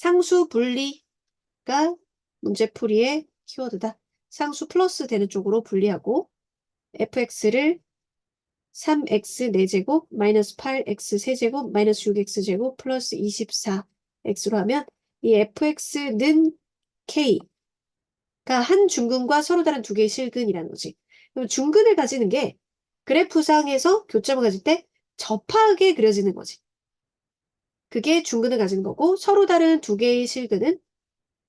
상수 분리가 문제풀이의 키워드다. 상수 플러스 되는 쪽으로 분리하고 fx를 3x 4제곱 마이너스 8x 세제곱 마이너스 6x 제곱 플러스 24x로 하면 이 fx는 k가 한 중근과 서로 다른 두 개의 실근이라는 거지. 그럼 중근을 가지는 게 그래프상에서 교점을 가질 때 접하게 그려지는 거지. 그게 중근을 가지는 거고 서로 다른 두 개의 실근은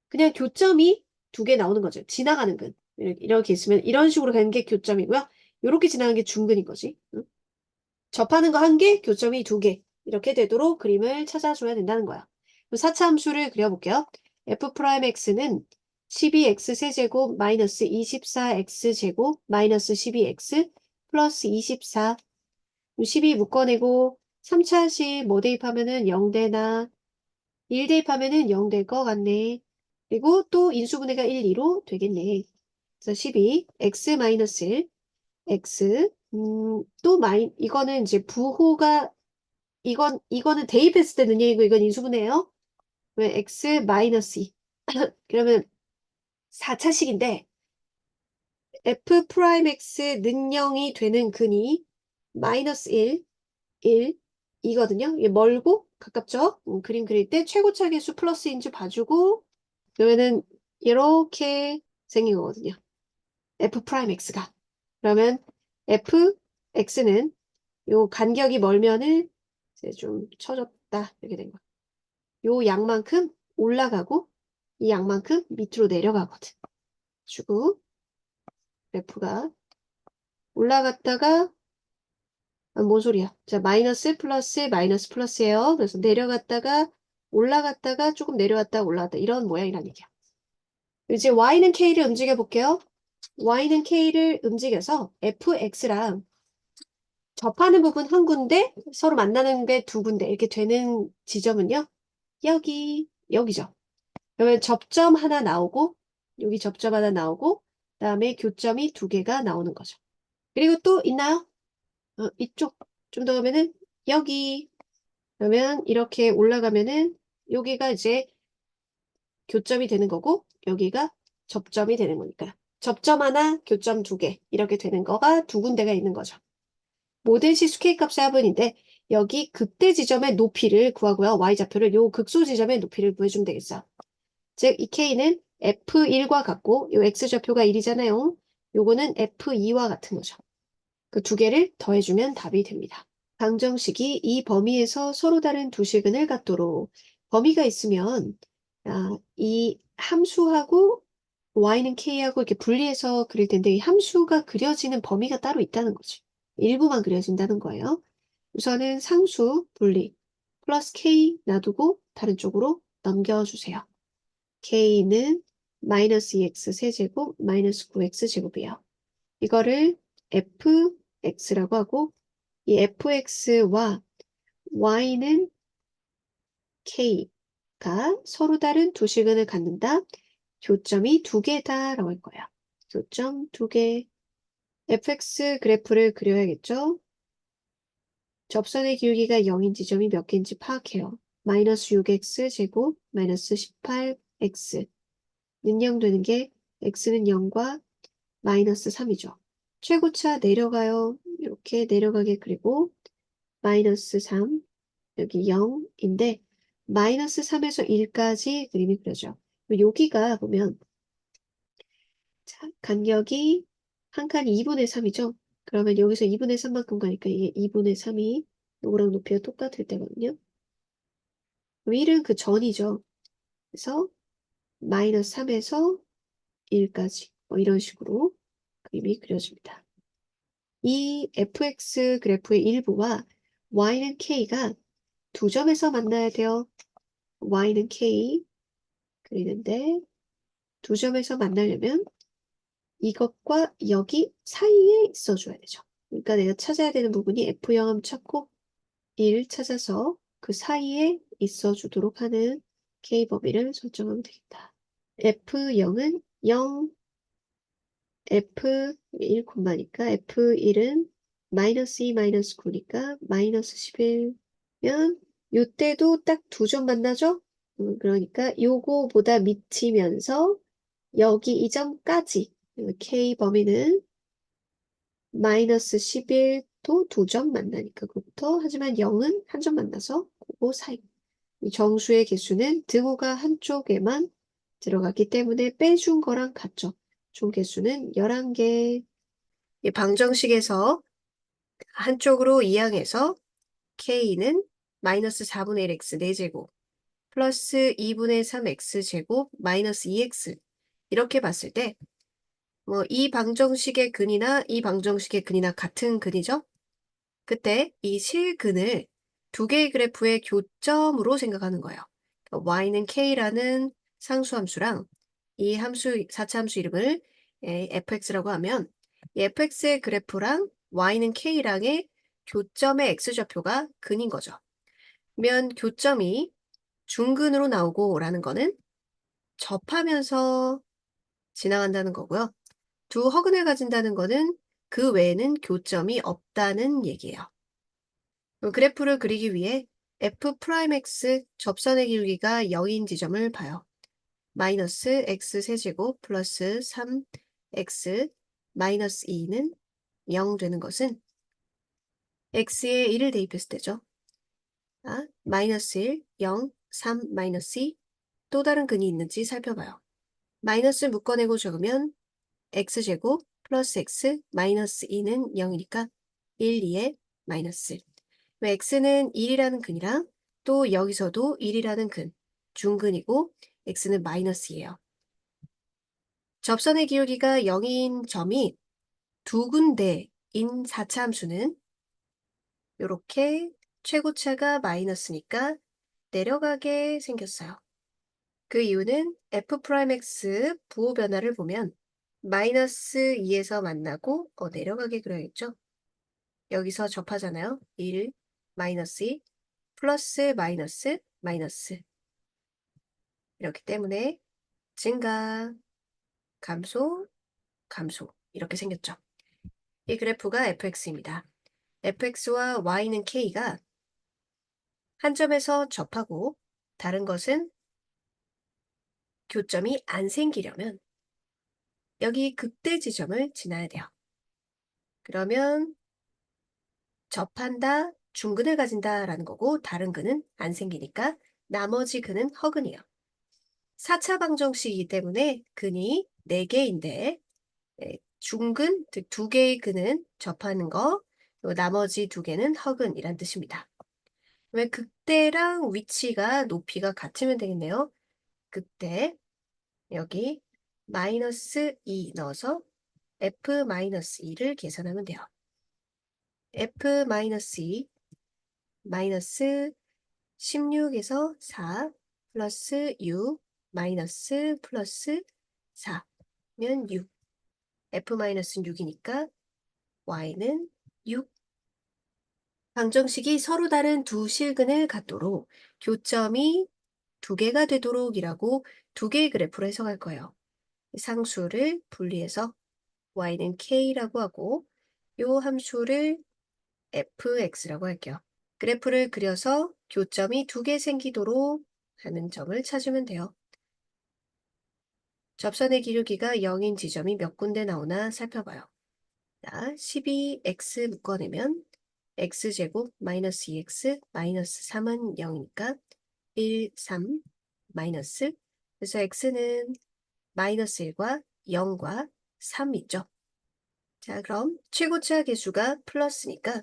그냥 교점이 두 개 나오는 거죠. 지나가는 근. 이렇게 있으면 이런 식으로 가는 게 교점이고요. 이렇게 지나가는 게 중근인 거지. 응? 접하는 거 한 개, 교점이 두 개. 이렇게 되도록 그림을 찾아줘야 된다는 거야. 4차 함수를 그려볼게요. f'x는 12x 세제곱 마이너스 24x 제곱 마이너스 12x 플러스 24 12 묶어내고 3차식 뭐 대입하면은 0되나 1 대입하면은 0 될 것 같네. 그리고 또 인수분해가 1, 2로 되겠네. 그래서 12 x 마이너스 1 x 또 이거는 이제 부호가 이거는 대입했을 때 능력이고 이건 인수분해예요. 왜 x 마이너스 2 그러면 4차식인데 f 프라임 x 능령이 되는 근이 마이너스 1 1이거든요. 이게 멀고 가깝죠? 그림 그릴 때 최고차 계수 플러스인지 봐주고 그러면은 이렇게 생긴 거거든요. f 프라임 x가. 그러면 f x는 요 간격이 멀면은 이제 좀 처졌다 이렇게 된 거야. 요 양만큼 올라가고 이 양만큼 밑으로 내려가거든. 주고 그래프가 올라갔다가 뭔 소리야? 자, 마이너스 플러스 마이너스 플러스예요. 그래서 내려갔다가 올라갔다가 조금 내려왔다 올라왔다 이런 모양이라는 얘기야. 이제 y는 k를 움직여 볼게요. y는 k를 움직여서 fx랑 접하는 부분 한 군데, 서로 만나는 게 두 군데 이렇게 되는 지점은요. 여기죠. 그러면 접점 하나 나오고 여기 접점 하나 나오고 그다음에 교점이 두 개가 나오는 거죠. 그리고 또 있나요? 이쪽 좀 더 가면은 여기 그러면 이렇게 올라가면은 여기가 이제 교점이 되는 거고 여기가 접점이 되는 거니까 접점 하나, 교점 두 개 이렇게 되는 거가 두 군데가 있는 거죠. 모든 시수 k값의 합은인데 여기 극대 지점의 높이를 구하고요. y좌표를 요 극소 지점의 높이를 구해주면 되겠어. 즉 이 k는 f1과 같고 요 x좌표가 1이잖아요. 요거는 f2와 같은 거죠. 그 두 개를 더해주면 답이 됩니다. 방정식이 이 범위에서 서로 다른 두 실근을 갖도록 범위가 있으면 이 함수하고 y는 k하고 이렇게 분리해서 그릴 텐데 이 함수가 그려지는 범위가 따로 있다는 거지. 일부만 그려진다는 거예요. 우선은 상수 분리 플러스 k 놔두고 다른 쪽으로 넘겨주세요. k는 마이너스 2x 세제곱 마이너스 9x 제곱이에요. 이거를 fx라고 하고 이 fx와 y는 k가 서로 다른 두 실근을 갖는다. 교점이 두 개다라고 할 거야. 교점 두 개. fx 그래프를 그려야겠죠? 접선의 기울기가 0인 지점이 몇 개인지 파악해요. 마이너스 6x 제곱 마이너스 18x 능량되는 게 x는 0과 마이너스 3이죠. 최고차 내려가요. 이렇게 내려가게 그리고 마이너스 3 여기 0인데 마이너스 3에서 1까지 그림이 그려져. 여기가 보면 자, 간격이 한 칸이 2분의 3이죠. 그러면 여기서 2분의 3만큼 가니까 이게 2분의 3이 요거랑 높이가 똑같을 때거든요. 그럼 1은 그 전이죠. 그래서 마이너스 3에서 1까지 이런 식으로 그림이 그려집니다. 이 fx 그래프의 일부와 y는 k가 두 점에서 만나야 돼요. y는 k 그리는데 두 점에서 만나려면 이것과 여기 사이에 있어줘야 되죠. 그러니까 내가 찾아야 되는 부분이 f0 찾고 1 찾아서 그 사이에 있어주도록 하는 k 범위를 설정하면 되겠다. f0은 0, f1, 니까 f1은 마이너스 2, 마이너스 9니까 마이너스 11면 이때도 딱 두 점 만나죠? 그러니까 요거보다 미치면서 여기 이 점까지 K 범위는 마이너스 11도 2점 만나니까 그부터 하지만 0은 한 점 만나서 그거 사이. 이 정수의 개수는 등호가 한쪽에만 들어갔기 때문에 빼준 거랑 같죠. 총 개수는 11개. 이 방정식에서 한쪽으로 이항해서 K는 마이너스 4분의 1x 4제곱 플러스 2분의 3x 제곱 마이너스 2x 이렇게 봤을 때 뭐 이 방정식의 근이나 이 방정식의 근이나 같은 근이죠? 그때 이 실근을 두 개의 그래프의 교점으로 생각하는 거예요. y는 k라는 상수함수랑 이 함수 4차 함수 이름을 fx라고 하면 이 fx의 그래프랑 y는 k랑의 교점의 x좌표가 근인 거죠. 그러면 교점이 중근으로 나오고 라는 거는 접하면서 지나간다는 거고요. 두 허근을 가진다는 거는 그 외에는 교점이 없다는 얘기예요. 그래프를 그리기 위해 f'x 접선의 기울기가 0인 지점을 봐요. 마이너스 x 세제곱 플러스 3x 마이너스 2는 0 되는 것은 x에 1을 대입했을 때죠. 마이너스 1, 0, 3, 마이너스 2, 또 다른 근이 있는지 살펴봐요. 마이너스 묶어내고 적으면 x제곱 플러스 x 마이너스 2는 0이니까 1, 2에 마이너스. x는 1이라는 근이랑 또 여기서도 1이라는 근, 중근이고 x는 마이너스예요. 접선의 기울기가 0인 점이 두 군데인 4차 함수는 이렇게 최고차가 마이너스니까 내려가게 생겼어요. 그 이유는 f'x 부호 변화를 보면 마이너스 2에서 만나고 내려가게 그려야겠죠. 여기서 접하잖아요. 1, 마이너스 2, 플러스 마이너스 마이너스. 이렇기 때문에 증가, 감소, 감소 이렇게 생겼죠. 이 그래프가 fx입니다. fx와 y는 k가 한 점에서 접하고 다른 것은 교점이 안 생기려면 여기 극대 지점을 지나야 돼요. 그러면 접한다, 중근을 가진다 라는 거고 다른 근은 안 생기니까 나머지 근은 허근이에요. 4차 방정식이기 때문에 근이 4개인데 중근, 즉 2개의 근은 접하는 거, 그리고 나머지 2개는 허근이란 뜻입니다. 왜 극대랑 위치가 높이가 같으면 되겠네요. 극대 여기 마이너스 2 넣어서 f-2를 계산하면 돼요. f-2 마이너스 16에서 4 플러스 6 마이너스 플러스 4면 6 f-6이니까 y는 6 방정식이 서로 다른 두 실근을 갖도록 교점이 2개가 되도록 이라고 2개의 그래프로 해석할 거예요. 상수를 분리해서 y는 k라고 하고 이 함수를 fx라고 할게요. 그래프를 그려서 교점이 2개 생기도록 하는 점을 찾으면 돼요. 접선의 기울기가 0인 지점이 몇 군데 나오나 살펴봐요. 자, 12x 묶어내면 x제곱 마이너스 2x 마이너스 3은 0이니까 1, 3 마이너스. 그래서 x는 마이너스 1과 0과 3 있죠. 자, 그럼 최고차 계수가 플러스니까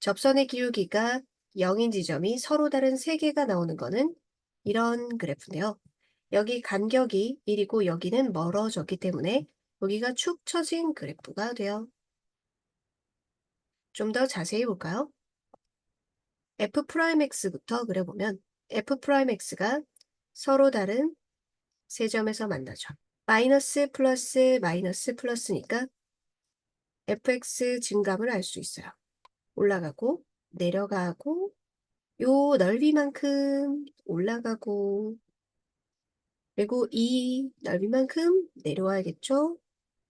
접선의 기울기가 0인 지점이 서로 다른 3개가 나오는 거는 이런 그래프인데요. 여기 간격이 1이고 여기는 멀어졌기 때문에 여기가 축 처진 그래프가 돼요. 좀 더 자세히 볼까요? f'x부터 그려보면 f'x가 서로 다른 세 점에서 만나죠. 마이너스 플러스 마이너스 플러스니까 fx 증감을 알 수 있어요. 올라가고 내려가고 요 넓이만큼 올라가고 그리고 이 넓이만큼 내려와야겠죠?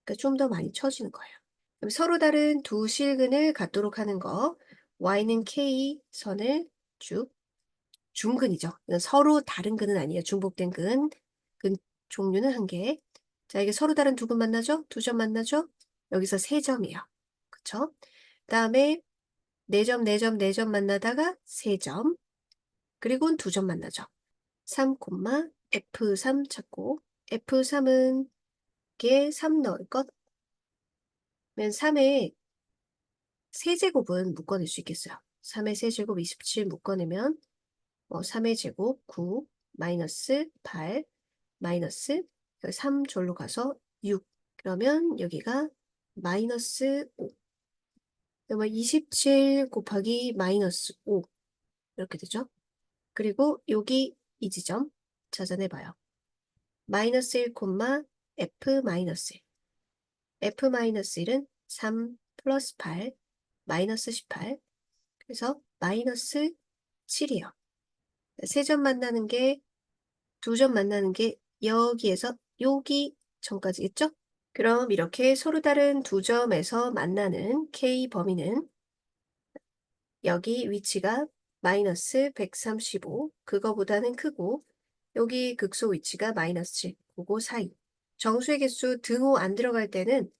그러니까 좀 더 많이 처지는 거예요. 그럼 서로 다른 두 실근을 갖도록 하는 거 y는 k 선을 쭉 중근이죠. 이건 서로 다른 근은 아니에요. 중복된 근. 근 종류는 한 개. 자, 이게 서로 다른 두 근 만나죠? 두 점 만나죠? 여기서 세 점이에요. 그쵸? 다음에 네 점, 네 점, 네 점 만나다가 세 점. 그리고 두 점 만나죠. 3, F3 찾고 F3은 이게 3 넣을 것. 그러면 3의 세제곱은 묶어낼 수 있겠어요. 3의 세제곱 27 묶어내면 3의 제곱 9 마이너스 8 마이너스 3 절로 가서 6. 그러면 여기가 마이너스 5. 그러면 27 곱하기 마이너스 5 이렇게 되죠. 그리고 여기 이 지점 찾아내봐요. 마이너스 1, F 마이너스 1. F 마이너스 1은 3 플러스 8 마이너스 18. 그래서 마이너스 7이에요. 세 점 만나는 게, 두 점 만나는 게 여기에서 여기 점까지겠죠? 그럼 이렇게 서로 다른 두 점에서 만나는 K 범위는 여기 위치가 마이너스 135, 그거보다는 크고 여기 극소 위치가 마이너스 7, 그거 사이. 정수의 개수 등호 안 들어갈 때는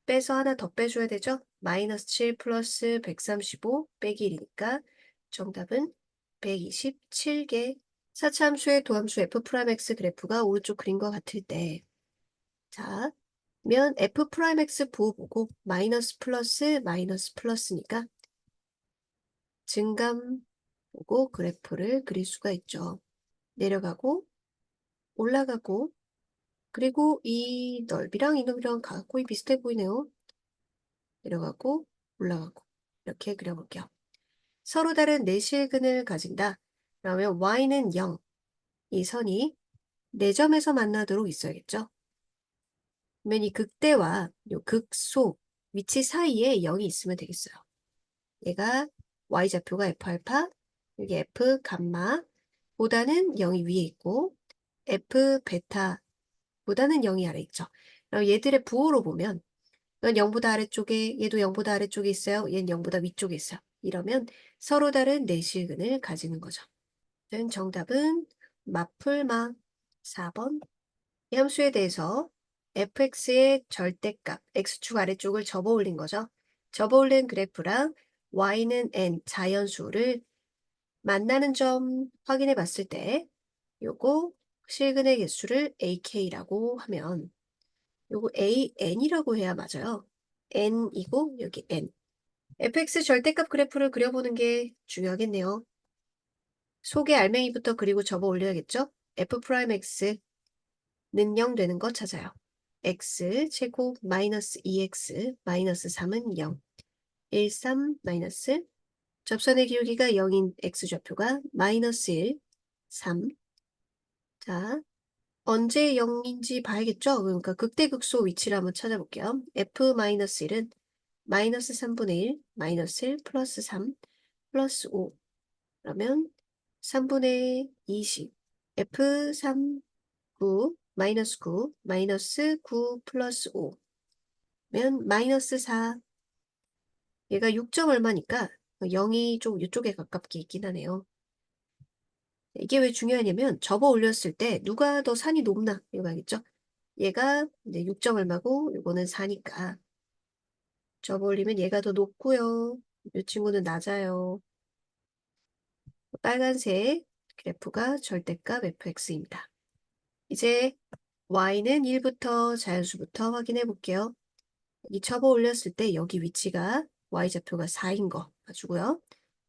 빼서 하나 더 빼줘야 되죠? 마이너스 7 플러스 135 빼기 1이니까 정답은 127개. 사차함수의 도함수 F'X 그래프가 오른쪽 그린 것 같을 때, 자, 면 F'X 부호 보고 마이너스 플러스 마이너스 플러스니까 증감 보고 그래프를 그릴 수가 있죠. 내려가고 올라가고 그리고 이 넓이랑 이 넓이랑 거의 비슷해 보이네요. 내려가고 올라가고 이렇게 그려볼게요. 서로 다른 내실근을 가진다. 그러면 y는 0. 이 선이 4점에서 만나도록 있어야겠죠. 그러면 이 극대와 요 극소 위치 사이에 0이 있으면 되겠어요. 얘가 y좌표가 F알파, 여기 F 감마 보다는 0이 위에 있고 F 베타 보다는 0이 아래 있죠. 그럼 얘들의 부호로 보면 이건 0보다 아래쪽에, 얘도 0보다 아래쪽에 있어요. 얘는 0보다 위쪽에 있어요. 이러면 서로 다른 내실근을 가지는 거죠. 정답은 마풀마 4번. 이 함수에 대해서 fx의 절대값, x축 아래쪽을 접어 올린 거죠. 접어 올린 그래프랑 y는 n, 자연수를 만나는 점 확인해 봤을 때 요거 실근의 개수를 ak라고 하면 요거 an이라고 해야 맞아요. n이고 여기 n. fx 절대값 그래프를 그려보는 게 중요하겠네요. 속에 알맹이부터 그리고 접어 올려야겠죠? f'x는 0 되는 거 찾아요. x 제곱 마이너스 2x 마이너스 3은 0. 1, 3 마이너스 접선의 기울기가 0인 x좌표가 마이너스 1, 3. 자, 언제 0인지 봐야겠죠? 그러니까 극대극소 위치를 한번 찾아볼게요. f-1은 마이너스 3분의 1, 마이너스 1 플러스 3 플러스 5. 그러면 3분의 20. F3, 9, 마이너스 9, 마이너스 9 플러스 5. 면 마이너스 4. 얘가 6점 얼마니까 0이 좀 이쪽에 가깝게 있긴 하네요. 이게 왜 중요하냐면 접어 올렸을 때 누가 더 산이 높나 이거 알겠죠? 얘가 이제 6점 얼마고 이거는 4니까 접어 올리면 얘가 더 높고요. 이 친구는 낮아요. 빨간색 그래프가 절대값 fx입니다. 이제 y는 1부터 자연수부터 확인해 볼게요. 이 접어 올렸을 때 여기 위치가 y좌표가 4인 거 봐주고요.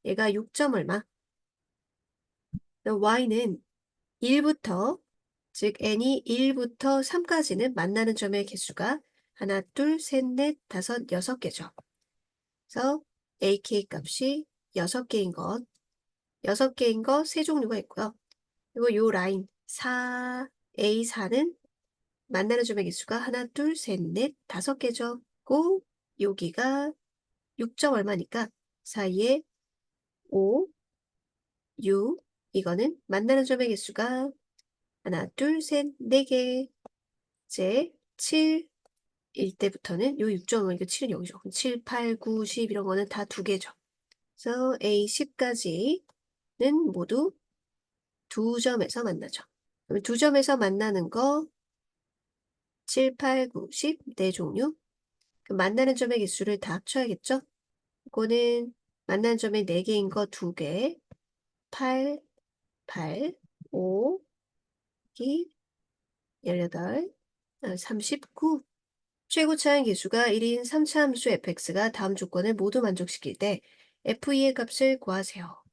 얘가 6점 얼마? y는 1부터 즉 n이 1부터 3까지는 만나는 점의 개수가 하나, 둘, 셋, 넷, 다섯, 6개죠. 그래서 AK 값이 6개인 것, 6개인 것 세 종류가 있고요. 그리고 요 라인 4, A4는 만나는 점의 개수가 하나, 둘, 셋, 넷, 5개죠. 고 여기가 6점 얼마니까 사이에 5, 6 이거는 만나는 점의 개수가 하나, 둘, 셋, 4개. 이제 7일 때부터는 요 6점은 이거 7은 여기죠. 7, 8, 9, 10 이런 거는 다 2개죠. 그래서 A10까지는 모두 두 점에서 만나죠. 그럼 두 점에서 만나는 거 7, 8, 9, 10, 네 종류. 그럼 만나는 점의 개수를 다 합쳐야겠죠? 이거는 만나는 점이 4개인 거 2개, 8, 8, 5, 2, 18, 39. 최고 차항 계수가 1인 3차 함수 fx가 다음 조건을 모두 만족시킬 때 f2의 값을 구하세요.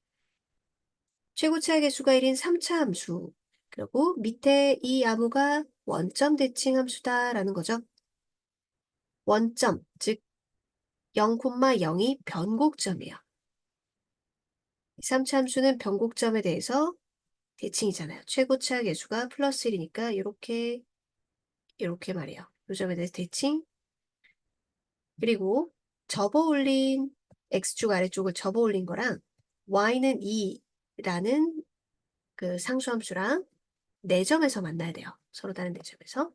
최고 차항 계수가 1인 3차 함수. 그리고 밑에 이 암호가 원점 대칭 함수다라는 거죠. 원점, 즉 0,0이 변곡점이에요. 3차 함수는 변곡점에 대해서 대칭이잖아요. 최고차 계수가 플러스 1이니까 이렇게 말이에요. 이 점에 대해서 대칭. 그리고 접어올린 x축 아래쪽을 접어올린 거랑 y는 2라는 그 상수함수랑 4점에서 만나야 돼요. 서로 다른 4점에서.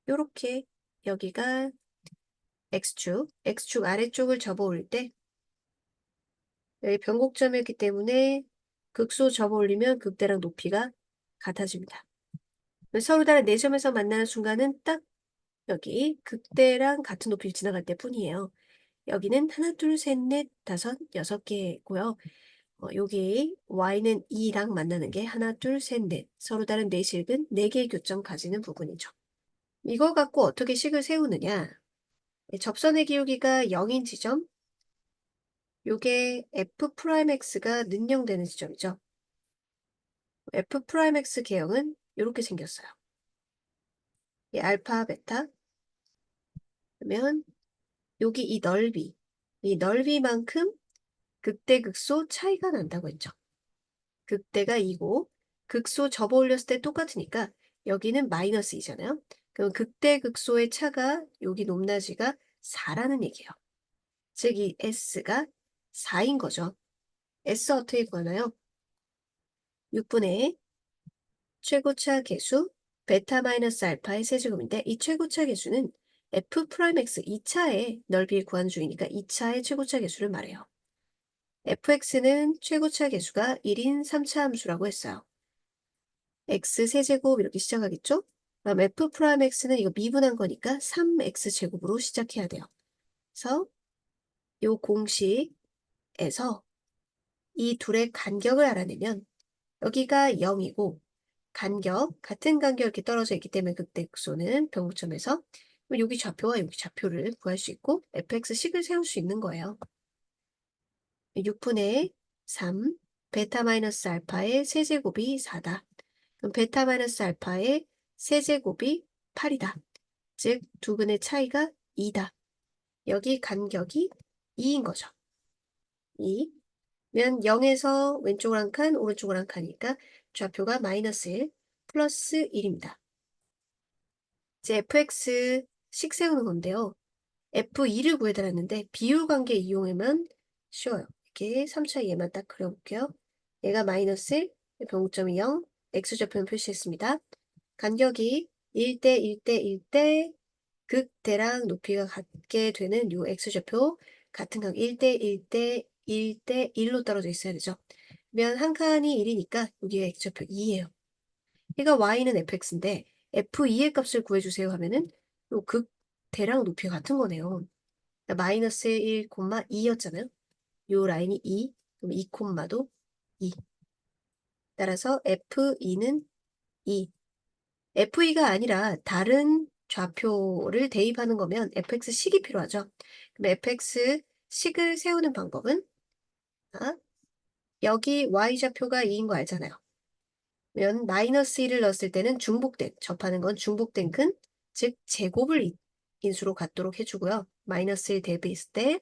요렇게 여기가 x축 아래쪽을 접어올릴 때 여기 변곡점이었기 때문에 극소 접어올리면 극대랑 높이가 같아집니다. 서로 다른 4점에서 만나는 순간은 딱 여기 극대랑 같은 높이를 지나갈 때 뿐이에요. 여기는 하나, 둘, 셋, 넷, 다섯, 6개고요. 여기 y는 2랑 만나는 게 하나, 둘, 셋, 넷. 서로 다른 내식은 4개의 교점 가지는 부분이죠. 이거 갖고 어떻게 식을 세우느냐. 접선의 기울기가 0인 지점. 요게 f'x가 능령되는 지점이죠. f'x 개형은 이렇게 생겼어요. 이 알파, 베타. 그러면 여기 이 넓이만큼 극대 극소 차이가 난다고 했죠. 극대가 2고 극소 접어 올렸을 때 똑같으니까 여기는 마이너스 2잖아요. 그럼 극대 극소의 차가 여기 높낮이가 4라는 얘기예요. 즉 이 S가 4인 거죠. S 어떻게 구하나요? 6분의 최고차 계수 베타 마이너스 알파의 세제곱인데 이 최고차 계수는 f'x 2차의 넓이를 구하는 중이니까 2차의 최고차 계수를 말해요. fx는 최고차 계수가 1인 3차 함수라고 했어요. x 세제곱 이렇게 시작하겠죠? 그럼 f'x는 이거 미분한 거니까 3x제곱으로 시작해야 돼요. 그래서 이 공식에서 이 둘의 간격을 알아내면 여기가 0이고 같은 간격 이렇게 떨어져 있기 때문에 극대극소는 변곡점에서 여기 좌표와 여기 좌표를 구할 수 있고 fx식을 세울 수 있는 거예요. 6분의 3 베타 마이너스 알파의 세제곱이 4다. 그럼 베타 마이너스 알파의 세제곱이 8이다. 즉, 두 근의 차이가 2다. 여기 간격이 2인 거죠. 2. 면 0에서 왼쪽으로 한 칸, 오른쪽으로 한 칸이니까 좌표가 마이너스 1, 플러스 1입니다. 이제 fx 식 세우는 건데요. f2를 구해달았는데 비율 관계 이용하면 쉬워요. 이렇게 3차 얘만 딱 그려볼게요. 얘가 마이너스 1, 변곡점이 0, x좌표는 표시했습니다. 간격이 1대 1대 1대 극대랑 높이가 같게 되는 요 x좌표 같은 각 1대 1대 1대 1로 떨어져 있어야 되죠. 그러면 한 칸이 1이니까 여기가 x좌표 2예요. 얘가 y는 fx인데 f2의 값을 구해주세요 하면은 요 극대랑 높이가 같은 거네요. 그러니까 마이너스 1, 2였잖아요. 요 라인이 2, 그럼 2, 도 2. 따라서 f2는 2. f2가 아니라 다른 좌표를 대입하는 거면 fx식이 필요하죠. 그럼 fx식을 세우는 방법은 여기 y좌표가 2인 거 알잖아요. 그러면 마이너스 1을 넣었을 때는 접하는 건 중복된 근, 즉 제곱을 인수로 갖도록 해주고요. 마이너스 1 대비했을 때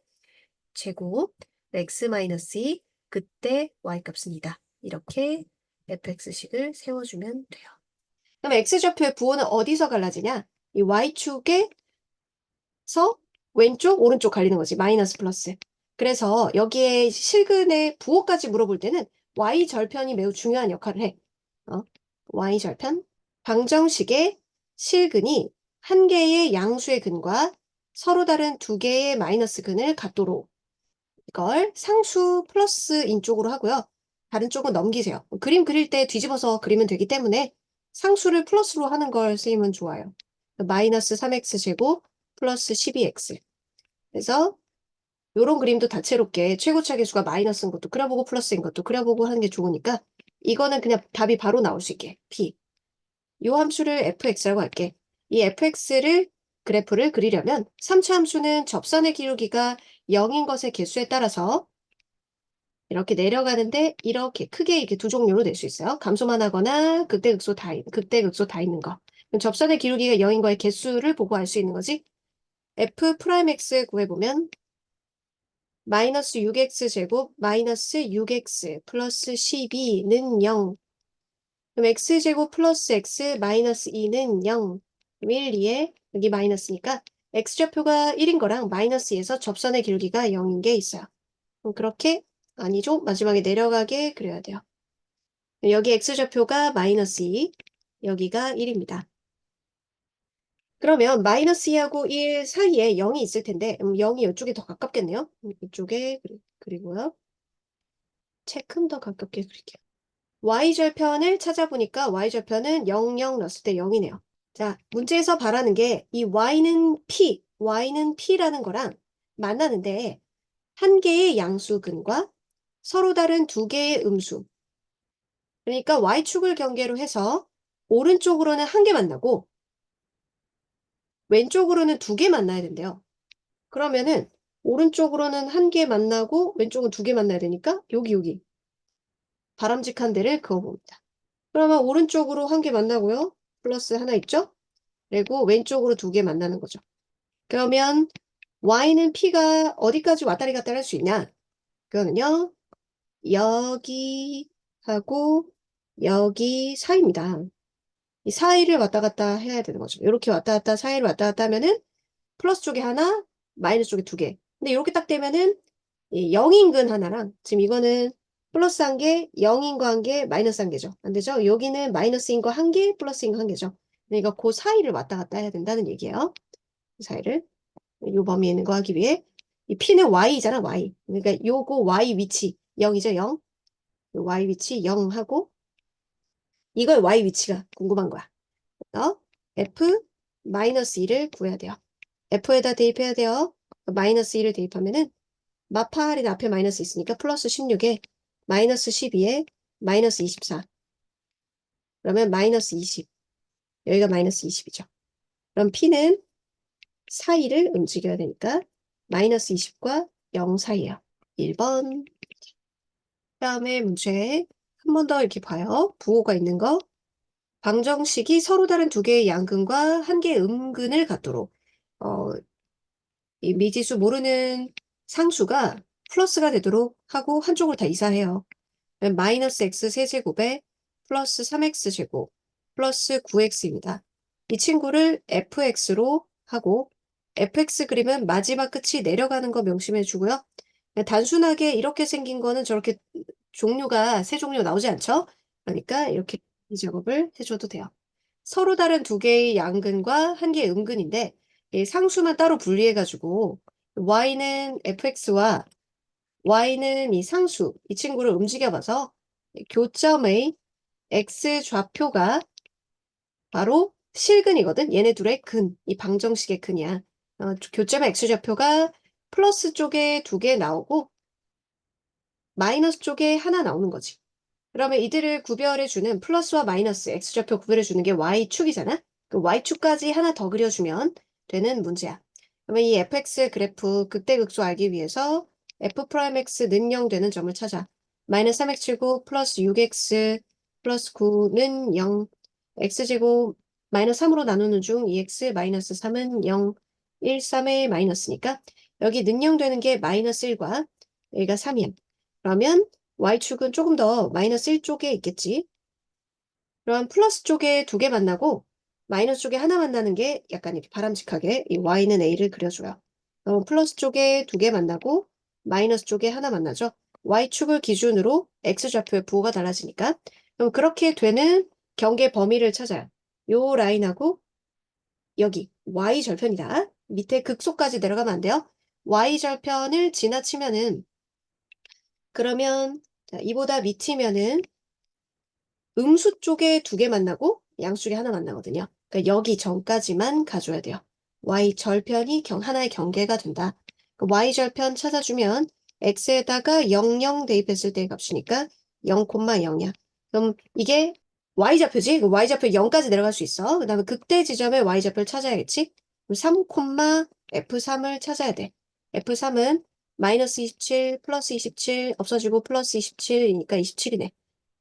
제곱, x 마이너스 2, 그때 y값은 2다. 이렇게 fx식을 세워주면 돼요. 그럼 x좌표의 부호는 어디서 갈라지냐? 이 y축에서 왼쪽, 오른쪽 갈리는 거지. 마이너스 플러스. 그래서 여기에 실근의 부호까지 물어볼 때는 y절편이 매우 중요한 역할을 해. y절편. 방정식의 실근이 한 개의 양수의 근과 서로 다른 두 개의 마이너스 근을 갖도록 이걸 상수 플러스인 쪽으로 하고요. 다른 쪽은 넘기세요. 그림 그릴 때 뒤집어서 그리면 되기 때문에 상수를 플러스로 하는 걸 쓰이면 좋아요. 마이너스 3x 제곱 플러스 12x. 그래서 요런 그림도 다채롭게 최고차 계수가 마이너스인 것도 그려보고 플러스인 것도 그려보고 하는 게 좋으니까 이거는 그냥 답이 바로 나올 수 있게 p. 요 함수를 fx라고 할게. 이 fx를 그래프를 그리려면 3차 함수는 접선의 기울기가 0인 것의 개수에 따라서 이렇게 내려가는데 이렇게 크게 이렇게 두 종류로 낼 수 있어요. 감소만 하거나 극대극소 다 있는 거. 그럼 접선의 기울기가 0인 거의 개수를 보고 알 수 있는 거지. f'(x) 구해보면 마이너스 6x 제곱 마이너스 6x 플러스 12는 0. 그럼 x제곱 플러스 x 마이너스 2는 0. 그럼 1, 2에 여기 마이너스니까 x좌표가 1인 거랑 마이너스 2에서 접선의 길기가 0인 게 있어요. 그럼 그렇게 아니죠. 마지막에 내려가게 그려야 돼요. 여기 x좌표가 마이너스 2, 여기가 1입니다. 그러면 마이너스 2하고 1 사이에 0이 있을 텐데 0이 이쪽에 더 가깝겠네요. 이쪽에 그리고요. 체큼 더 가깝게 그릴게요. y절편을 찾아보니까 y절편은 0, 0 넣었을 때 0이네요. 자, 문제에서 바라는 게 이 y는 p라는 거랑 만나는데 한 개의 양수근과 서로 다른 두 개의 음수. 그러니까 y축을 경계로 해서 오른쪽으로는 한 개 만나고 왼쪽으로는 두 개 만나야 된대요. 그러면은 오른쪽으로는 한 개 만나고 왼쪽은 두 개 만나야 되니까 여기 바람직한 데를 그어봅니다. 그러면 오른쪽으로 한 개 만나고요. 플러스 하나 있죠? 그리고 왼쪽으로 두 개 만나는 거죠. 그러면 y는 p가 어디까지 왔다리 갔다리 할 수 있냐? 그거는요. 여기 하고 여기 사이입니다. 이 사이를 왔다 갔다 해야 되는 거죠. 이렇게 왔다 갔다 사이를 왔다 갔다 하면은 플러스 쪽에 하나, 마이너스 쪽에 두 개. 근데 이렇게 딱 되면은 이 0인근 하나랑 지금 이거는 플러스 한 개, 0인 거 한 개, 마이너스 한 개죠. 안 되죠? 여기는 마이너스인 거 한 개, 플러스인 거 한 개죠. 그러니까 그 사이를 왔다 갔다 해야 된다는 얘기예요. 그 사이를 요 범위에 있는 거 하기 위해 이 p는 y잖아, y. 그러니까 요거 y 위치 0이죠, 0. 요 y 위치 0 하고 이걸 y 위치가 궁금한 거야. f 마이너스 2를 구해야 돼요. f에다 대입해야 돼요. 마이너스 2를 대입하면은 마팔이 앞에 마이너스 있으니까 플러스 16에 마이너스 12에 마이너스 24. 그러면 마이너스 20. 여기가 마이너스 20이죠. 그럼 p는 사이를 움직여야 되니까 마이너스 20과 0 사이에요. 1번. 다음에 문제 한 번 더 이렇게 봐요. 부호가 있는 거. 방정식이 서로 다른 두 개의 양근과 한 개의 음근을 갖도록 이 미지수 모르는 상수가 플러스가 되도록 하고 한쪽을 다 이사해요. 마이너스 x 세제곱에 플러스 3x 제곱 플러스 9x입니다. 이 친구를 fx로 하고 fx 그림은 마지막 끝이 내려가는 거 명심해 주고요. 단순하게 이렇게 생긴 거는 저렇게 종류가 세 종류 나오지 않죠? 그러니까 이렇게 이 작업을 해줘도 돼요. 서로 다른 두 개의 양근과 한 개의 음근인데 이 상수만 따로 분리해가지고 y는 fx와 y는 이 상수, 이 친구를 움직여봐서 교점의 x좌표가 바로 실근이거든. 얘네 둘의 근, 이 방정식의 근이야. 교점의 x좌표가 플러스 쪽에 두 개 나오고 마이너스 쪽에 하나 나오는 거지. 그러면 이들을 구별해주는 플러스와 마이너스 x좌표 구별해주는 게 y축이잖아. 그 y축까지 하나 더 그려주면 되는 문제야. 그러면 이 fx 그래프 극대극소 알기 위해서 f'x 는 0 되는 점을 찾아. 마이너스 3x7곱 플러스 6x 플러스 9는 0. x제곱 마이너스 3으로 나누는 중 2x 마이너스 3은 0. 1, 3의 마이너스니까 여기 는 0 되는 게 마이너스 1과 여기가 3이야. 그러면 y축은 조금 더 마이너스 1쪽에 있겠지. 그럼 플러스 쪽에 두 개 만나고 마이너스 쪽에 하나 만나는 게 약간 이렇게 바람직하게 이 y는 a를 그려줘요. 그럼 플러스 쪽에 두 개 만나고 마이너스 쪽에 하나 만나죠. y축을 기준으로 x좌표의 부호가 달라지니까. 그럼 그렇게 되는 경계 범위를 찾아요. 요 라인하고 여기 y절편이다. 밑에 극소까지 내려가면 안 돼요. y절편을 지나치면은 그러면 자, 이보다 밑이면은 음수 쪽에 2개 만나고 양쪽에 하나 만나거든요. 그러니까 여기 전까지만 가줘야 돼요. y 절편이 하나의 경계가 된다. 그 y 절편 찾아주면 x에다가 00 대입했을 때의 값이니까 0,0이야. 그럼 이게 y좌표지? 그 y좌표 0까지 내려갈 수 있어. 그 다음에 극대 지점의 y좌표를 찾아야겠지? 그럼 3, f3을 찾아야 돼. f3은 마이너스 27, 플러스 27 없어지고 플러스 27이니까 27이네.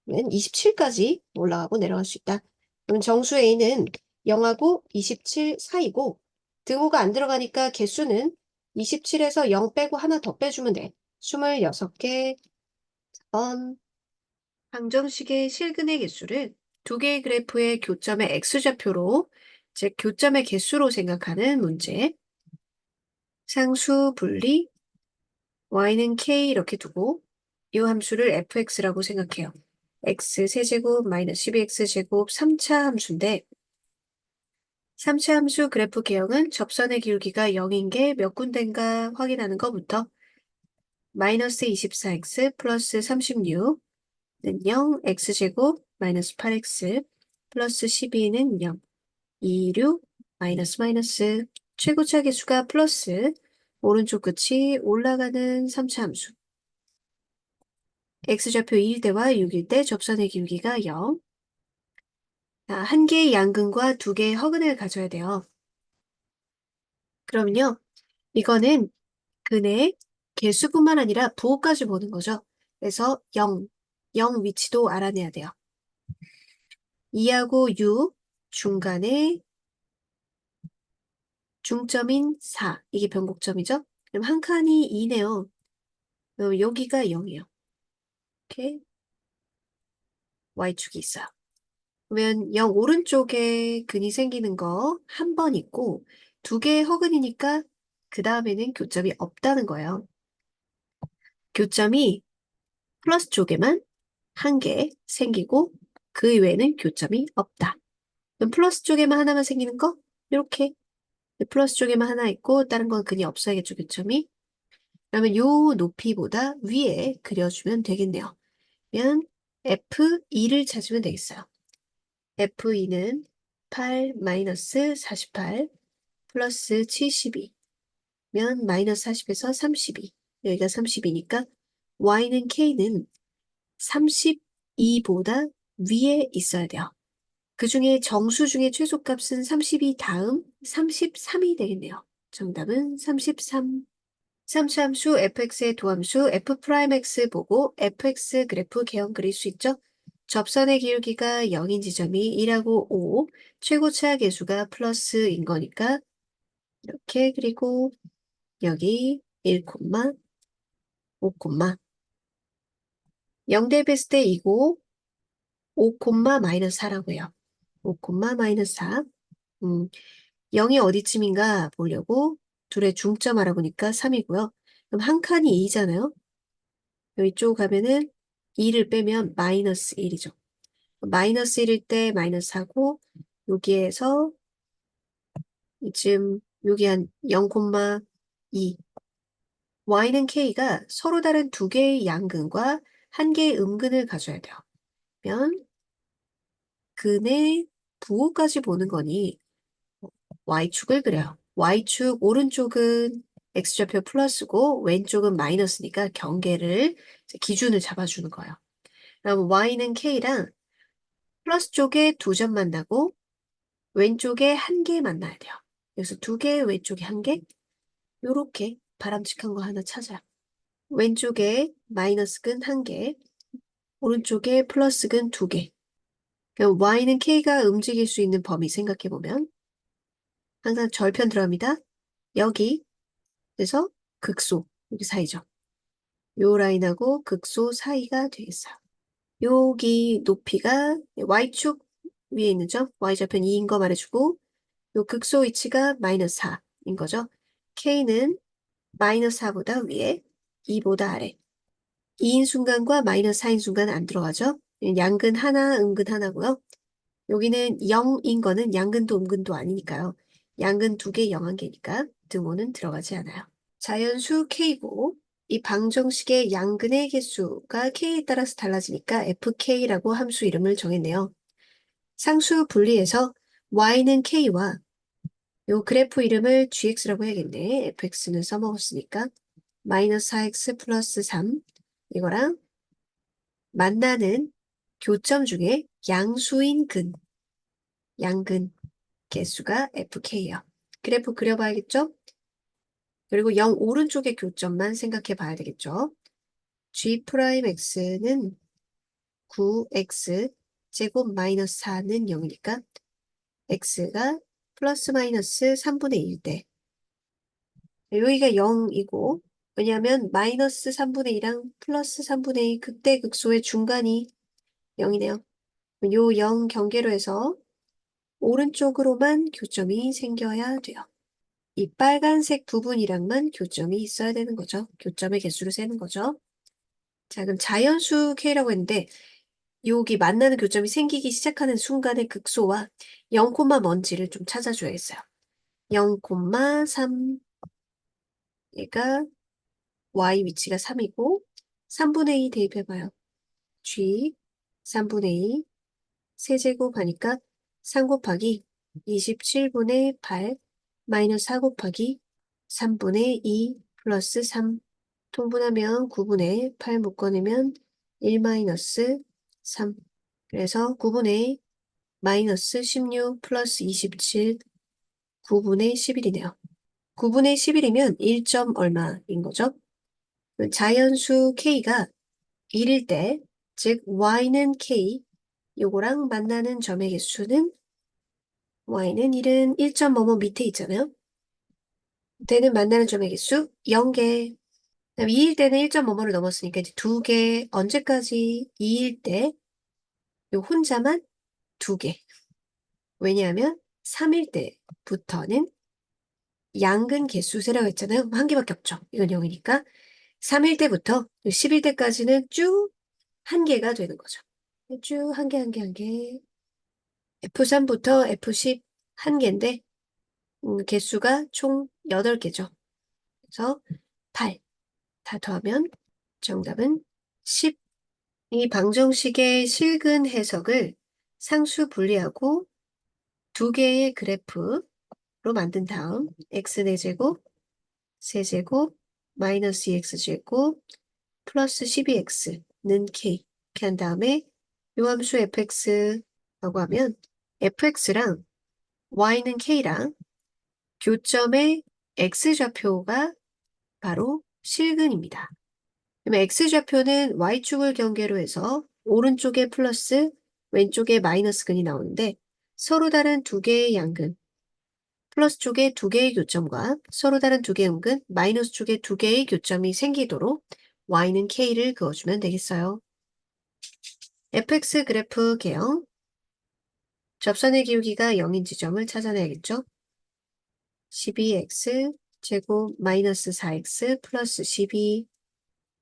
27까지 올라가고 내려갈 수 있다. 그럼 정수 A는 0하고 27 사이고 등호가 안 들어가니까 개수는 27에서 0 빼고 하나 더 빼주면 돼. 26개. 4번. 방정식의 실근의 개수를 두 개의 그래프의 교점의 x좌표로, 즉 교점의 개수로 생각하는 문제. 상수 분리 y는 k 이렇게 두고 이 함수를 fx라고 생각해요. x 세제곱 마이너스 12x제곱 3차 함수인데 3차 함수 그래프 개형은 접선의 기울기가 0인 게 몇 군데인가 확인하는 것부터 마이너스 24x 플러스 36는 0, x제곱 마이너스 8x 플러스 12는 0, 26 마이너스 마이너스 최고차 계수가 플러스 오른쪽 끝이 올라가는 3차 함수 x좌표 2일 때와 6일 때 접선의 기울기가 0. 한 개의 양근과 두 개의 허근을 가져야 돼요. 그러면요, 이거는 근의 개수뿐만 아니라 부호까지 보는 거죠. 그래서 0, 0 위치도 알아내야 돼요. 2하고 6, 중간에 중점인 4, 이게 변곡점이죠. 그럼 한 칸이 2네요. 그럼 여기가 0이에요. 이렇게 y축이 있어요. 그러면 0 오른쪽에 근이 생기는 거 한 번 있고 두 개의 허근이니까 그 다음에는 교점이 없다는 거예요. 교점이 플러스 쪽에만 한 개 생기고 그 이외에는 교점이 없다. 그럼 플러스 쪽에만 하나만 생기는 거? 이렇게 플러스 쪽에만 하나 있고 다른 건 근이 없어야겠죠, 교점이. 그러면 요 높이보다 위에 그려주면 되겠네요. 그러면 F2를 찾으면 되겠어요. F2는 8 마이너스 48 플러스 72면 마이너스 40에서 32. 여기가 32니까 Y는 K는 32보다 위에 있어야 돼요. 그 중에 정수 중에 최소값은 32 다음 33이 되겠네요. 정답은 33. 삼수함수 fx의 도함수 f'x 보고 fx 그래프 개형 그릴 수 있죠? 접선의 기울기가 0인 지점이 1하고 5, 최고차 계수가 플러스인 거니까 이렇게 그리고 여기 1, 5, 0 대입했을 때 2고 5, 마이너스 4라고 해요. 5, 마이너스 4. 0이 어디쯤인가 보려고 둘의 중점 알아보니까 3이고요. 그럼 한 칸이 2잖아요. 여기 쪽 가면은 2를 빼면 마이너스 1이죠. 마이너스 1일 때 마이너스 4고 여기에서 이쯤 여기 한 0,2 y는 k가 서로 다른 두 개의 양근과 한 개의 음근을 가져야 돼요. 그러면 근의 부호까지 보는 거니 y축을 그려요. y축 오른쪽은 x좌표 플러스고 왼쪽은 마이너스니까 경계를 기준을 잡아주는 거예요. 그럼 y는 k랑 플러스 쪽에 2점 만나고 왼쪽에 한 개 만나야 돼요. 그래서 2개, 왼쪽에 한 개. 요렇게 바람직한 거 하나 찾아요. 왼쪽에 마이너스근 한 개, 오른쪽에 플러스근 2개. 그럼 y는 k가 움직일 수 있는 범위 생각해보면 항상 절편 들어갑니다. 여기, 그래서 극소, 여기 사이죠. 요 라인하고 극소 사이가 되겠어요. 여기 높이가 y축 위에 있는 점, y좌편 2인 거 말해주고 요 극소 위치가 마이너스 4인 거죠. k는 마이너스 4보다 위에, 2보다 아래. 2인 순간과 마이너스 4인 순간 안 들어가죠. 양근 하나, 음근 하나고요. 여기는 0인 거는 양근도 음근도 아니니까요. 양근 2개, 0 1개니까 등호는 들어가지 않아요. 자연수 k고 이 방정식의 양근의 개수가 k에 따라서 달라지니까 fk라고 함수 이름을 정했네요. 상수 분리해서 y는 k와 요 그래프 이름을 gx라고 해야겠네. fx는 써먹었으니까. 마이너스 4x 플러스 3 이거랑 만나는 교점 중에 양수인 양근 개수가 fk예요. 그래프 그려봐야겠죠? 그리고 0 오른쪽의 교점만 생각해 봐야 되겠죠? g'x는 9x 제곱 마이너스 4는 0이니까 x가 플러스 마이너스 3분의 1 대 여기가 0이고 왜냐하면 마이너스 3분의 2랑 플러스 3분의 2 극대극소의 중간이 0이네요. 요 0 경계로 해서 오른쪽으로만 교점이 생겨야 돼요. 이 빨간색 부분이랑만 교점이 있어야 되는 거죠. 교점의 개수를 세는 거죠. 자, 그럼 자연수 K라고 했는데 여기 만나는 교점이 생기기 시작하는 순간의 극소와 0, 뭔지를 좀 찾아줘야겠어요. 0,3 얘가 y 위치가 3이고 3분의 2 대입해봐요. g 3분의 2 세제곱 하니까 3 곱하기 27분의 8 마이너스 4 곱하기 3분의 2 플러스 3 통분하면 9분의 8 묶어내면 1 마이너스 3 그래서 9분의 마이너스 16 플러스 27 9분의 11이네요. 9분의 11이면 1점 얼마인 거죠? 자연수 k가 1일 때, 즉 y는 k, 요거랑 만나는 점의 개수는 y는 1은 1점 뭐뭐 밑에 있잖아요. 때는 만나는 점의 개수 0개. 그다음 2일 때는 1점 뭐뭐를 넘었으니까 이제 2개. 언제까지 2일 때 요 혼자만 2개. 왜냐하면 3일 때부터는 양근 개수 세라고 했잖아요. 한 개밖에 없죠. 이건 0이니까 3일 때부터 10일 때까지는 쭉 한 개가 되는 거죠. 쭉 한 개, 한 개, 한 개. F3부터 F10 한 개인데 개수가 총 8개죠. 그래서 8. 다 더하면 정답은 10. 이 방정식의 실근 해석을 상수 분리하고 두 개의 그래프로 만든 다음 x4제곱, 세제곱, 마이너스 2x제곱, 플러스 12x는 k 이렇게 한 다음에 요 함수 fx라고 하면 fx랑 y는 k랑 교점의 x좌표가 바로 실근입니다. 그러면 x좌표는 y축을 경계로 해서 오른쪽에 플러스 왼쪽에 마이너스 근이 나오는데 서로 다른 두 개의 양근 플러스 쪽에 두 개의 교점과 서로 다른 두 개의 음근 마이너스 쪽에 두 개의 교점이 생기도록 y는 k를 그어주면 되겠어요. fx 그래프 개형 접선의 기울기가 0인 지점을 찾아내야겠죠. 12x 제곱 마이너스 4x 플러스 12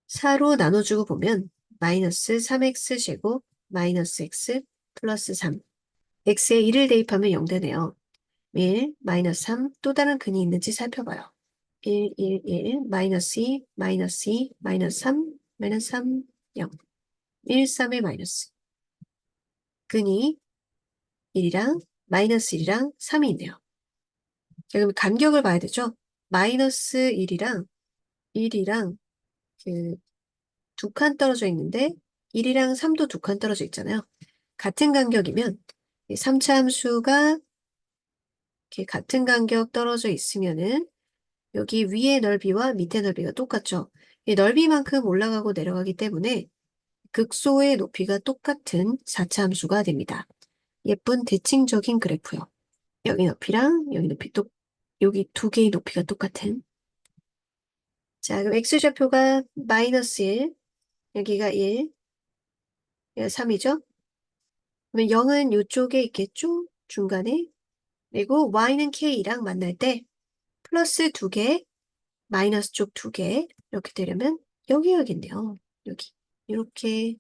4로 나눠주고 보면 마이너스 3x 제곱 마이너스 x 플러스 3 x에 1을 대입하면 0 되네요. 1 마이너스 3 또 다른 근이 있는지 살펴봐요. 1 1 1 마이너스 2 마이너스 2 마이너스 3 마이너스 3 0 1 3의 마이너스 근이 1이랑 마이너스 1이랑 3이 있네요. 자, 그럼 간격을 봐야 되죠. 마이너스 1이랑 그 두 칸 떨어져 있는데 1이랑 3도 두 칸 떨어져 있잖아요. 같은 간격이면 3차 함수가 이렇게 같은 간격 떨어져 있으면은 여기 위의 넓이와 밑의 넓이가 똑같죠. 이 넓이만큼 올라가고 내려가기 때문에 극소의 높이가 똑같은 4차 함수가 됩니다. 예쁜 대칭적인 그래프요. 여기 높이랑 여기 높이 여기 두 개의 높이가 똑같은. 자, 그럼 x좌표가 마이너스 1, 여기가 1, 여기가 3이죠? 그러면 0은 이쪽에 있겠죠? 중간에. 그리고 y는 k랑 만날 때 플러스 2개, 마이너스 쪽 2개 이렇게 되려면 여기야겠네요. 여기. 이렇게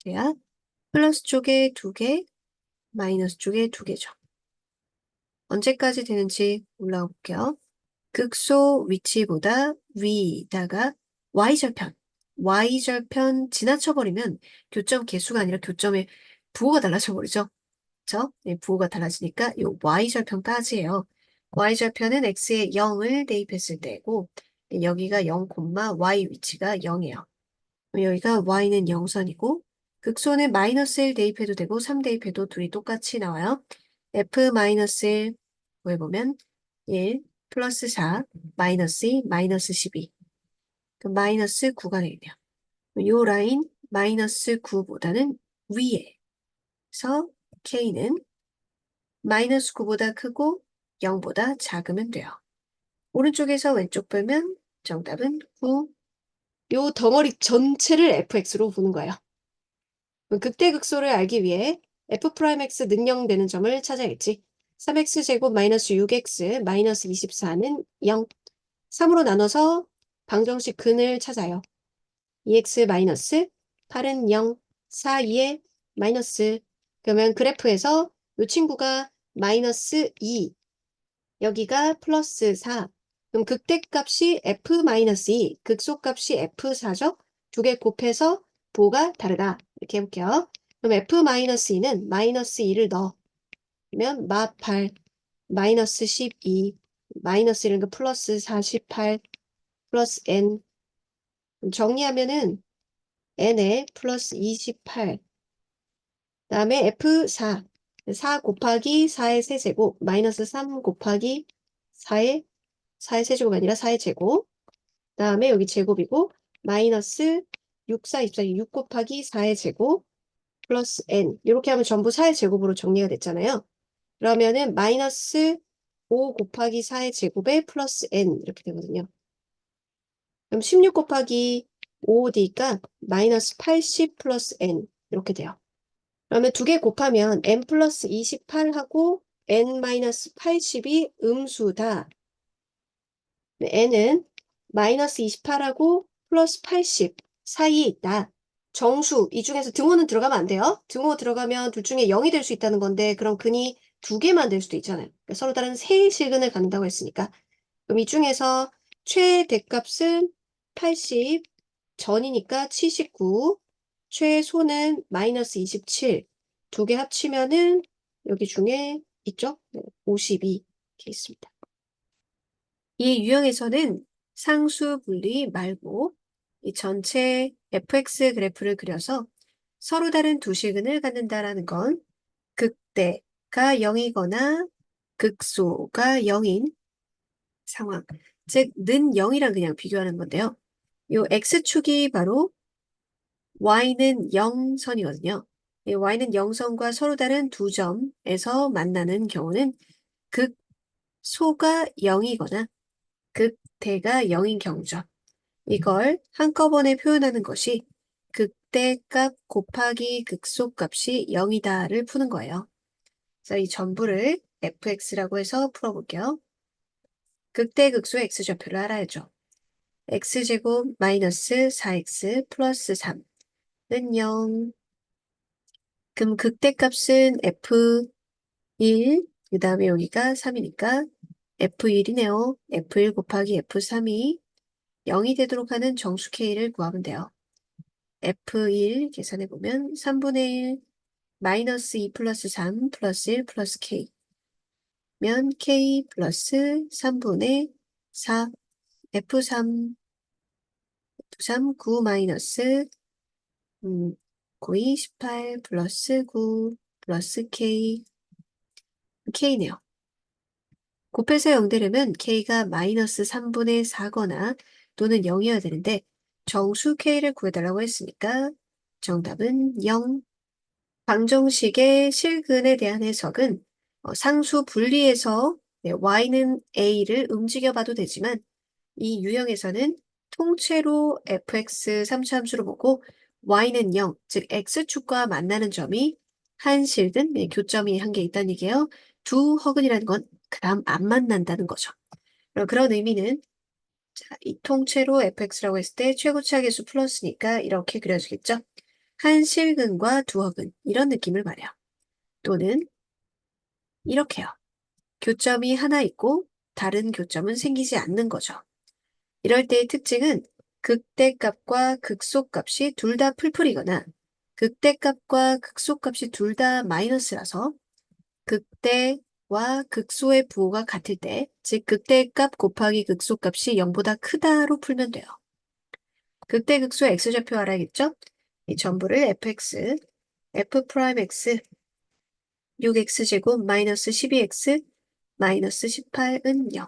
돼야 플러스 쪽에 2개, 마이너스 쪽에 2개죠. 언제까지 되는지 올라올게요. 극소 위치보다 위다가 y절편. y절편 지나쳐버리면 교점 개수가 아니라 교점의 부호가 달라져 버리죠. 그쵸? 네, 부호가 달라지니까 이 y절편까지예요. y절편은 x에 0을 대입했을 때고 여기가 0, y 위치가 0이에요. 여기가 y는 0선이고 극소는 마이너스 1 대입해도 되고 3 대입해도 둘이 똑같이 나와요. f-1 구해보면 1 플러스 4 마이너스 2 마이너스 12 그럼 마이너스 9가 되겠네요. 요 라인 마이너스 9보다는 위에서 k는 마이너스 9보다 크고 0보다 작으면 돼요. 오른쪽에서 왼쪽 빼면 정답은 9. 요 덩어리 전체를 fx로 보는 거예요. 극대극소를 알기 위해 f'x 능령되는 점을 찾아야겠지. 3x제곱 마이너스 6x 마이너스 24는 0. 3으로 나눠서 방정식 근을 찾아요. 2x 마이너스 8은 0, 4, 2에 마이너스. 그러면 그래프에서 이 친구가 마이너스 2, 여기가 플러스 4. 그럼 극대값이 f-2, 극소값이 f4죠? 두 개 곱해서 부호가 다르다. 이렇게 해볼게요. 그럼 f-2는 마이너스 2를 넣으면 마8 마이너스 12, 마이너스 1은 플러스 48, 플러스 n. 정리하면은 n에 플러스 28. 다음에 f4. 4 곱하기 4의 세제곱, 마이너스 3 곱하기 4의 4의 세제곱이 아니라 4의 제곱. 다음에 여기 제곱이고, 마이너스 6, 4, 24, 6 곱하기 4의 제곱, 플러스 n. 이렇게 하면 전부 4의 제곱으로 정리가 됐잖아요. 그러면은 마이너스 5 곱하기 4의 제곱에 플러스 n 이렇게 되거든요. 그럼 16 곱하기 5D니까 마이너스 80 플러스 n 이렇게 돼요. 그러면 두 개 곱하면 n 플러스 28하고 n 마이너스 80이 음수다. n은 마이너스 28하고 플러스 80 사이에 있다. 정수, 이 중에서 등호는 들어가면 안 돼요. 등호 들어가면 둘 중에 0이 될 수 있다는 건데 그럼 근이 두 개만 될 수도 있잖아요. 그러니까 서로 다른 세 실근을 갖는다고 했으니까. 그럼 이 중에서 최대값은 80, 전이니까 79, 최소는 마이너스 27. 두 개 합치면은 여기 중에 있죠? 52 이렇게 있습니다. 이 유형에서는 상수 분리 말고 이 전체 fx 그래프를 그려서 서로 다른 두 실근을 갖는다라는 건 극대가 0이거나 극소가 0인 상황, 즉 는 0이랑 그냥 비교하는 건데요. 요 x축이 바로 y는 0선이거든요. y는 0선과 서로 다른 두 점에서 만나는 경우는 극소가 0이거나 극대가 0인 경우죠. 이걸 한꺼번에 표현하는 것이 극대값 곱하기 극소값이 0이다를 푸는 거예요. 그래서 이 전부를 fx라고 해서 풀어볼게요. 극대극소 x좌표를 알아야죠. x제곱 마이너스 4x 플러스 3는 0. 그럼 극대값은 f1, 그 다음에 여기가 3이니까 f1이네요. f1 곱하기 f3이 0이 되도록 하는 정수 k를 구하면 돼요. f1 계산해보면 3분의 1 마이너스 2 플러스 3 플러스 1 플러스 k 면 k 플러스 3분의 4 f3 9 마이너스 9이 18 플러스 9 플러스 k네요. 곱해서 0 되려면 k가 마이너스 3분의 4거나 또는 0이어야 되는데 정수 k를 구해달라고 했으니까 정답은 0. 방정식의 실근에 대한 해석은 상수 분리해서 y는 a를 움직여 봐도 되지만 이 유형에서는 통째로 fx 3차함수로 보고 y는 0, 즉 x축과 만나는 점이 한 실근, 교점이 한 개 있다는 얘기예요. 두 허근이라는 건 그 다음 안 만난다는 거죠. 그런 의미는 자, 이 통째로 fx라고 했을 때 최고차 계수 플러스니까 이렇게 그려주겠죠. 한 실근과 두 허근 이런 느낌을 말해요. 또는 이렇게요. 교점이 하나 있고 다른 교점은 생기지 않는 거죠. 이럴 때의 특징은 극대값과 극소값이 둘 다 풀풀이거나 극대값과 극소값이 둘 다 마이너스라서 극대와 극소의 부호가 같을 때, 즉 극대값 곱하기 극소값이 0보다 크다로 풀면 돼요. 극대 극소 x좌표 알아야겠죠? 이 전부를 fx, f 프라임 x 6x제곱 마이너스 12x 마이너스 18은 0.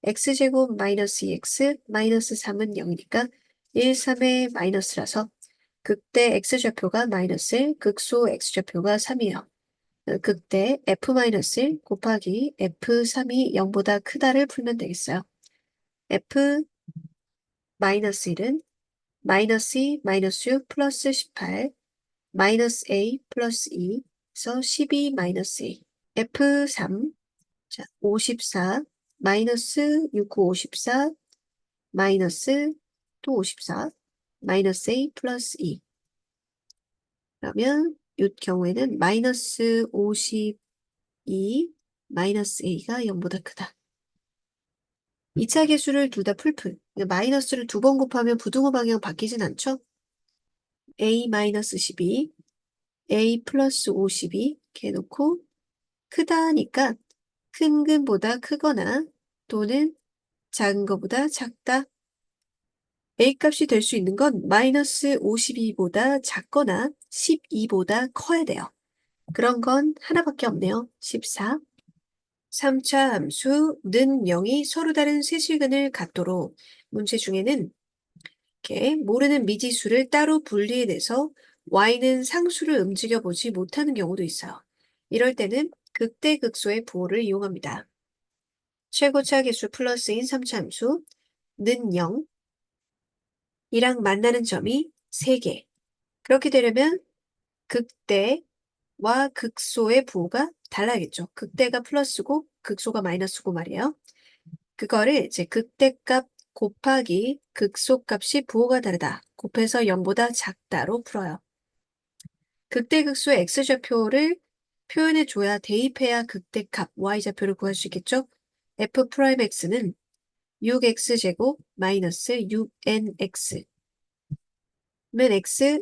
x제곱 마이너스 2x 마이너스 3은 0이니까 1, 3의 마이너스라서 극대 x좌표가 마이너스 1, 극소 x좌표가 3이에요. 극대 f-1 곱하기 f3이 0보다 크다를 풀면 되겠어요. f-1은 마이너스 2, 마이너스 6, 플러스 18, 마이너스 a, 플러스 2에서 12, 마이너스 a. f3, 자, 54, 마이너스 6, 9, 54, 마이너스 또 54, 마이너스 a, 플러스 2. 그러면 이 경우에는 마이너스 52, 마이너스 a가 0보다 크다. 2차 계수를 둘 다 풀풀. 마이너스를 두 번 곱하면 부등호 방향 바뀌진 않죠? a 마이너스 12, a 플러스 52 이렇게 해놓고 크다니까 큰 근보다 크거나 또는 작은 것보다 작다. a 값이 될 수 있는 건 마이너스 52보다 작거나 12보다 커야 돼요. 그런 건 하나밖에 없네요. 14. 3차 함수 는 0이 서로 다른 세실근을 갖도록 문제 중에는 이렇게 모르는 미지수를 따로 분리해내서 y는 상수를 움직여보지 못하는 경우도 있어요. 이럴 때는 극대극소의 부호를 이용합니다. 최고차 계수 플러스인 3차 함수 는 0 이랑 만나는 점이 3개. 그렇게 되려면 극대와 극소의 부호가 달라야겠죠. 극대가 플러스고 극소가 마이너스고 말이에요. 그거를 이제 극대값 곱하기 극소값이 부호가 다르다. 곱해서 0보다 작다로 풀어요. 극대극소의 x좌표를 표현해줘야 대입해야 극대값 y좌표를 구할 수 있겠죠? f'x는 6x제곱 마이너스 6nx 면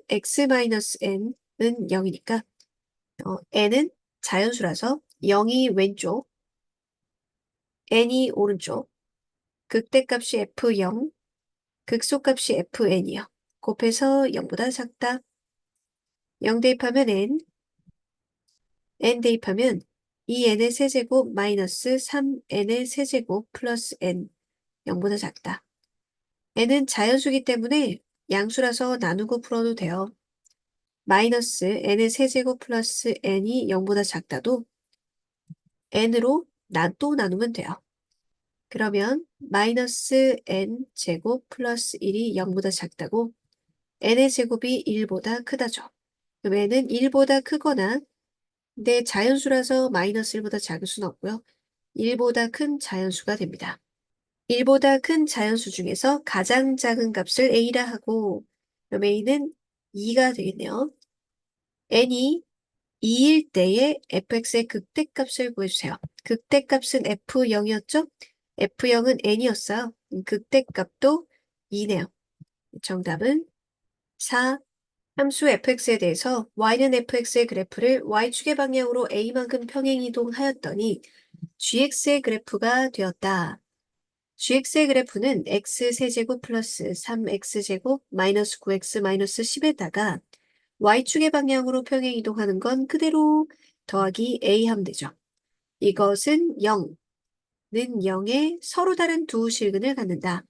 x-n은 0이니까 n은 자연수라서 0이 왼쪽, n이 오른쪽, 극대값이 f0, 극소값이 fn이요. 곱해서 0보다 작다. 0 대입하면 n 대입하면 2n의 세제곱 마이너스 3n의 세제곱 플러스 n 0보다 작다. n은 자연수기 때문에 양수라서 나누고 풀어도 돼요. 마이너스 n의 세제곱 플러스 n이 0보다 작다도 n으로 또 나누면 돼요. 그러면 마이너스 n 제곱 플러스 1이 0보다 작다고 n의 제곱이 1보다 크다죠. 그럼 n은 1보다 크거나 근데 자연수라서 마이너스 1보다 작을 수는 없고요. 1보다 큰 자연수가 됩니다. 1보다 큰 자연수 중에서 가장 작은 값을 a라 하고 그럼 a는 2가 되겠네요. n이 2일 때의 fx의 극대값을 구해주세요. 극대값은 f0이었죠? f0은 n이었어요. 극대값도 2네요. 정답은 4. 함수 fx에 대해서 y는 fx의 그래프를 y축의 방향으로 a만큼 평행이동하였더니 gx의 그래프가 되었다. gx의 그래프는 x세제곱 플러스 3x제곱 마이너스 9x 마이너스 10에다가 y축의 방향으로 평행이동하는 건 그대로 더하기 a 하면 되죠. 이것은 0는 0에 서로 다른 두 실근을 갖는다.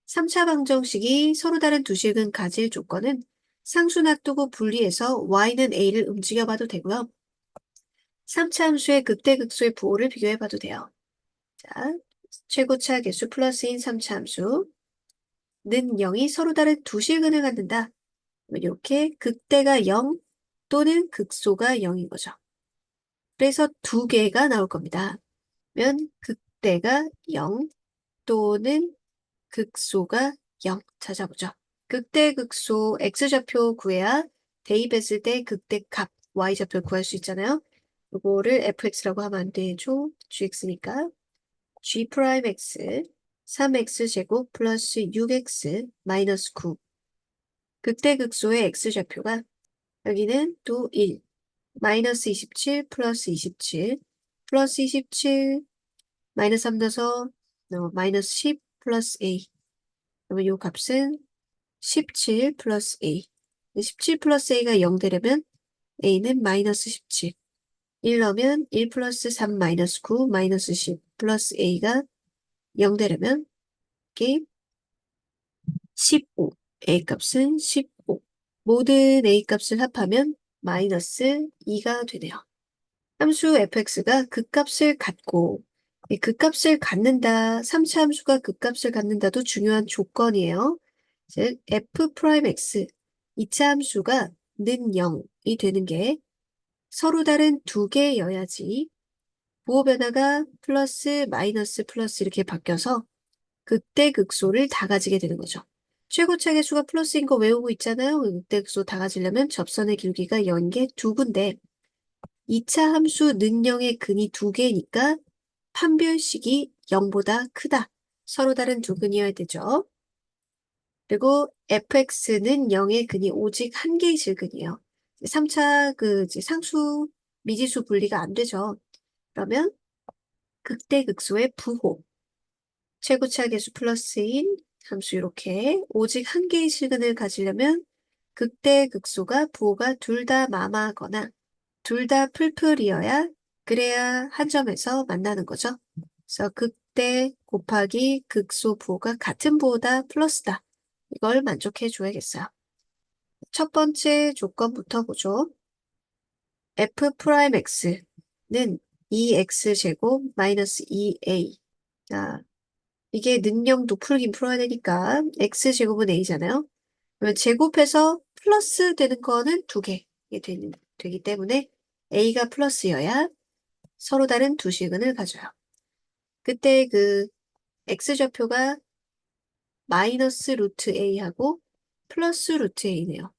3차 방정식이 서로 다른 두 실근 가질 조건은 상수 놔두고 분리해서 y는 a를 움직여봐도 되고요. 3차 함수의 극대극소의 부호를 비교해봐도 돼요. 자, 최고차 계수 플러스인 3차 함수 는 0이 서로 다른 두 실근을 갖는다. 이렇게 극대가 0 또는 극소가 0인 거죠. 그래서 두 개가 나올 겁니다. 그러면 극대가 0 또는 극소가 0 찾아보죠. 극대 극소 x좌표 구해야 대입했을 때 극대값 y좌표를 구할 수 있잖아요. 이거를 fx라고 하면 안 되죠. gx니까 g 프라임 x 3x제곱 플러스 6x 마이너스 9. 극대극소의 x좌표가 여기는 또 1, 마이너스 27 플러스 27, 플러스 27, 마이너스 3 넣어서 마이너스 10 플러스 a. 그러면 이 값은 17 플러스 a. 17 플러스 a가 0 되려면 a는 마이너스 17. 1 넣으면 1 플러스 3 마이너스 9 마이너스 10 플러스 a가 0 되려면 이게 15. a 값은 15. 모든 a 값을 합하면 마이너스 2가 되네요. 함수 fx가 극값을 갖고 이 극값을 갖는다, 3차 함수가 극값을 갖는다도 중요한 조건이에요. 즉 f'(x) 2차 함수가 는 0이 되는 게 서로 다른 두 개여야지 부호 변화가 플러스 마이너스 플러스 이렇게 바뀌어서 극대극소를 다 가지게 되는 거죠. 최고차 계수가 플러스인 거 외우고 있잖아요. 극대극소 다 가지려면 접선의 길기가 0인 게 두 군데 2차 함수 는 0의 근이 두 개니까 판별식이 0보다 크다. 서로 다른 두 근이어야 되죠. 그리고 fx는 0의 근이 오직 한 개의 질근이에요. 3차 상수 미지수 분리가 안 되죠. 그러면 극대극소의 부호 최고차 계수 플러스인 함수 이렇게 오직 한 개의 실근을 가지려면 극대극소가 부호가 둘 다 마마하거나 둘 다 풀풀이어야 그래야 한 점에서 만나는 거죠. 그래서 극대 곱하기 극소 부호가 같은 부호다 플러스다. 이걸 만족해 줘야겠어요. 첫 번째 조건부터 보죠. f'x는 2x제곱 마이너스 2a. 자, 이게 능력도 풀긴 풀어야 되니까 x제곱은 a잖아요. 그러면 제곱해서 플러스 되는 거는 두 개 되기 때문에 a가 플러스여야 서로 다른 두 실근을 가져요. 그때 그 x좌표가 마이너스 루트 a하고 플러스 루트 a네요.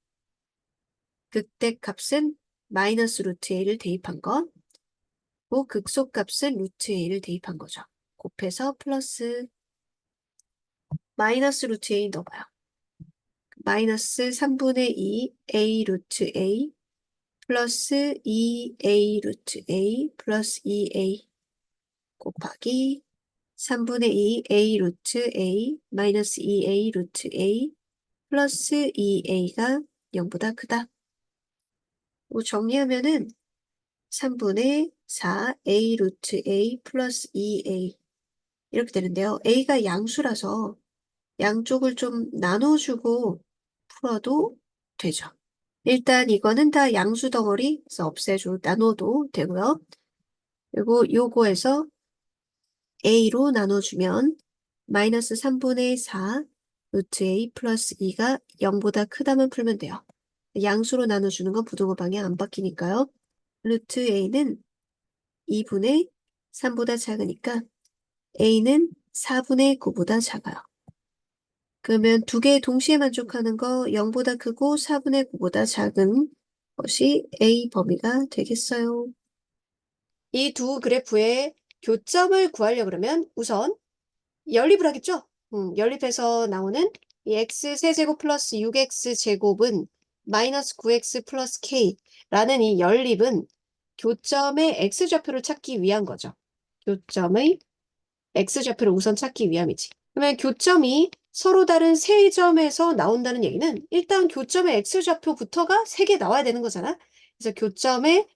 극대값은 마이너스 루트 a를 대입한 거, 극소값은 루트 a를 대입한 거죠. 곱해서 플러스 마이너스 루트 a 넣어봐요. 마이너스 3분의 2 a 루트 a 플러스 2a 루트 a 플러스 2a 곱하기 3분의 2 a 루트 a 마이너스 2a 루트 a 플러스 2a가 0보다 크다. 정리하면은 3분의 4 a 루트 a 플러스 2a 이렇게 되는데요. a가 양수라서 양쪽을 좀 나눠주고 풀어도 되죠. 일단 이거는 다 양수 덩어리, 그래서 없애줘 나눠도 되고요. 그리고 요거에서 a로 나눠주면 마이너스 3분의 4 루트 a 플러스 2가 0보다 크다면 풀면 돼요. 양수로 나눠주는 건 부등호 방향 안 바뀌니까요. 루트 a는 2분의 3보다 작으니까 a는 4분의 9보다 작아요. 그러면 두 개 동시에 만족하는 거 0보다 크고 4분의 9보다 작은 것이 A 범위가 되겠어요. 이 두 그래프의 교점을 구하려고 그러면 우선 연립을 하겠죠? 연립해서 나오는 이 x 세제곱 플러스 6x 제곱은 마이너스 9x 플러스 k라는 이 연립은 교점의 x좌표를 찾기 위한 거죠. 교점의 x좌표를 우선 찾기 위함이지. 그러면 교점이 서로 다른 세 점에서 나온다는 얘기는 일단 교점의 x좌표부터가 3개 나와야 되는 거잖아. 그래서 교점의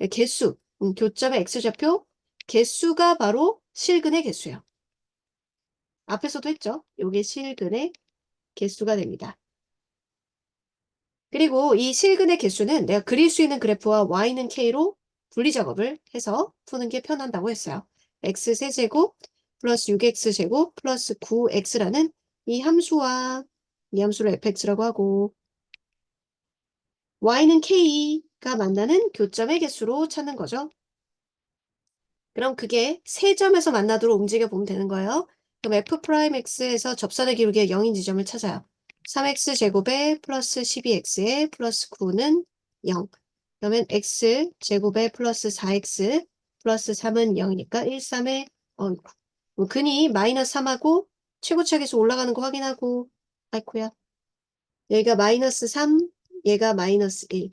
개수, 교점의 x좌표 개수가 바로 실근의 개수예요. 앞에서도 했죠. 이게 실근의 개수가 됩니다. 그리고 이 실근의 개수는 내가 그릴 수 있는 그래프와 y는 k로 분리 작업을 해서 푸는 게 편한다고 했어요. x 세제곱 플러스 6x 제곱 플러스 9x라는 이 함수와 이 함수를 fx라고 하고 y는 k가 만나는 교점의 개수로 찾는 거죠. 그럼 그게 세 점에서 만나도록 움직여 보면 되는 거예요. 그럼 f'x에서 접선의 기울기가 0인 지점을 찾아요. 3x 제곱에 플러스 12x에 플러스 9는 0. 그러면 x 제곱에 플러스 4x 플러스 3은 0이니까 1, 3에 근이 마이너스 3하고 최고차 계수 올라가는 거 확인하고, 아이쿠야. 여기가 마이너스 3, 얘가 마이너스 1.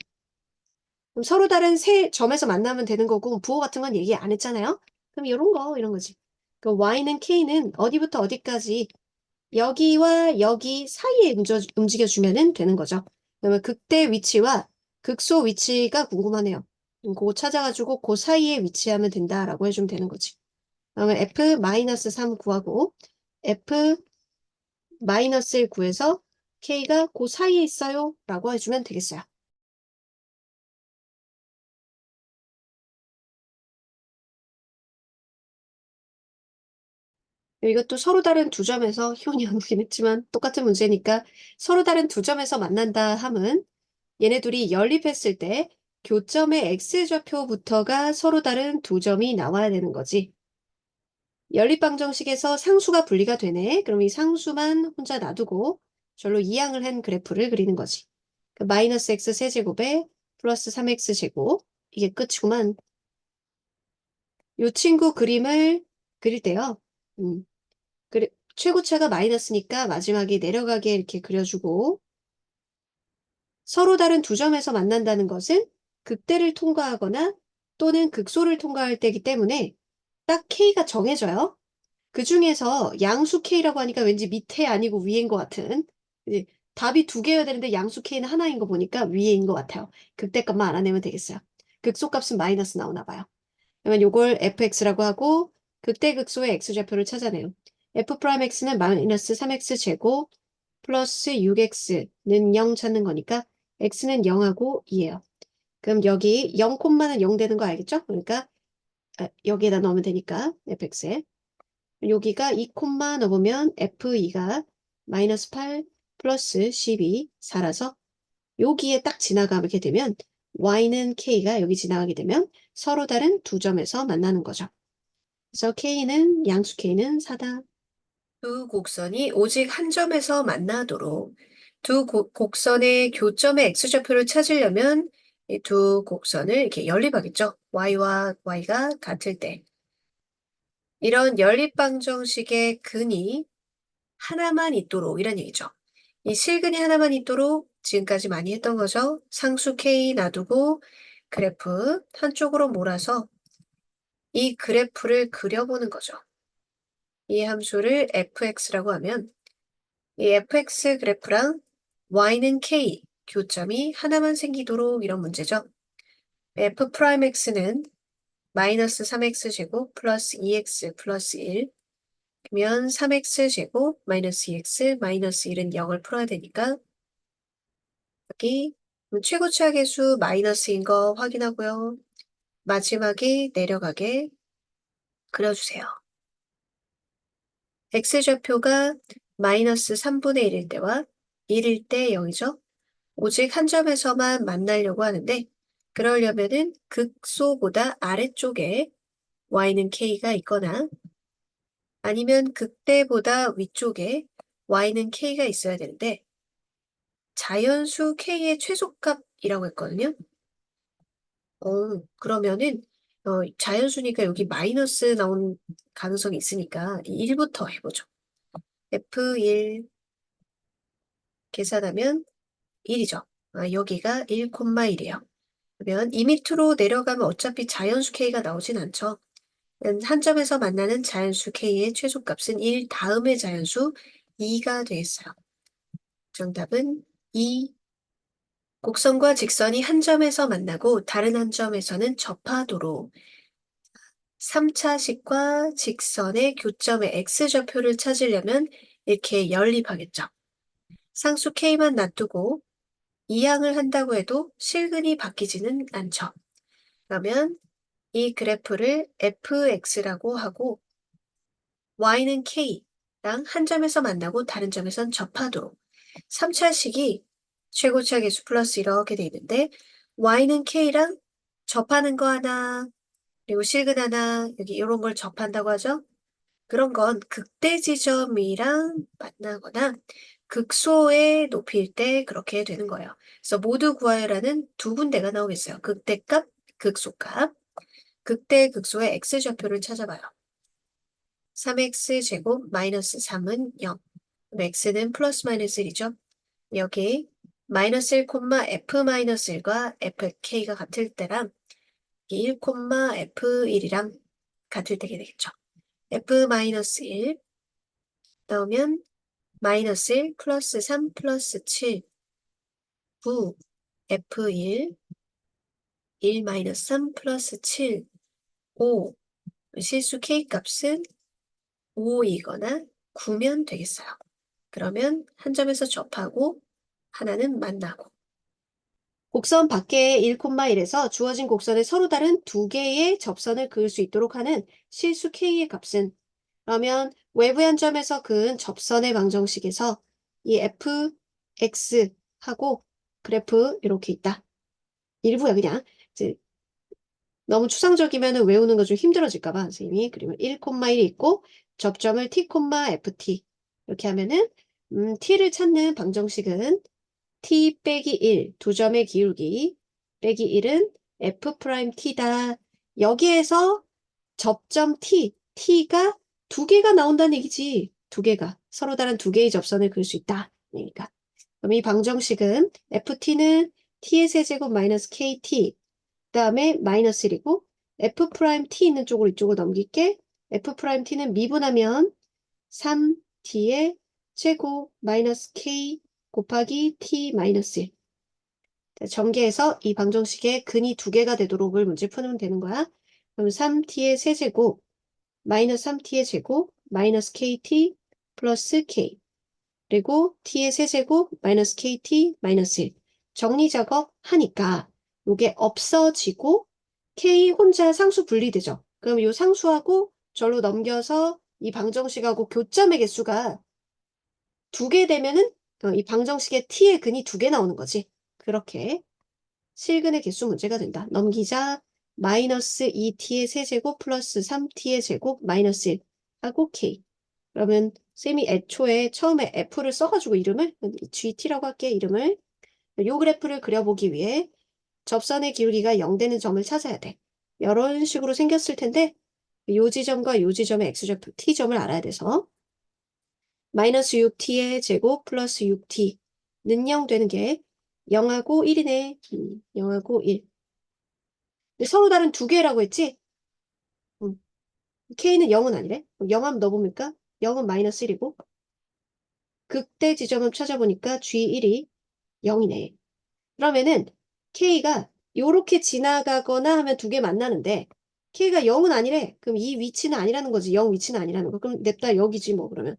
그럼 서로 다른 세 점에서 만나면 되는 거고, 부호 같은 건 얘기 안 했잖아요? 그럼 이런 거지. 그럼 y는 k는 어디부터 어디까지 여기와 여기 사이에 움직여주면 되는 거죠. 그러면 극대 위치와 극소 위치가 궁금하네요. 그거 찾아가지고 그 사이에 위치하면 된다라고 해주면 되는 거지. 그러면 f-3 구하고 f-1 구해서 k가 그 사이에 있어요 라고 해주면 되겠어요. 이것도 서로 다른 두 점에서 희원이 안 오긴 했지만 똑같은 문제니까 서로 다른 두 점에서 만난다 함은 얘네 둘이 연립했을 때 교점의 x좌표부터가 서로 다른 두 점이 나와야 되는 거지. 연립방정식에서 상수가 분리가 되네. 그럼 이 상수만 혼자 놔두고 절로 이항을 한 그래프를 그리는 거지. 그 마이너스 x 세제곱에 플러스 3x 제곱. 이게 끝이구만. 요 친구 그림을 그릴 때요. 최고차가 마이너스니까 마지막에 내려가게 이렇게 그려주고 서로 다른 두 점에서 만난다는 것은 극대를 통과하거나 또는 극소를 통과할 때이기 때문에 딱 K가 정해져요. 그 중에서 양수 K라고 하니까 왠지 밑에 아니고 위인 것 같은. 이제 답이 두 개여야 되는데 양수 K는 하나인 거 보니까 위에인 것 같아요. 극대값만 알아내면 되겠어요. 극소값은 마이너스 나오나 봐요. 그러면 요걸 fx라고 하고 극대 극소의 x좌표를 찾아내요. f'x는 마이너스 3x 제곱 플러스 6x는 0 찾는 거니까 x는 0하고 2예요. 그럼 여기 0콤마는 0 되는 거 알겠죠? 그러니까 여기에다 넣으면 되니까 fx에 여기가 2 콤마 넣으면 f2가 마이너스 8 플러스 12 4라서 여기에 딱 지나가게 되면 y는 k가 여기 지나가게 되면 서로 다른 두 점에서 만나는 거죠. 그래서 k는 양수 k는 4다. 두 곡선이 오직 한 점에서 만나도록 두 곡선의 교점의 x좌표를 찾으려면 이 두 곡선을 이렇게 연립하겠죠. y와 y가 같을 때. 이런 연립방정식의 근이 하나만 있도록 이란 얘기죠. 이 실근이 하나만 있도록 지금까지 많이 했던 거죠. 상수 k 놔두고 그래프 한쪽으로 몰아서 이 그래프를 그려보는 거죠. 이 함수를 fx라고 하면 이 fx 그래프랑 y는 k 교점이 하나만 생기도록 이런 문제죠. f'x는 마이너스 3x 제곱 플러스 2x 플러스 1 그러면 3x 제곱 마이너스 2x 마이너스 1은 0을 풀어야 되니까 여기 최고 최악의 수 마이너스인 거 확인하고요. 마지막에 내려가게 그려주세요. x좌표가 마이너스 3분의 1일 때와 1일 때 0이죠. 오직 한 점에서만 만나려고 하는데 그러려면은 극소보다 아래쪽에 y는 k가 있거나 아니면 극대보다 위쪽에 y는 k가 있어야 되는데 자연수 k의 최소값이라고 했거든요. 그러면은 자연수니까 여기 마이너스 나온 가능성이 있으니까 1부터 해보죠. f1 계산하면 1이죠. 여기가 1,1이에요. 그러면 이 밑으로 내려가면 어차피 자연수 k가 나오진 않죠. 한 점에서 만나는 자연수 k의 최소값은 1 다음의 자연수 2가 되겠어요. 정답은 2. 곡선과 직선이 한 점에서 만나고 다른 한 점에서는 접하도록 3차식과 직선의 교점의 x좌표를 찾으려면 이렇게 연립하겠죠. 상수 k만 놔두고 이항을 한다고 해도 실근이 바뀌지는 않죠. 그러면 이 그래프를 fx라고 하고 y는 k랑 한 점에서 만나고 다른 점에선 접하도록 3차식이 최고차 계수 플러스 이렇게 돼 있는데 y는 k랑 접하는 거 하나 그리고 실근 하나 여기 이런 걸 접한다고 하죠. 그런 건 극대 지점이랑 만나거나 극소의 높이일 때 그렇게 되는 거예요. 그래서 모두 구하여라는 두 군데가 나오겠어요. 극대값, 극소값. 극대, 극소의 x좌표를 찾아봐요. 3x 제곱 마이너스 3은 0. x는 플러스 마이너스 1이죠. 여기 마이너스 1, f 마이너스 1과 fk가 같을 때랑 1, f1이랑 같을 때게 되겠죠. f 마이너스 1 넣으면 마이너스 1 플러스 3 플러스 7 9 f1 1 마이너스 3 플러스 7 5 실수 k 값은 5이거나 9면 되겠어요. 그러면 한 점에서 접하고 하나는 만나고 곡선 밖에 1,1에서 주어진 곡선에 서로 다른 두 개의 접선을 그을 수 있도록 하는 실수 k의 값은 그러면 외부의 한 점에서 그은 접선의 방정식에서 이 fx하고 그래프 이렇게 있다. 일부야 그냥 이제 너무 추상적이면 외우는 거 좀 힘들어질까 봐 선생님이 그리면 1,1이 있고 접점을 t, ft 이렇게 하면은 t를 찾는 방정식은 t 빼기 1, 두 점의 기울기 빼기 1은 f 프라임 t다. 여기에서 접점 t가 두 개가 나온다는 얘기지. 두 개가. 서로 다른 두 개의 접선을 그을 수 있다. 그러니까. 그럼 이 방정식은 ft는 t의 세제곱 마이너스 kt 그 다음에 마이너스 1이고 f 프라임 t 있는 쪽으로 이쪽으로 넘길게 f 프라임 t는 미분하면 3t의 제곱 마이너스 k 곱하기 t 마이너스 1 전개해서 이 방정식에 근이 두 개가 되도록을 문제 풀면 되는 거야. 그럼 3t의 세제곱 마이너스 3t의 제곱 마이너스 kt 플러스 k 그리고 t의 세제곱 마이너스 kt 마이너스 1 정리 작업 하니까 이게 없어지고 k 혼자 상수 분리되죠. 그럼 이 상수하고 절로 넘겨서 이 방정식하고 교점의 개수가 두 개 되면은 이 방정식에 t의 근이 두 개 나오는 거지. 그렇게 실근의 개수 문제가 된다. 넘기자 마이너스 2t의 세제곱 플러스 3t의 제곱 마이너스 1 하고 k 그러면 쌤이 애초에 처음에 f를 써가지고 이름을 gt라고 할게 이름을 요 그래프를 그려보기 위해 접선의 기울기가 0 되는 점을 찾아야 돼. 이런 식으로 생겼을 텐데 요 지점과 요 지점의 x좌표 t점을 알아야 돼서 마이너스 6t의 제곱 플러스 6t는 0 되는 게 0하고 1이네. 0하고 1. 근데 서로 다른 두 개라고 했지? k는 0은 아니래. 0 하면 넣어봅니까? 0은 마이너스 1이고 극대 지점을 찾아보니까 G1이 0이네. 그러면은 K가 요렇게 지나가거나 하면 두 개 만나는데 K가 0은 아니래. 그럼 이 위치는 아니라는 거지. 0 위치는 아니라는 거. 그럼 냅다 여기지 뭐 그러면.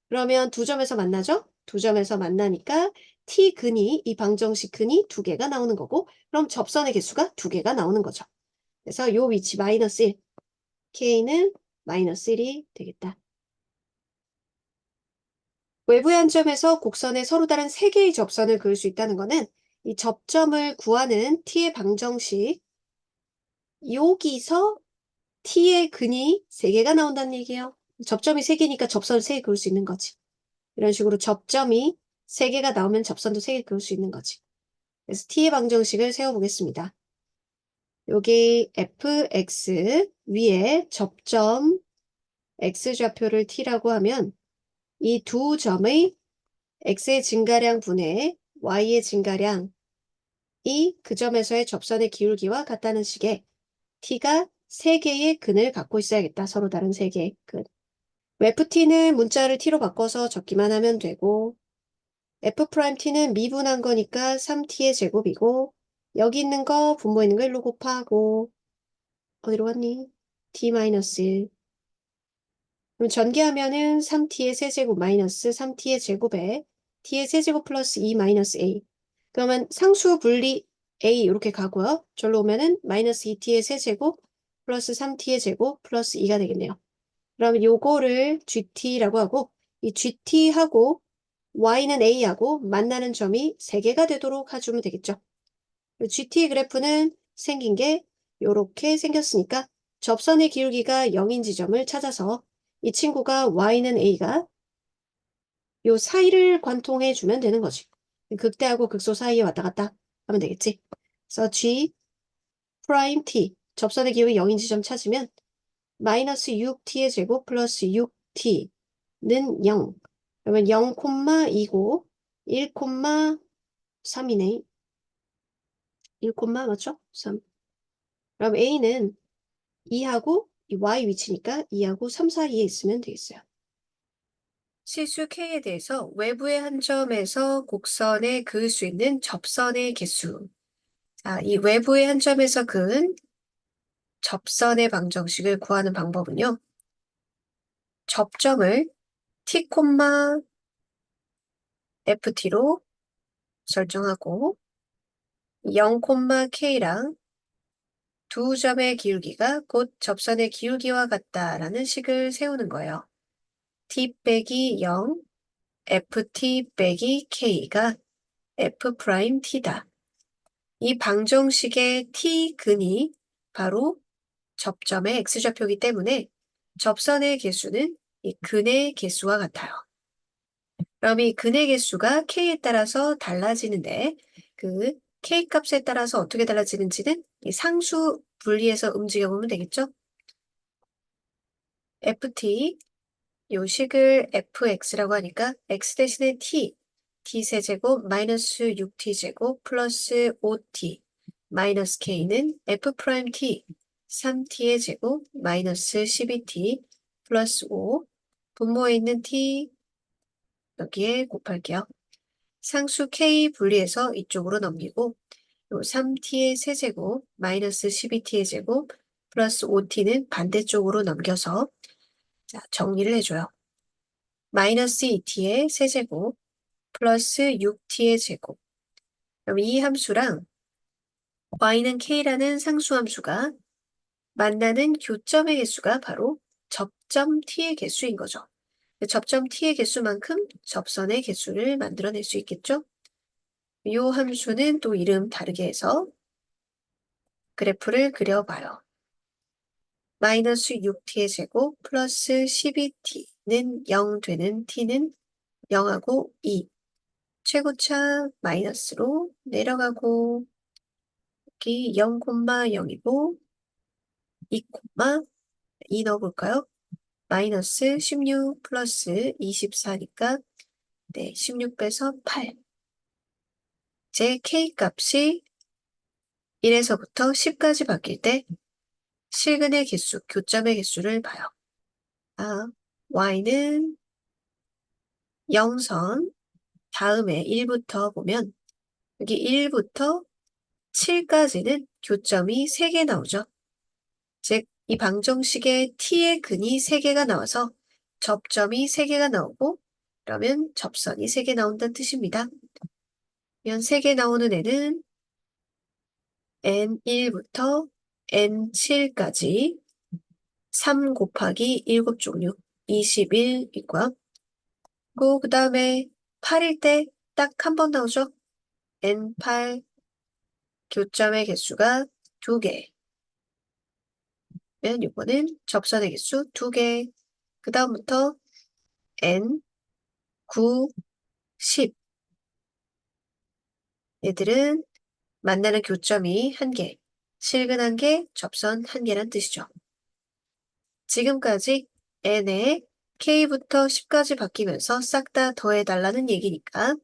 그러면 두 점에서 만나죠? 두 점에서 만나니까 T 근이 이 방정식 근이 두 개가 나오는 거고 그럼 접선의 개수가 두 개가 나오는 거죠. 그래서 요 위치 마이너스 1. K는 마이너스 1이 되겠다. 외부의 한 점에서 곡선에 서로 다른 세 개의 접선을 그을 수 있다는 것은 이 접점을 구하는 t의 방정식 여기서 t의 근이 세 개가 나온다는 얘기예요. 접점이 세 개니까 접선을 세 개 그을 수 있는 거지. 이런 식으로 접점이 세 개가 나오면 접선도 세 개 그을 수 있는 거지. 그래서 t의 방정식을 세워보겠습니다. 여기 fx 위에 접점 x좌표를 t라고 하면 이 두 점의 x의 증가량 분의 y의 증가량이 그 점에서의 접선의 기울기와 같다는 식의 t가 세 개의 근을 갖고 있어야겠다. 서로 다른 세 개의 근. ft는 문자를 t로 바꿔서 적기만 하면 되고 f't는 미분한 거니까 3t의 제곱이고 여기 있는 거 분모에 있는 거 1로 곱하고 어디로 갔니? t-1 그럼 전개하면은 3t의 세제곱 마이너스 3t의 제곱에 t의 세제곱 플러스 2 마이너스 a. 그러면 상수 분리 a 이렇게 가고요. 절로 오면은 마이너스 2t의 세제곱 플러스 3t의 제곱 플러스 2가 되겠네요. 그러면 요거를 gt라고 하고 이 gt하고 y는 a하고 만나는 점이 3개가 되도록 해주면 되겠죠. GT 그래프는 생긴 게 요렇게 생겼으니까 접선의 기울기가 0인 지점을 찾아서 이 친구가 y는 a가 요 사이를 관통해 주면 되는 거지. 극대하고 극소 사이에 왔다 갔다 하면 되겠지. 그래서 G 프라임 T 접선의 기울기 0인 지점 찾으면 마이너스 6t의 제곱 플러스 6t는 0. 그러면 0,2고 1,3이네. 1, 맞죠? 3. 그럼 a는 2하고 이 y 위치니까 2하고 3 사이에 있으면 되겠어요. 실수 k에 대해서 외부의 한 점에서 곡선에 그을 수 있는 접선의 개수. 자, 이 외부의 한 점에서 그은 접선의 방정식을 구하는 방법은요. 접점을 t, ft로 설정하고 0, k랑 두 점의 기울기가 곧 접선의 기울기와 같다라는 식을 세우는 거예요. t 빼기 0, ft 빼기 k가 f't다. 이 방정식의 t근이 바로 접점의 x좌표이기 때문에 접선의 개수는 이 근의 개수와 같아요. 그럼 이 근의 개수가 k에 따라서 달라지는데 그 k 값에 따라서 어떻게 달라지는지는 이 상수 분리해서 움직여보면 되겠죠? ft, 요 식을 fx라고 하니까 x 대신에 t 세제곱 마이너스 6t제곱 플러스 5t 마이너스 k는 f't 3t의 제곱 마이너스 12t 플러스 5 분모에 있는 t 여기에 곱할게요. 상수 k 분리해서 이쪽으로 넘기고 요 3t의 세제곱 마이너스 12t의 제곱 플러스 5t는 반대쪽으로 넘겨서 자, 정리를 해줘요. 마이너스 2t의 세제곱 플러스 6t의 제곱. 그럼 이 함수랑 y는 k라는 상수함수가 만나는 교점의 개수가 바로 접점 t의 개수인 거죠. 접점 t의 개수만큼 접선의 개수를 만들어낼 수 있겠죠? 이 함수는 또 이름 다르게 해서 그래프를 그려봐요. 마이너스 6t의 제곱 플러스 12t는 0 되는 t는 0하고 2. 최고차 마이너스로 내려가고 여기 0,0이고 2, 넣어볼까요? 마이너스 16 플러스 24니까 네, 16 빼서 8. 제 k 값이 1에서부터 10까지 바뀔 때 실근의 개수, 교점의 개수를 봐요. 아, y는 0선 다음에 1부터 보면 여기 1부터 7까지는 교점이 3개 나오죠. 즉, 이 방정식에 t의 근이 3개가 나와서 접점이 3개가 나오고 그러면 접선이 3개 나온다는 뜻입니다. 그러면 3개 나오는 애는 n1부터 n7까지 3 곱하기 7종류 21이고요. 그 다음에 8일 때 딱 한 번 나오죠. n8 교점의 개수가 2개. 면 요거는 접선의 개수 2개. 그 다음부터 n, 9, 10. 얘들은 만나는 교점이 1개, 실근 1개, 접선 1개란 뜻이죠. 지금까지 n에 k부터 10까지 바뀌면서 싹 다 더해달라는 얘기니까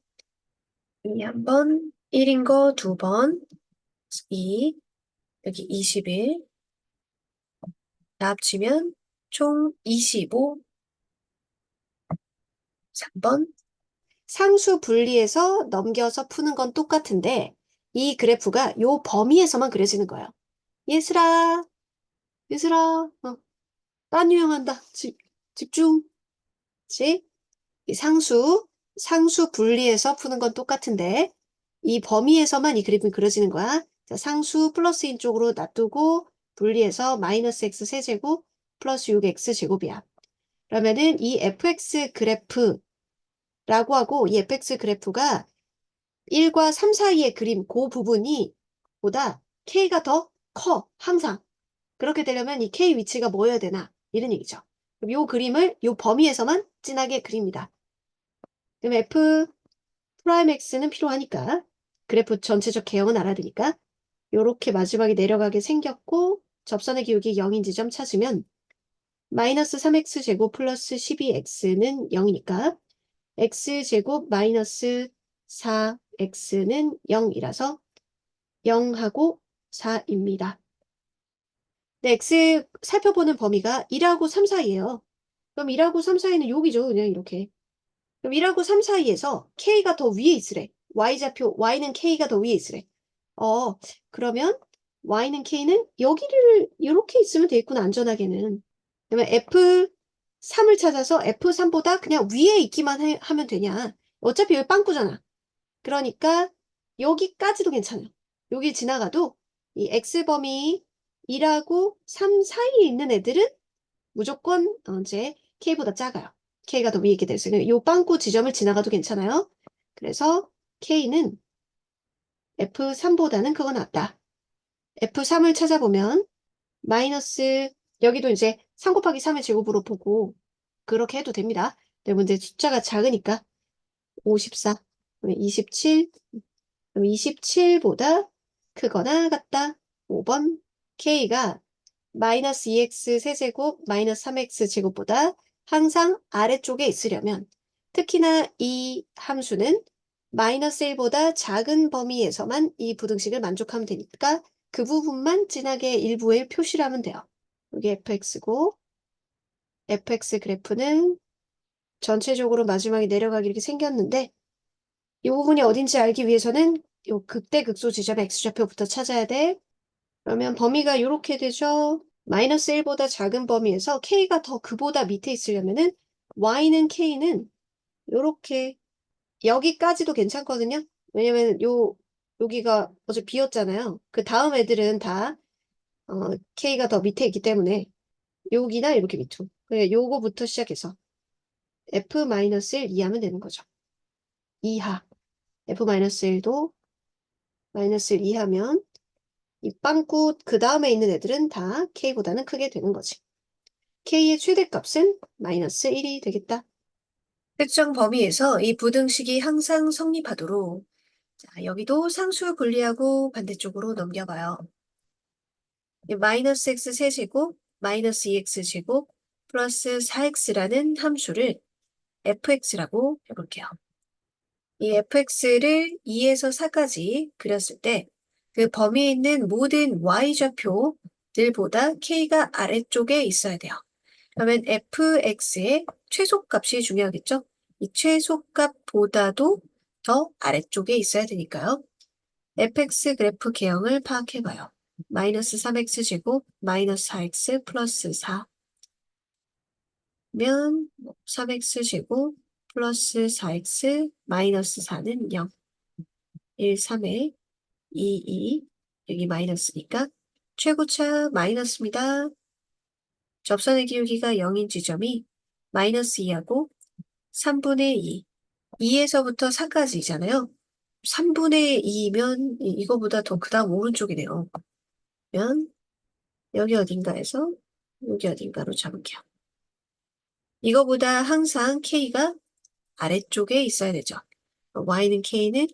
이 한 번, 1인 거 2번, 2, 여기 21, 다 합치면 총 25, 3번. 상수 분리해서 넘겨서 푸는 건 똑같은데 이 그래프가 요 범위에서만 그려지는 거예요. 얘들아, 딴 유형한다. 집중. 그치? 이 상수 분리해서 푸는 건 똑같은데 이 범위에서만 이 그래프는 그려지는 거야. 자, 상수 플러스인 쪽으로 놔두고 분리해서 마이너스 x 세제곱 플러스 6x 제곱이야. 그러면은 이 fx 그래프라고 하고 이 fx 그래프가 1과 3 사이의 그림 그 부분이 보다 k가 더 커. 항상. 그렇게 되려면 이 k 위치가 뭐여야 되나? 이런 얘기죠. 그럼 요 그림을 요 범위에서만 진하게 그립니다. 그럼 f 프라임 x는 필요하니까 그래프 전체적 개형은 알아두니까 요렇게 마지막에 내려가게 생겼고 접선의 기울기 0인 지점 찾으면 마이너스 3x제곱 플러스 12x는 0이니까 x제곱 마이너스 4x는 0이라서 0하고 4입니다. 네, x 살펴보는 범위가 1하고 3 사이예요. 그럼 1하고 3 사이는 여기죠. 그냥 이렇게. 그럼 1하고 3 사이에서 k가 더 위에 있으래. y좌표 y는 k가 더 위에 있으래. 그러면 y는 k는 여기를 이렇게 있으면 되겠구나. 안전하게는. 그러면 F3을 찾아서 F3보다 그냥 위에 있기만 하면 되냐. 어차피 여기 빵꾸잖아. 그러니까 여기까지도 괜찮아요. 여기 지나가도 이 X범위 1하고 3 사이에 있는 애들은 무조건 이제 K보다 작아요. K가 더 위에 있게 됐어요. 이 빵꾸 지점을 지나가도 괜찮아요. 그래서 K는 F3보다는 그건 낫다. F3을 찾아보면 마이너스 여기도 이제 3 곱하기 3의 제곱으로 보고 그렇게 해도 됩니다. 근데 문제 숫자가 작으니까 54, 27, 그럼 27보다 크거나 같다. 5번 K가 마이너스 2x 세제곱 마이너스 3x 제곱보다 항상 아래쪽에 있으려면 특히나 이 함수는 마이너스 1보다 작은 범위에서만 이 부등식을 만족하면 되니까 그 부분만 진하게 일부에 표시를 하면 돼요. 여기 fx고 fx 그래프는 전체적으로 마지막에 내려가기 이렇게 생겼는데 이 부분이 어딘지 알기 위해서는 요 극대극소 지점 x좌표부터 찾아야 돼. 그러면 범위가 이렇게 되죠. 마이너스 1보다 작은 범위에서 k가 더 그보다 밑에 있으려면은 y는 k는 요렇게 여기까지도 괜찮거든요. 왜냐면 여기가 어제 비었잖아요. 그 다음 애들은 다 k가 더 밑에 있기 때문에 여기나 이렇게 밑으로. 요거부터 시작해서 f-1 이하면 되는 거죠. 이하. f-1도 마이너스 1 이하면 이 빵꾸 그 다음에 있는 애들은 다 k보다는 크게 되는 거지. k의 최대값은 마이너스 1이 되겠다. 특정 범위에서 이 부등식이 항상 성립하도록 자, 여기도 상수 분리하고 반대쪽으로 넘겨봐요. 마이너스 x 세제곱 마이너스 2x 제곱 플러스 4x라는 함수를 fx라고 해볼게요. 이 fx를 2에서 4까지 그렸을 때 그 범위에 있는 모든 y좌표들보다 k가 아래쪽에 있어야 돼요. 그러면 fx의 최소값이 중요하겠죠? 이 최소값보다도 더 아래쪽에 있어야 되니까요. fx 그래프 개형을 파악해봐요. 마이너스 3x제곱 마이너스 4x 플러스 4면 3x제곱 플러스 4x 마이너스 4는 0. 1, 3에 2, 2 여기 마이너스니까 최고차 마이너스입니다. 접선의 기울기가 0인 지점이 마이너스 2하고 3분의 2 2에서부터 4까지잖아요. 3분의 2면 이거보다 더 그 다음 오른쪽이네요. 그러면 여기 어딘가에서 여기 어딘가로 잡을게요. 이거보다 항상 K가 아래쪽에 있어야 되죠. Y는 K는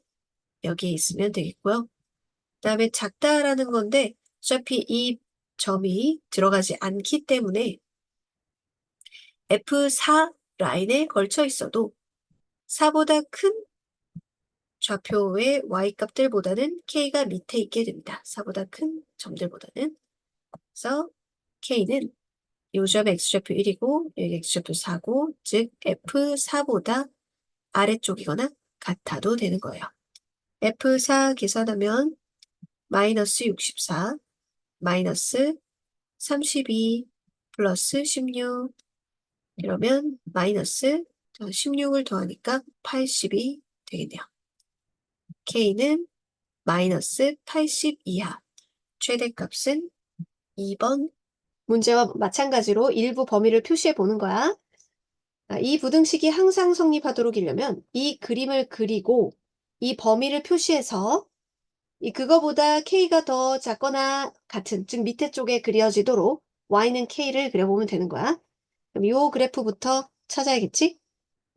여기에 있으면 되겠고요. 그 다음에 작다라는 건데 어차피 이 점이 들어가지 않기 때문에 F4 라인에 걸쳐 있어도 4보다 큰 좌표의 y값들보다는 k가 밑에 있게 됩니다. 4보다 큰 점들보다는. 그래서 k는 요점 x좌표 1이고 여기 x좌표 4고 즉 f4보다 아래쪽이거나 같아도 되는 거예요. f4 계산하면 마이너스 64 마이너스 32 플러스 16 그러면 마이너스 16을 더하니까 80이 되겠네요. k는 마이너스 80 이하. 최대값은 2번. 문제와 마찬가지로 일부 범위를 표시해 보는 거야. 이 부등식이 항상 성립하도록이려면 이 그림을 그리고 이 범위를 표시해서 그거보다 k가 더 작거나 같은, 즉 밑에 쪽에 그려지도록 y는 k를 그려보면 되는 거야. 그럼 이 그래프부터 찾아야겠지?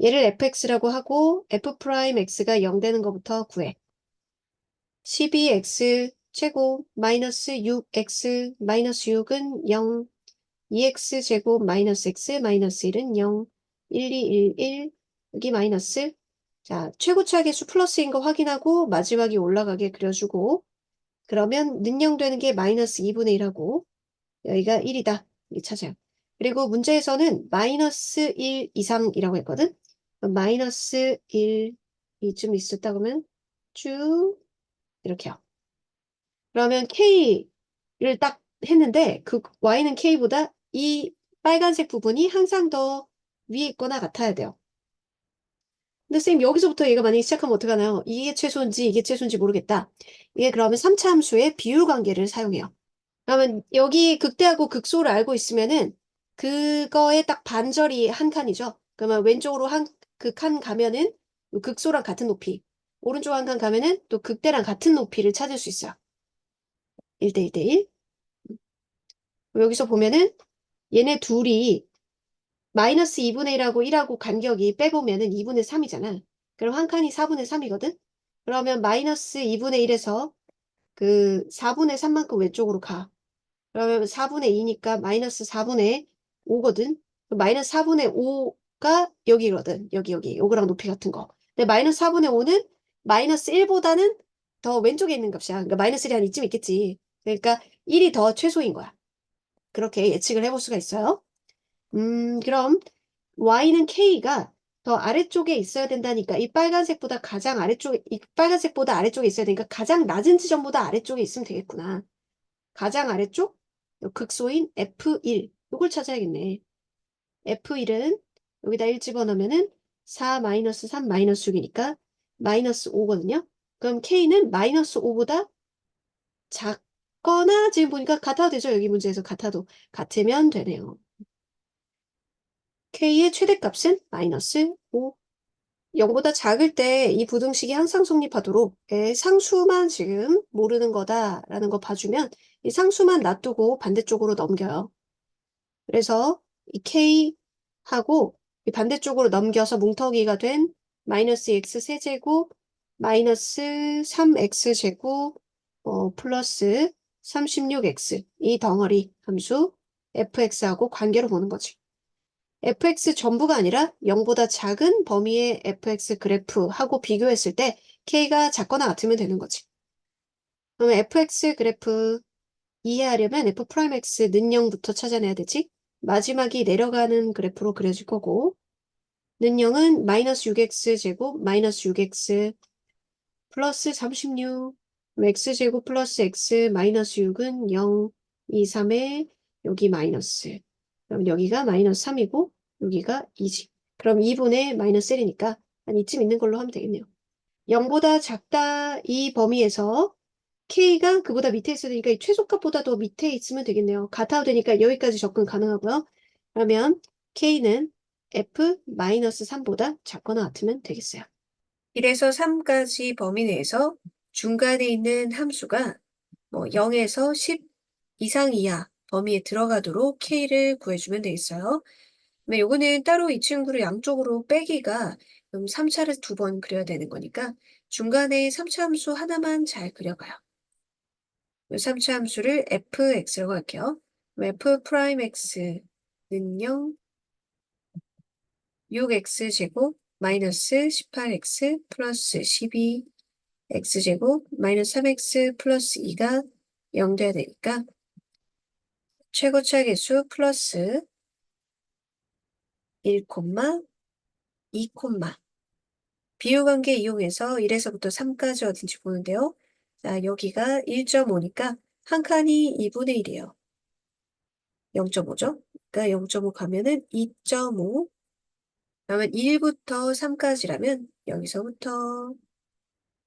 얘를 fx라고 하고 f'x가 0 되는 것부터 구해. 12x 제곱 마이너스 6x 마이너스 6은 0. 2x제곱 마이너스 x 마이너스 1은 0, 1, 2, 1, 1, 여기 마이너스. 자, 최고차 계수 플러스인 거 확인하고 마지막에 올라가게 그려주고, 그러면 능량되는 게 마이너스 2분의 1하고, 여기가 1이다. 이게 찾아요. 그리고 문제에서는 마이너스 1 이상이라고 했거든? 그럼 마이너스 1 이쯤 있었다 그러면 쭉 이렇게요. 그러면 K를 딱 했는데 그 Y는 K보다 이 빨간색 부분이 항상 더 위에 있거나 같아야 돼요. 근데 쌤 여기서부터 얘가 만약에 시작하면 어떡하나요? 이게 최소인지 이게 최소인지 모르겠다. 이게 그러면 3차 함수의 비율 관계를 사용해요. 그러면 여기 극대하고 극소를 알고 있으면은 그거에 딱 반절이 한 칸이죠. 그러면 왼쪽으로 그 칸 가면은 극소랑 같은 높이, 오른쪽 한 칸 가면은 또 극대랑 같은 높이를 찾을 수 있어요. 1대 1대 1. 여기서 보면은 얘네 둘이 마이너스 2분의 1하고 1하고 간격이 빼보면은 2분의 3이잖아. 그럼 한 칸이 4분의 3이거든? 그러면 마이너스 2분의 1에서 그 4분의 3만큼 왼쪽으로 가. 그러면 4분의 2니까 마이너스 4분의 5거든? 마이너스 4분의 5가 여기거든. 여기. 요거랑 높이 같은 거. 근데 마이너스 4분의 5는 마이너스 1보다는 더 왼쪽에 있는 값이야. 그러니까 마이너스 1이 한 이쯤 있겠지. 그러니까 1이 더 최소인 거야. 그렇게 예측을 해볼 수가 있어요. 그럼 y는 k가 더 아래쪽에 있어야 된다니까 이 빨간색보다 가장 아래쪽에, 이 빨간색보다 아래쪽에 있어야 되니까 가장 낮은 지점보다 아래쪽에 있으면 되겠구나. 가장 아래쪽 극소인 F1 이걸 찾아야겠네. F1은 여기다 1 집어넣으면은 4 마이너스 3 마이너스 6이니까 마이너스 5거든요. 그럼 K는 마이너스 5보다 작거나 지금 보니까 같아도 되죠. 여기 문제에서 같으면 되네요. K의 최대값은 마이너스 5. 0보다 작을 때 이 부등식이 항상 성립하도록 상수만 지금 모르는 거다라는 거 봐주면 이 상수만 놔두고 반대쪽으로 넘겨요. 그래서 이 K하고 이 반대쪽으로 넘겨서 뭉텅이가 된 마이너스 x 세제곱 마이너스 3x제곱 플러스 36x 이 덩어리 함수 fx하고 관계로 보는 거지. fx 전부가 아니라 0보다 작은 범위의 fx 그래프하고 비교했을 때 k가 작거나 같으면 되는 거지. 그러면 fx 그래프 이해하려면 f'x 는 0부터 찾아내야 되지. 마지막이 내려가는 그래프로 그려질 거고 는 0은 마이너스 6x 제곱 마이너스 6x 플러스 36 x제곱 플러스 x 마이너스 6은 0 2, 3에 여기 마이너스 그럼 여기가 마이너스 3이고 여기가 2지. 그럼 2분의 마이너스 1이니까 한 이쯤 있는 걸로 하면 되겠네요. 0보다 작다 이 범위에서 K가 그보다 밑에 있어야 되니까 이 최소값보다 더 밑에 있으면 되겠네요. 같아도 되니까 여기까지 접근 가능하고요. 그러면 K는 F-3보다 작거나 같으면 되겠어요. 1에서 3까지 범위 내에서 중간에 있는 함수가 0에서 10 이상 이하 범위에 들어가도록 K를 구해주면 되겠어요. 근데 요거는 따로 이 친구를 양쪽으로 빼기가 그럼 3차를 2번 그려야 되는 거니까 중간에 3차 함수 하나만 잘 그려봐요. 이 3차 함수를 fx라고 할게요. f 프라임 x는 0, 6x제곱 마이너스 18x 플러스 12 x제곱 마이너스 3x 플러스 2가 0 돼야 되니까 최고차 계수 플러스 1, 2, 비율관계 이용해서 1에서부터 3까지 어딘지 보는데요. 자, 여기가 1.5니까 한 칸이 2분의 1이에요. 0.5죠? 그러니까 0.5 가면은 2.5. 그러면 1부터 3까지라면 여기서부터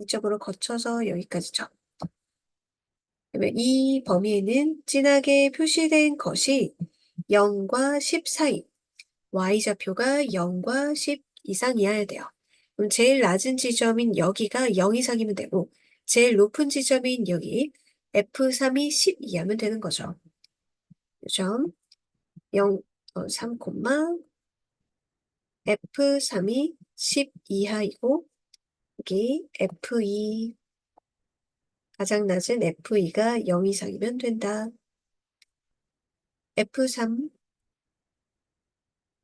2.5를 거쳐서 여기까지죠. 그러면 이 범위에는 진하게 표시된 것이 0과 10 사이, y좌표가 0과 10 이상이어야 돼요. 그럼 제일 낮은 지점인 여기가 0 이상이면 되고 제일 높은 지점인 여기 F3이 10 이하면 되는 거죠. 점 0, 3, F3이 10 이하이고 여기 F2 가장 낮은 F2가 0 이상이면 된다. F3,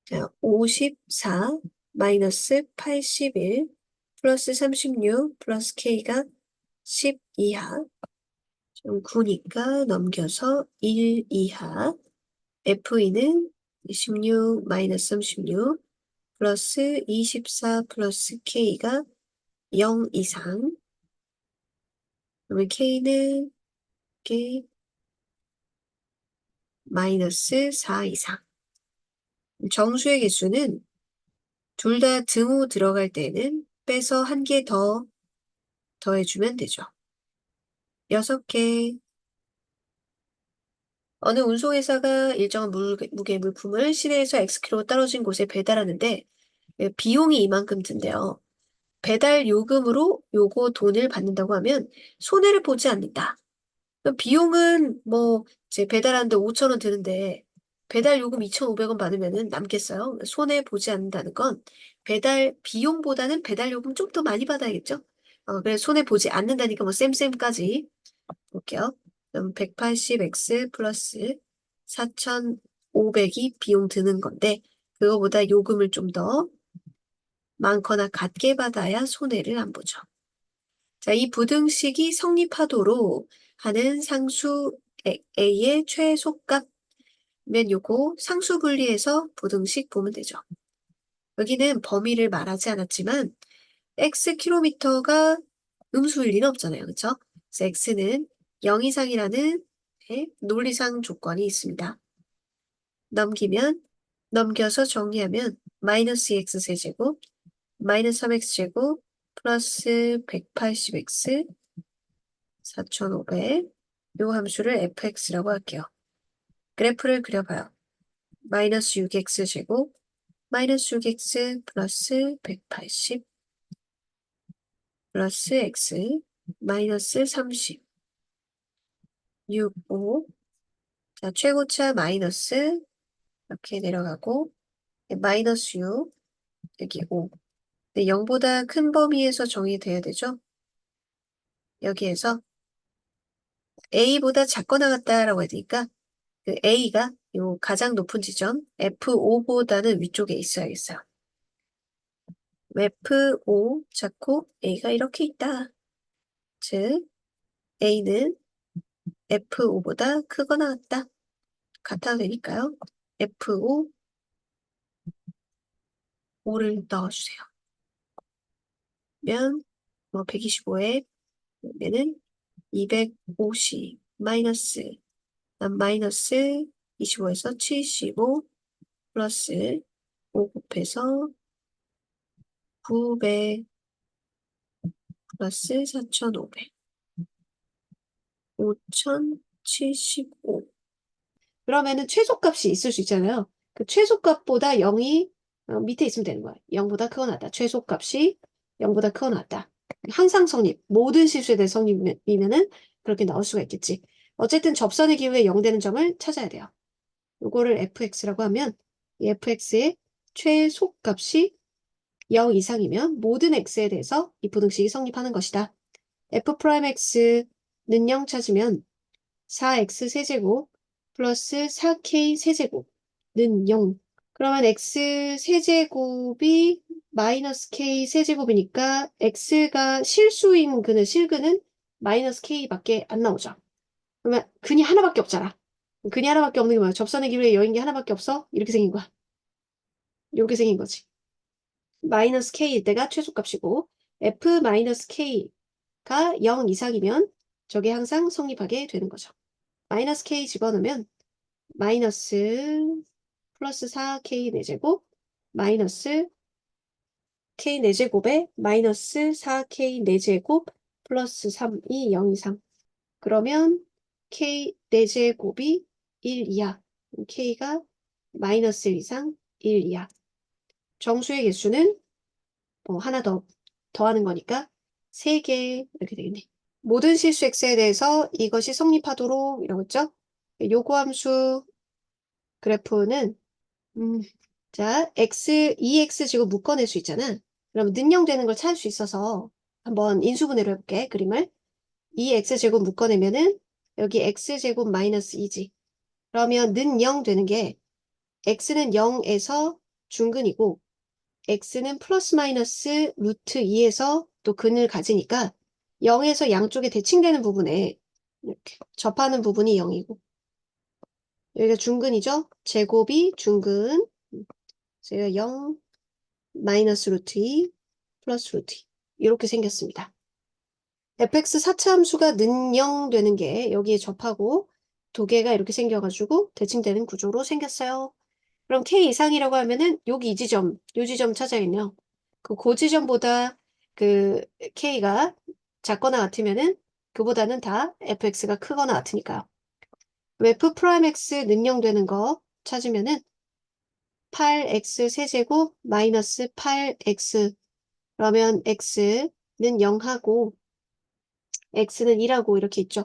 자, 54 마이너스 81 플러스 36 플러스 K가 10 이하. 좀 9니까 넘겨서 1 이하. F2는 16 마이너스 36 플러스 24 플러스 K가 0 이상. 그러면 K는 K 마이너스 4 이상. 정수의 개수는 둘 다 등호 들어갈 때는 빼서 한 개 더 더해주면 되죠. 6개. 어느 운송회사가 일정한 무게 물품을 시내에서 X키로 떨어진 곳에 배달하는데 비용이 이만큼 든대요. 배달 요금으로 요거 돈을 받는다고 하면 손해를 보지 않는다. 그럼 비용은 뭐 이제 배달하는데 5,000원 드는데 배달 요금 2,500원 받으면은 남겠어요. 손해 보지 않는다는 건 배달 비용보다는 배달 요금 좀 더 많이 받아야겠죠. 그래서 손해 보지 않는다니까 뭐 쌤쌤까지 볼게요. 그럼 180x 플러스 4,500이 비용 드는 건데 그거보다 요금을 좀 더 많거나 같게 받아야 손해를 안 보죠. 자, 이 부등식이 성립하도록 하는 상수 A의 최소값 면 요거 상수 분리해서 부등식 보면 되죠. 여기는 범위를 말하지 않았지만 x 킬로미터가 음수일 리는 없잖아요. 그렇죠? 그래서 x는 0 이상이라는 논리상 조건이 있습니다. 넘겨서 정리하면 마이너스 2x 세제곱 마이너스 3x 제곱 플러스 180x 4,500 요 함수를 fx라고 할게요. 그래프를 그려봐요. 마이너스 6x 제곱 마이너스 6x 플러스 180 플러스 x 마이너스 30 6, 5 자, 최고차 마이너스 이렇게 내려가고 마이너스 6 여기 5 0보다 큰 범위에서 정의돼야 되죠. 여기에서 A보다 작거나 같다라고 했으니까 그 A가 요 가장 높은 지점 F5보다는 위쪽에 있어야겠어요. F5 작고 A가 이렇게 있다. 즉 A는 F5보다 크거나 같다. 같아도 되니까요. F5, 5를 넣어주세요. 그러면 뭐 125에 그러면은 250 마이너스 25에서 75 플러스 5 곱해서 900 플러스 4,500 5,075 그러면은 최소값이 있을 수 있잖아요. 그 최소값보다 0이 밑에 있으면 되는 거야. 0보다 크거나 같다. 최소값이 0보다 크거나 같다. 항상 성립. 모든 실수에 대해 성립이면은 그렇게 나올 수가 있겠지. 어쨌든 접선의 기호에 0 되는 점을 찾아야 돼요. 요거를 fx라고 하면 이 fx의 최소값이 0 이상이면 모든 x에 대해서 이 부등식이 성립하는 것이다. f'x는 0 찾으면 4x 세제곱 플러스 4k 세제곱는 0. 그러면 x 세제곱이 마이너스 k 세제곱이니까 x가 실수인 실근은 마이너스 k밖에 안 나오죠. 그러면 근이 하나밖에 없잖아. 근이 하나밖에 없는 게 뭐야? 접선의 기울에 여인 게 하나밖에 없어? 이렇게 생긴 거야. 이렇게 생긴 거지. 마이너스 k일 때가 최소값이고 f 마이너스 k가 0 이상이면 저게 항상 성립하게 되는 거죠. 마이너스 k 집어넣으면 마이너스 플러스 4k 4제곱 마이너스 k 4제곱에 마이너스 4k 4제곱 플러스 3이 0 이상. 그러면 k 4제곱이 1 이하. k가 마이너스 1 이상 1 이하. 정수의 개수는 뭐 하나 더 더하는 거니까 3개 이렇게 되겠네. 모든 실수 x에 대해서 이것이 성립하도록 이러고 있죠? 요거 함수 그래프는 자, x, 2x 지금 묶어낼 수 있잖아. 그럼 능령되는 걸 찾을 수 있어서 한번 인수분해로 해볼게, 그림을. 2x 제곱 묶어내면은 여기 x 제곱 마이너스 2지. 그러면 는 0 되는 게 x는 0에서 중근이고 x는 플러스 마이너스 루트 2에서 또 근을 가지니까 0에서 양쪽에 대칭되는 부분에 이렇게 접하는 부분이 0이고 여기가 중근이죠? 제곱이 중근 그래서 0 마이너스 루트 2 플러스 루트 2 이렇게 생겼습니다. fx 4차 함수가 는 0 되는 게 여기에 접하고 두 개가 이렇게 생겨가지고 대칭되는 구조로 생겼어요. 그럼 k 이상이라고 하면은 여기 이 지점, 요 지점 찾아야겠네요. 그 지점보다 그 k가 작거나 같으면은 그보다는 다 fx가 크거나 같으니까요. f 프라임 x 는 0 되는 거 찾으면은 8x 세제곱 마이너스 8x 그러면 x는 0하고 x는 2라고 이렇게 있죠.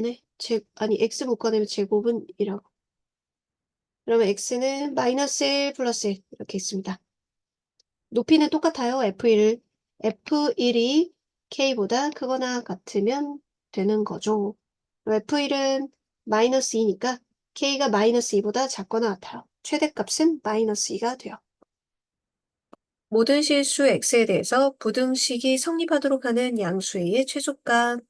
네, 아니 x 묶어내면 제곱은 2라고. 그러면 x는 마이너스 1 플러스 1 이렇게 있습니다. 높이는 똑같아요. F1이 K보다 크거나 같으면 되는 거죠. F1은 마이너스 2니까 K가 마이너스 2보다 작거나 같아요. 최대값은 마이너스 2가 돼요. 모든 실수 X에 대해서 부등식이 성립하도록 하는 양수의 최소값.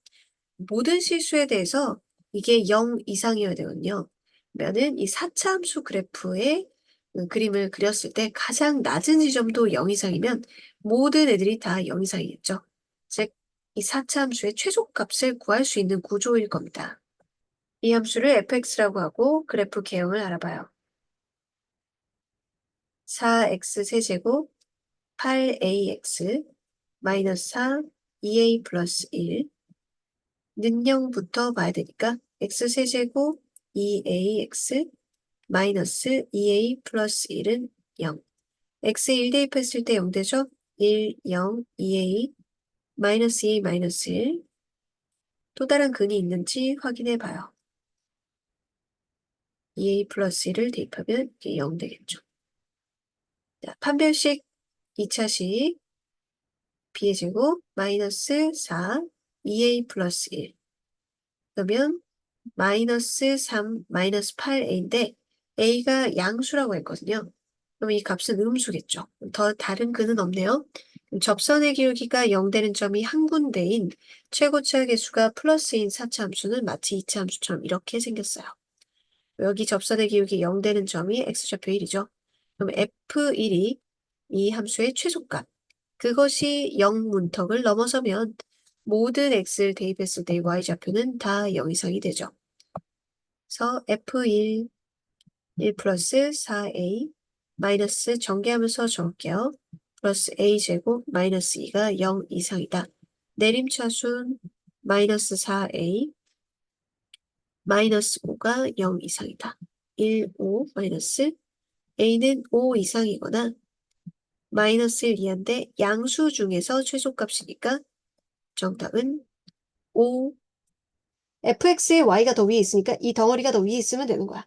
모든 실수에 대해서 이게 0 이상이어야 되거든요. 그러면은 이 4차 함수 그래프의 그림을 그렸을 때 가장 낮은 지점도 0 이상이면 모든 애들이 다 0 이상이겠죠. 즉, 이 4차 함수의 최소값을 구할 수 있는 구조일 겁니다. 이 함수를 fx라고 하고 그래프 개형을 알아봐요. 4x 세제곱 8ax 마이너스 4 2a 플러스 1 는 0부터 봐야 되니까 x세제곱 2ax 마이너스 2a 플러스 1은 0. x에 1 대입했을 때 0 되죠? 1, 0, 2a 마이너스 2 마이너스 1. 또 다른 근이 있는지 확인해 봐요. 2a 플러스 1을 대입하면 이게 0 되겠죠. 자, 판별식 2차식 b의 제곱 마이너스 4 2a 플러스 1. 그러면 마이너스 3, 마이너스 8a인데 a가 양수라고 했거든요. 그럼 이 값은 음수겠죠. 더 다른 근은 없네요. 그럼 접선의 기울기가 0 되는 점이 한 군데인 최고차 계수가 플러스인 4차 함수는 마치 2차 함수처럼 이렇게 생겼어요. 여기 접선의 기울기 0 되는 점이 x좌표 1이죠. 그럼 f1이 이 함수의 최소값. 그것이 0 문턱을 넘어서면 모든 x를 대입했을 때 y좌표는 다 0 이상이 되죠. 그래서 F1, 1 플러스 4A 마이너스 전개하면서 적을게요. 플러스 A제곱 마이너스 2가 0 이상이다. 내림차순 마이너스 4A 마이너스 5가 0 이상이다. 1, 5 마이너스 A는 5 이상이거나 마이너스 1 이하인데 양수 중에서 최소값이니까 정답은 5. fx에 y가 더 위에 있으니까 이 덩어리가 더 위에 있으면 되는 거야.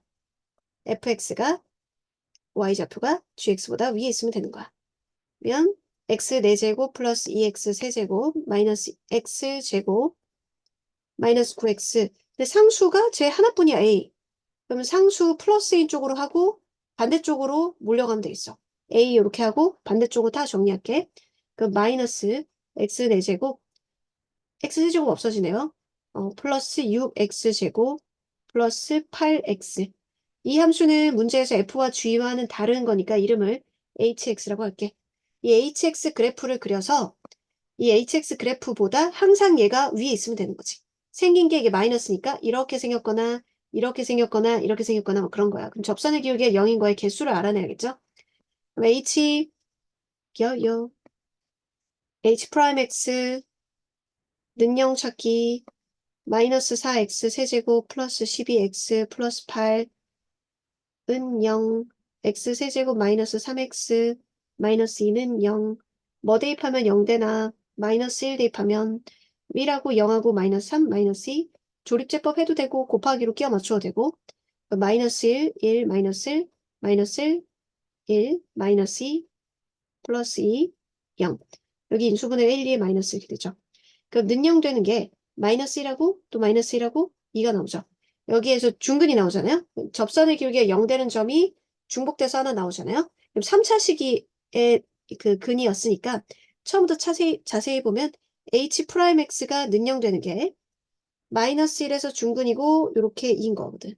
fx가 y좌표가 gx보다 위에 있으면 되는 거야. 그러면 x 4제곱 플러스 2x 세제곱 마이너스 x제곱 마이너스 9x 근데 상수가 제 하나뿐이야 a. 그러면 상수 플러스인 쪽으로 하고 반대쪽으로 몰려가면 되겠어. a 이렇게 하고 반대쪽으로 다 정리할게. 그럼 마이너스 x 4제곱 x 세제곱 없어지네요. 플러스 6x제곱 플러스 8x 이 함수는 문제에서 f와 g와는 다른 거니까 이름을 hx라고 할게. 이 hx 그래프를 그려서 이 hx 그래프보다 항상 얘가 위에 있으면 되는 거지. 생긴 게 이게 마이너스니까 이렇게 생겼거나 이렇게 생겼거나 이렇게 생겼거나 뭐 그런 거야. 그럼 접선의 기울기가 0인 거의 개수를 알아내야겠죠? 그럼 h 프라임 x 는0 찾기 마이너스 4x 세제곱 플러스 12x 플러스 8 은 0, x 세제곱 마이너스 3x 마이너스 2는 0. 뭐 대입하면 0 되나? 마이너스 1 대입하면 1하고 0하고 마이너스 3, 마이너스 2 조립제법 해도 되고 곱하기로 끼워 맞춰도 되고 마이너스 1, 1, 마이너스 1, 마이너스 1, 1, 마이너스 2, 플러스 2, 0. 여기 인수분해 1, 2에 마이너스 이렇게 되죠. 그럼 는 0 되는 게 마이너스 1하고 또 마이너스 1하고 2가 나오죠. 여기에서 중근이 나오잖아요. 접선의 기울기가 0 되는 점이 중복돼서 하나 나오잖아요. 그럼 3차 시기의 그 근이었으니까 처음부터 자세히 보면 H'X가 능령되는 게 마이너스 1에서 중근이고 이렇게 2인 거거든.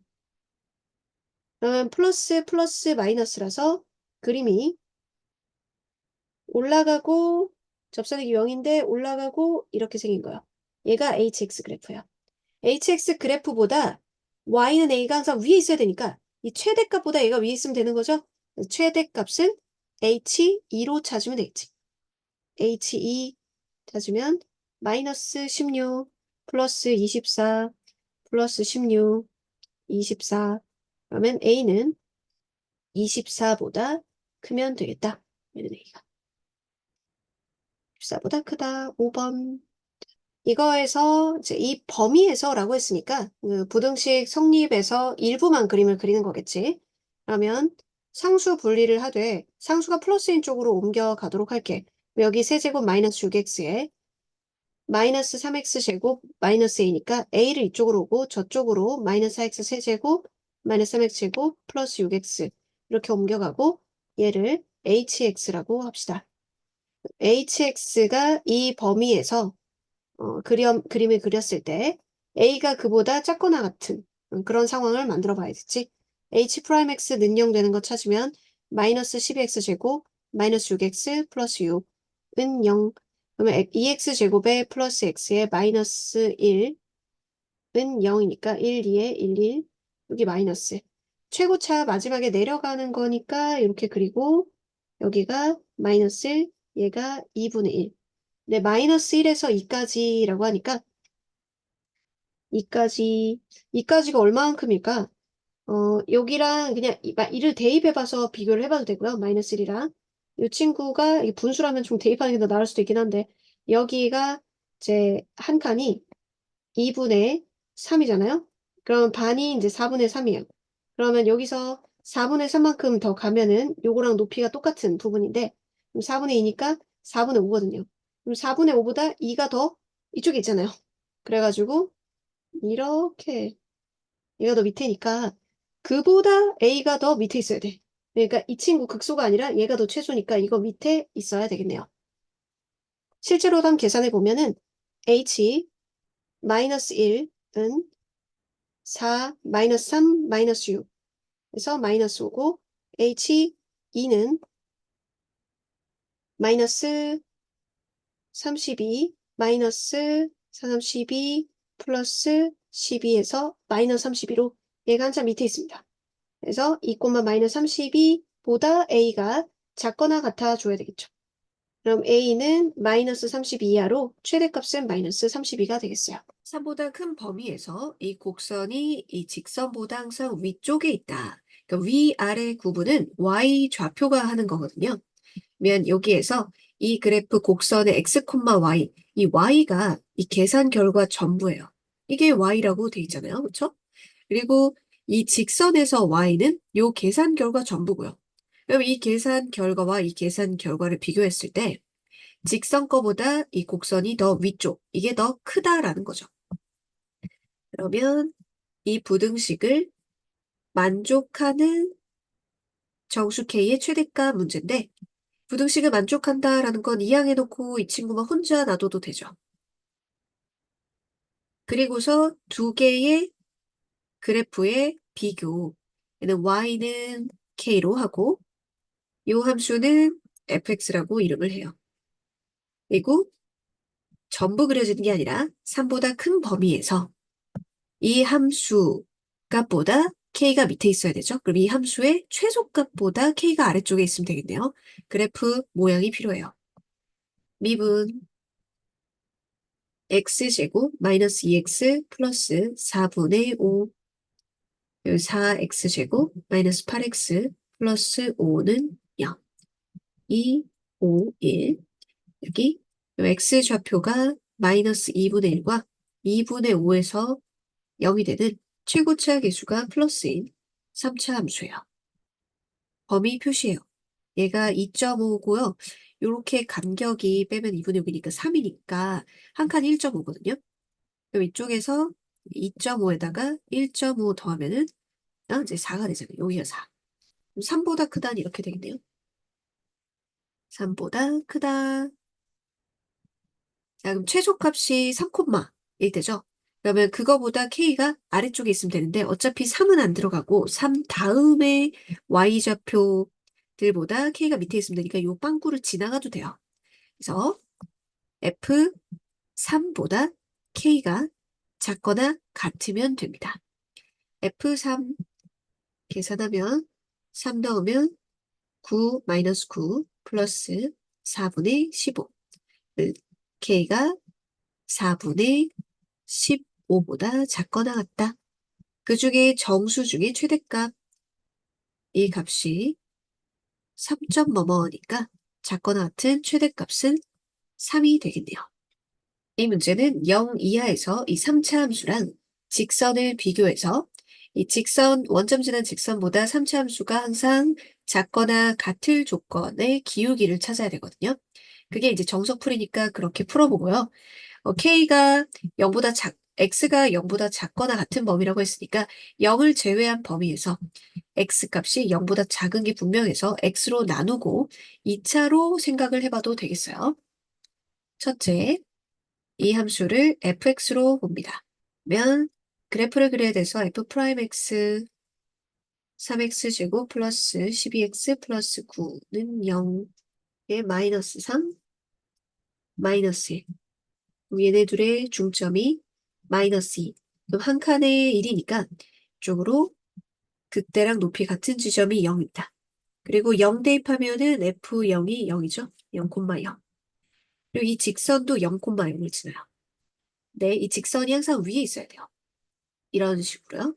그러면 플러스 마이너스라서 그림이 올라가고 접선의 0인데 올라가고 이렇게 생긴 거예요. 얘가 HX 그래프야. HX 그래프보다 Y는 A가 항상 위에 있어야 되니까 이 최대값보다 얘가 위에 있으면 되는 거죠. 최대값은 H2로 찾으면 되겠지. H2 찾으면 마이너스 16 플러스 24 플러스 16 24 그러면 A는 24보다 크면 되겠다. 얘는 A가 24보다 크다. 5번. 이거에서 이제 이 범위에서라고 했으니까 그 부등식 성립에서 일부만 그림을 그리는 거겠지. 그러면 상수 분리를 하되 상수가 플러스인 쪽으로 옮겨가도록 할게. 여기 세제곱 마이너스 6x에 마이너스 3x 제곱 마이너스 a니까 a를 이쪽으로 오고 저쪽으로 마이너스 4x 세제곱 마이너스 3x 제곱 플러스 6x 이렇게 옮겨가고 얘를 hx라고 합시다. hx가 이 범위에서 그림을 그렸을 때 a가 그보다 작거나 같은 그런 상황을 만들어 봐야겠지. h'x 능령되는 거 찾으면 마이너스 12x 제곱 마이너스 6x 플러스 6은 0. 그러면 2x 제곱에 플러스 x에 마이너스 1은 0이니까 1, 2에 1, 1 여기 마이너스. 최고차 마지막에 내려가는 거니까 이렇게 그리고 여기가 마이너스 1, 얘가 2분의 1. 네, 마이너스 1에서 2까지라고 하니까 2까지가 얼마만큼일까? 여기랑 그냥 이를 대입해봐서 비교를 해봐도 되고요. 마이너스 1이랑. 이 친구가 이게 분수라면 좀 대입하는 게 더 나을 수도 있긴 한데 여기가 이제 한 칸이 2분의 3이잖아요. 그럼 반이 이제 4분의 3이에요. 그러면 여기서 4분의 3만큼 더 가면은 요거랑 높이가 똑같은 부분인데 그럼 4분의 2니까 4분의 5거든요. 그럼 4분의 5보다 2가 더 이쪽에 있잖아요. 그래가지고 이렇게 얘가 더 밑에니까 그보다 A가 더 밑에 있어야 돼. 그러니까 이 친구 극소가 아니라 얘가 더 최소니까 이거 밑에 있어야 되겠네요. 실제로 한번 계산해 보면은 H 마이너스 1은 4 마이너스 3 마이너스 6 그래서 마이너스 5고 H2는 마이너스 32 마이너스 32 플러스 12에서 마이너스 32로 얘가 한참 밑에 있습니다. 그래서 2, 마이너스 32보다 A가 작거나 같아줘야 되겠죠. 그럼 A는 마이너스 32 이하로 최대값은 마이너스 32가 되겠어요. 3보다 큰 범위에서 이 곡선이 이 직선보다 항상 위쪽에 있다. 그러니까 위아래 구분은 Y 좌표가 하는 거거든요. 그러면 여기에서 이 그래프 곡선의 x, y, 이 y가 이 계산 결과 전부예요. 이게 y라고 돼 있잖아요. 그렇죠? 그리고 이 직선에서 y는 요 계산 결과 전부고요. 그럼 이 계산 결과와 이 계산 결과를 비교했을 때 직선 거보다 이 곡선이 더 위쪽, 이게 더 크다라는 거죠. 그러면 이 부등식을 만족하는 정수 K의 최대값 문제인데 부등식을 만족한다라는 건 이항해놓고 이 친구만 혼자 놔둬도 되죠. 그리고서 두 개의 그래프의 비교. 얘는 y는 k로 하고 이 함수는 fx라고 이름을 해요. 그리고 전부 그려지는 게 아니라 3보다 큰 범위에서 이 함수 값보다 k가 밑에 있어야 되죠. 그럼 이 함수의 최소값보다 k가 아래쪽에 있으면 되겠네요. 그래프 모양이 필요해요. 미분 x제곱 마이너스 2x 플러스 4분의 5 4x제곱 마이너스 8x 플러스 5는 0 2, 5, 1 여기 x좌표가 마이너스 2분의 1과 2분의 5에서 0이 되는 최고차 계수가 플러스인 3차 함수예요. 범위 표시해요. 얘가 2.5고요. 이렇게 간격이 빼면 2분의 6이니까 3이니까 한 칸 1.5거든요. 그럼 이쪽에서 2.5에다가 1.5 더하면은 이제 4가 되잖아요. 여기가 4. 3보다 크다는 이렇게 되겠네요. 3보다 크다. 자, 그럼 최소값이 3일 때죠. 그러면 그거보다 k가 아래쪽에 있으면 되는데 어차피 3은 안 들어가고 3 다음에 y좌표들보다 k가 밑에 있으면 되니까 이 빵꾸를 지나가도 돼요. 그래서 F3보다 k가 작거나 같으면 됩니다. F3 계산하면 3 넣으면 9 마이너스 9 플러스 4분의 15. k가 4분의 15보다 작거나 같다. 그 중에 정수 중에 최대값 이 값이 3점 뭐뭐니까 작거나 같은 최대값은 3이 되겠네요. 이 문제는 0 이하에서 이 3차 함수랑 직선을 비교해서 이 직선, 원점 지난 직선보다 3차 함수가 항상 작거나 같을 조건의 기울기를 찾아야 되거든요. 그게 이제 정석풀이니까 그렇게 풀어보고요. K가 0보다 X가 0보다 작거나 같은 범위라고 했으니까 0을 제외한 범위에서 X값이 0보다 작은 게 분명해서 X로 나누고 2차로 생각을 해봐도 되겠어요. 첫째, 이 함수를 fx로 봅니다. 그러면 그래프를 그려야 돼서 f'x 3x제곱 플러스 12x 플러스 9는 0에 마이너스 3, 마이너스 1. 얘네 둘의 중점이 마이너스 2. 그럼 한 칸에 1이니까 이쪽으로 극대랑 높이 같은 지점이 0입니다. 그리고 0 대입하면은 f0이 0이죠. 0, 0. 그리고 이 직선도 0, 0을 지나요. 네, 이 직선이 항상 위에 있어야 돼요. 이런 식으로요.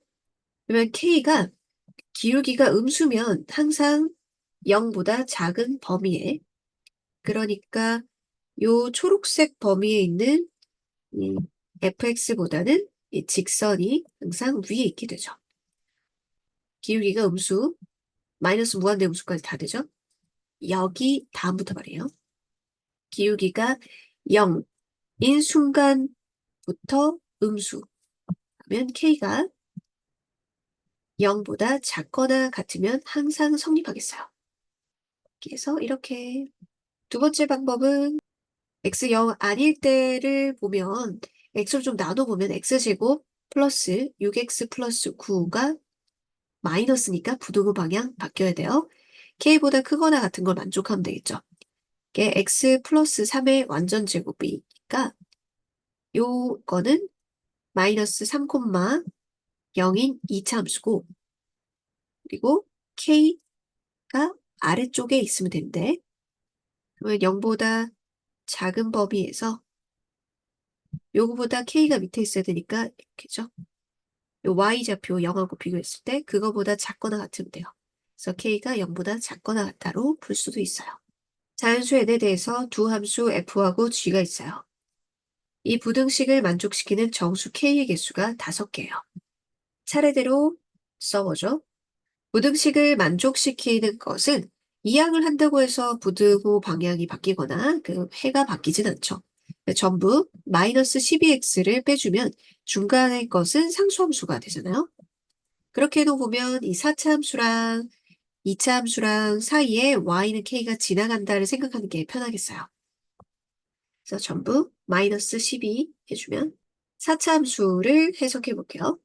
그러면 K가 기울기가 음수면 항상 0보다 작은 범위에, 그러니까 요 초록색 범위에 있는 이 fx보다는 이 직선이 항상 위에 있게 되죠. 기울기가 음수, 마이너스 무한대 음수까지 다 되죠. 여기 다음부터 말이에요. 기울기가 0인 순간부터 음수 하면 K가 0보다 작거나 같으면 항상 성립하겠어요. 그래서 이렇게 두 번째 방법은 x 0 아닐 때를 보면 x를 좀 나눠보면 x제곱 플러스 6x 플러스 9가 마이너스니까 부등호 방향 바뀌어야 돼요. k보다 크거나 같은 걸 만족하면 되겠죠. 이게 x 플러스 3의 완전 제곱이니까 요거는 마이너스 3, 0인 2차 함수고 그리고 k가 아래쪽에 있으면 되는데 그러면 0보다 작은 범위에서 요거보다 k가 밑에 있어야 되니까 이렇게죠. 요 y좌표 0하고 비교했을 때 그거보다 작거나 같으면 돼요. 그래서 k가 0보다 작거나 같다로 풀 수도 있어요. 자연수 n에 대해서 두 함수 f하고 g가 있어요. 이 부등식을 만족시키는 정수 k의 개수가 5개예요. 차례대로 써보죠. 부등식을 만족시키는 것은 이항을 한다고 해서 부등호 방향이 바뀌거나 그 해가 바뀌진 않죠. 전부 마이너스 12x를 빼주면 중간의 것은 상수함수가 되잖아요. 그렇게 해놓으면 이 4차 함수랑 2차 함수랑 사이에 y는 k가 지나간다를 생각하는 게 편하겠어요. 그래서 전부 마이너스 12 해주면 4차 함수를 해석해 볼게요.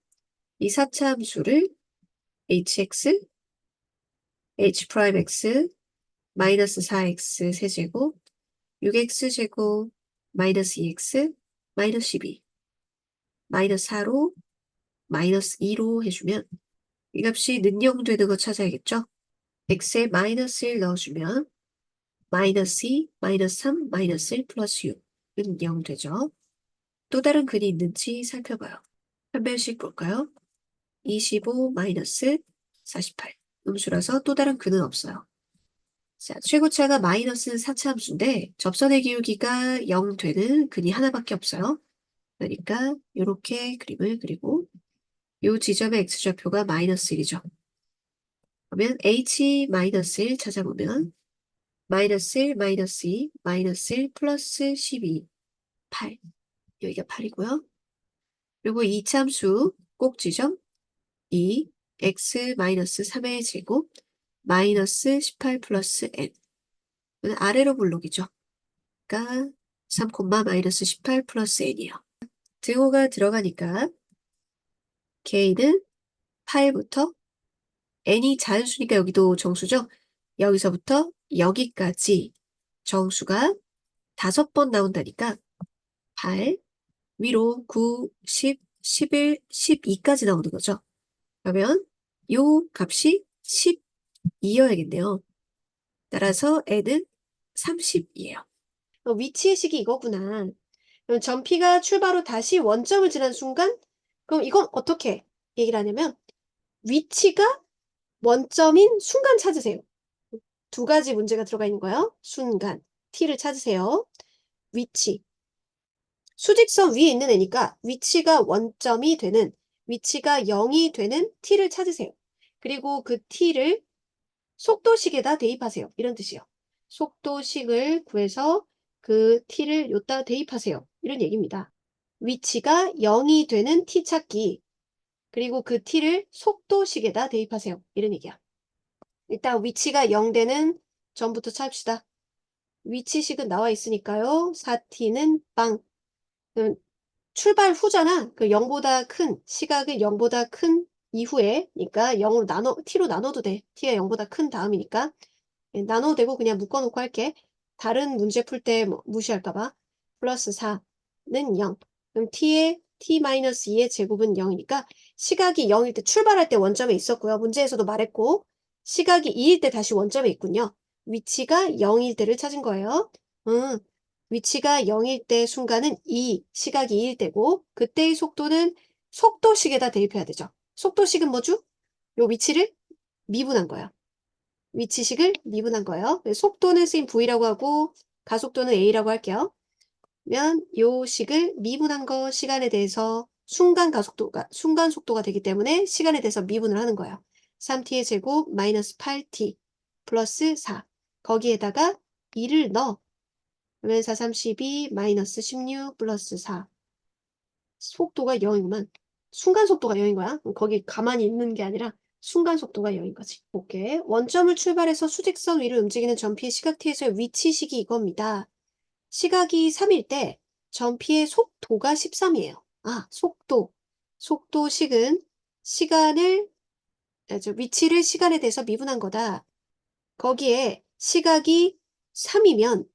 이 4차 함수를 hx, h'x, 마이너스 4x 세제곱, 6x제곱, 마이너스 2x, 마이너스 12, 마이너스 4로, 마이너스 2로 해주면 이 값이 능용되는 거 찾아야겠죠? x에 마이너스 1 넣어주면 마이너스 2, 마이너스 3, 마이너스 1 플러스 6은 0 되죠? 또 다른 근이 있는지 살펴봐요. 한 변씩 볼까요? 25 마이너스 48. 음수라서 또 다른 근은 없어요. 자, 최고차가 마이너스 4차 함수인데 접선의 기울기가 0 되는 근이 하나밖에 없어요. 그러니까 이렇게 그림을 그리고 이 지점의 x좌표가 마이너스 1이죠. 그러면 h-1 찾아보면 마이너스 1, 마이너스 2, 마이너스 1 플러스 12, 8. 여기가 8이고요. 그리고 이 참수 꼭지점 2, x-3의 제곱 마이너스 18 플러스 n. 이건 아래로 블록이죠. 그러니까 3, 마이너스 18 플러스 n이요. 등호가 들어가니까 k는 8부터 n이 자연수니까 여기도 정수죠. 여기서부터 여기까지 정수가 5번 나온다니까 8, 위로 9, 10, 11, 12까지 나오는 거죠. 그러면 요 값이 12여야겠네요. 따라서 n은 30이에요. 위치의식이 이거구나. 그럼 전피가 출발 후 다시 원점을 지난 순간 그럼 이건 어떻게 얘기를 하냐면 위치가 원점인 순간 찾으세요. 두 가지 문제가 들어가 있는 거예요. 순간 t를 찾으세요. 위치 수직선 위에 있는 애니까 위치가 원점이 되는 위치가 0이 되는 t를 찾으세요. 그리고 그 t를 속도식에다 대입하세요. 이런 뜻이에요. 속도식을 구해서 그 t를 여기다 대입하세요. 이런 얘기입니다. 위치가 0이 되는 t 찾기 그리고 그 t를 속도식에다 대입하세요. 이런 얘기야. 일단 위치가 0 되는 점부터 찾읍시다. 위치식은 나와 있으니까요. 4t는 빵. 출발 후잖아. 그 0보다 큰 시각을 0보다 큰 이후에 그러니까 0으로 t로 나눠도 돼. t가 0보다 큰 다음이니까 나눠도 되고 그냥 묶어놓고 할게. 다른 문제 풀 때 뭐 무시할까 봐. 플러스 4는 0. 그럼 t-2의 제곱은 0이니까 시각이 0일 때 출발할 때 원점에 있었고요. 문제에서도 말했고 시각이 2일 때 다시 원점에 있군요. 위치가 0일 때를 찾은 거예요. 위치가 0일 때 순간은 시각이 2일 때고 그때의 속도는 속도식에다 대입해야 되죠. 속도식은 뭐죠? 요 위치를 미분한 거예요. 위치식을 미분한 거예요. 속도는 쓰인 V라고 하고 가속도는 A라고 할게요. 그러면 요 식을 미분한 거 시간에 대해서 순간 속도가 되기 때문에 시간에 대해서 미분을 하는 거예요. 3t의 제곱 마이너스 8t 플러스 4 거기에다가 2를 넣어. 그러면 4, 3, 12 마이너스 16 플러스 4 속도가 0이구만. 순간 속도가 0인 거야. 거기 가만히 있는 게 아니라 순간 속도가 0인 거지. 오케이. 원점을 출발해서 수직선 위를 움직이는 전피의 시각 t에서의 위치식이 이겁니다. 시각이 3일 때 전피의 속도가 13이에요. 아, 속도. 속도식은 위치를 시간에 대해서 미분한 거다. 거기에 시각이 3이면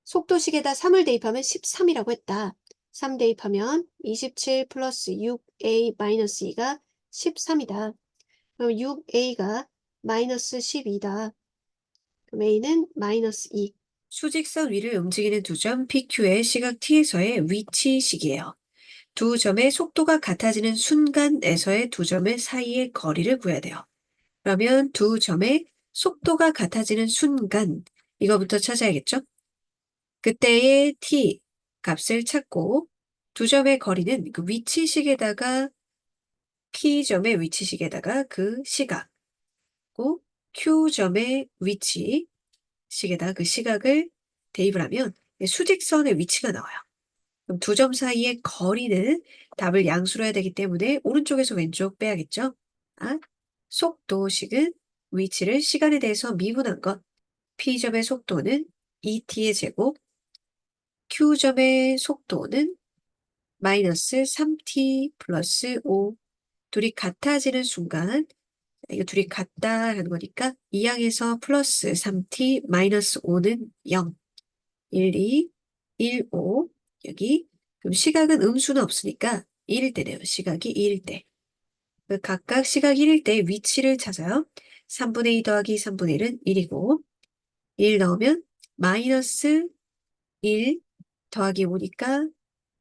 속도식에다 3을 대입하면 13이라고 했다. 3 대입하면 27 플러스 6a 마이너스 2가 13이다. 그럼 6a가 마이너스 12다. 그럼 a는 마이너스 2. 수직선 위를 움직이는 두 점 PQ의 시각 T에서의 위치식이에요. 두 점의 속도가 같아지는 순간에서의 두 점의 사이의 거리를 구해야 돼요. 그러면 두 점의 속도가 같아지는 순간, 이거부터 찾아야겠죠? 그때의 t 값을 찾고 두 점의 거리는 그 위치식에다가 P점의 위치식에다가 그 시각고 Q점의 위치식에다가 그 시각을 대입을 하면 수직선의 위치가 나와요. 그럼 두 점 사이의 거리는 답을 양수로 해야 되기 때문에 오른쪽에서 왼쪽 빼야겠죠? 속도식은 위치를 시간에 대해서 미분한 것. P점의 속도는 2t의 제곱 Q점의 속도는 마이너스 3t 플러스 5. 둘이 같아지는 순간, 이거 둘이 같다라는 거니까 2항에서 플러스 3t 마이너스 5는 0. 1, 2, 1, 5. 여기. 그럼 시각은 음수는 없으니까 1일 때네요. 시각이 1일 때. 각각 시각 1일 때 위치를 찾아요. 3분의 2 더하기 3분의 1은 1이고 1 넣으면 마이너스 1 더하기 5니까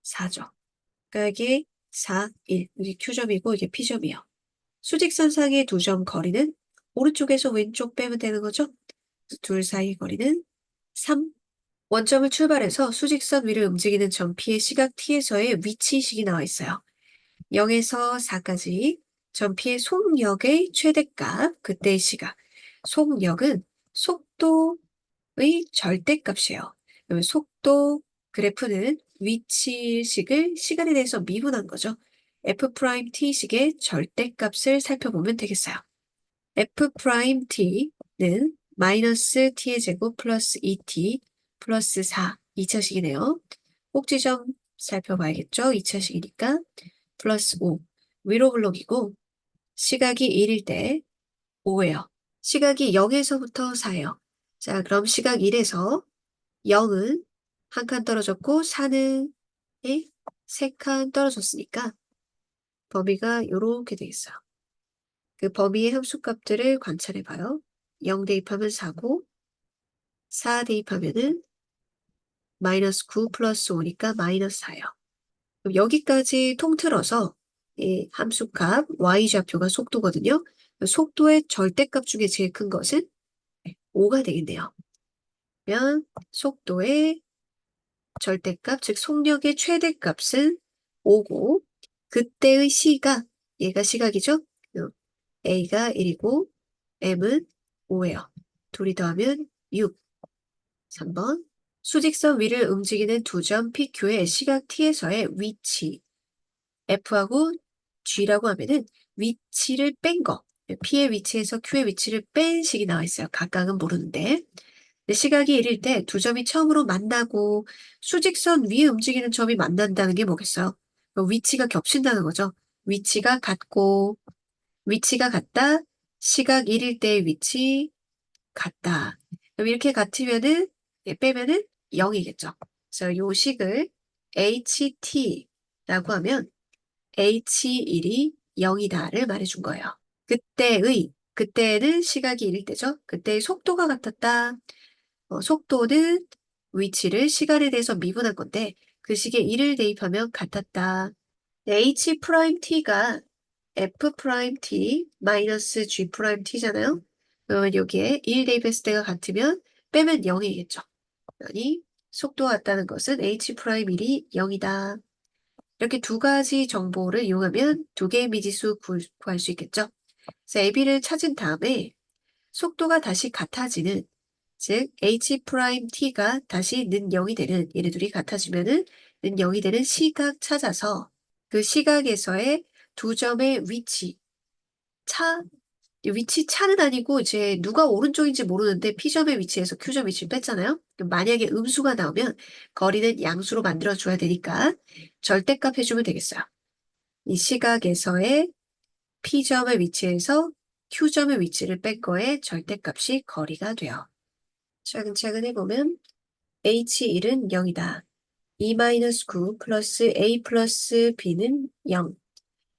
4죠. 그러니까 이게 4, 1. 이게 Q점이고 이게 P점이요. 수직선상의 두 점 거리는 오른쪽에서 왼쪽 빼면 되는 거죠. 둘 사이 거리는 3. 원점을 출발해서 수직선 위를 움직이는 점 P의 시각 T에서의 위치식이 나와 있어요. 0에서 4까지 점 P의 속력의 최대값, 그때의 시각. 속력은 속도의 절대값이에요. 그러면 속도 그래프는 위치식을 시간에 대해서 미분한 거죠. f't식의 절대값을 살펴보면 되겠어요. f't는 마이너스 t의 제곱 플러스 2t 플러스 4, 2차식이네요. 꼭지점 살펴봐야겠죠? 2차식이니까 플러스 5, 위로 블록이고 시각이 1일 때 5예요. 시각이 0에서부터 4예요. 자, 그럼 시각 1에서 0은 한 칸 떨어졌고 4는 3칸 떨어졌으니까 범위가 이렇게 되겠어요. 그 범위의 함수값들을 관찰해봐요. 0 대입하면 4고 4 대입하면은 마이너스 9 플러스 5니까 마이너스 4예요. 그럼 여기까지 통틀어서 이 함수값 y좌표가 속도거든요. 속도의 절대값 중에 제일 큰 것은 5가 되겠네요. 그러면 속도의 절대값, 즉 속력의 최대값은 5고 그때의 C가 얘가 시각이죠? A가 1이고 M은 5예요. 둘이 더하면 6. 3번. 수직선 위를 움직이는 두 점 PQ의 시각 T에서의 위치 F하고 G라고 하면은 위치를 뺀 거. P의 위치에서 Q의 위치를 뺀 식이 나와 있어요. 각각은 모르는데. 시각이 1일 때 두 점이 처음으로 만나고 수직선 위에 움직이는 점이 만난다는 게 뭐겠어요? 위치가 겹친다는 거죠. 위치가 같고 위치가 같다. 시각 1일 때의 위치 같다. 그럼 이렇게 같으면은 빼면은 0이겠죠. 그래서 요 식을 HT라고 하면 H1이 0이다를 말해준 거예요. 그때는 시각이 1일 때죠. 그때의 속도가 같았다. 속도는 위치를 시간에 대해서 미분한 건데 그 식에 1을 대입하면 같았다. H'T가 F'T 마이너스 G'T잖아요. 그러면 여기에 1 대입했을 때가 같으면 빼면 0이겠죠. 그러니 속도가 같다는 것은 H'1이 0이다. 이렇게 두 가지 정보를 이용하면 두 개의 미지수 구할 수 있겠죠. 그래서 AB를 찾은 다음에 속도가 다시 같아지는 즉 H'T가 다시 는 0이 되는 얘네 둘이 같아지면은 는 0이 되는 시각 찾아서 그 시각에서의 두 점의 위치 차는 아니고 이제 누가 오른쪽인지 모르는데 P점의 위치에서 Q점 위치를 뺐잖아요. 만약에 음수가 나오면 거리는 양수로 만들어줘야 되니까 절대값 해주면 되겠어요. 이 시각에서의 P점의 위치에서 Q점의 위치를 뺀 거에 절대값이 거리가 돼요. 차근차근 해보면 H1은 0이다. 2-9 플러스 A 플러스 B는 0.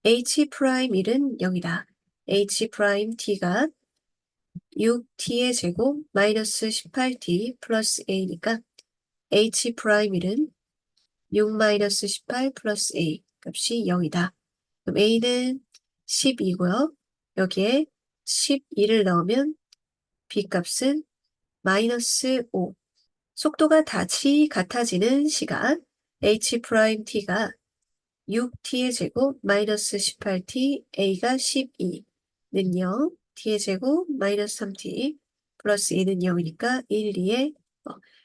H'1은 0이다. H'T가 6T의 제곱 마이너스 18T 플러스 A니까 H'T은 6-18 플러스 A 값이 0이다. 그럼 A는 10이고요. 여기에 12를 넣으면 B 값은 마이너스 5. 속도가 다시 같아지는 시간 H'T가 6T의 제곱 마이너스 18T A가 12는요. T의 제곱 마이너스 3T 플러스 2는 0이니까 1, 2에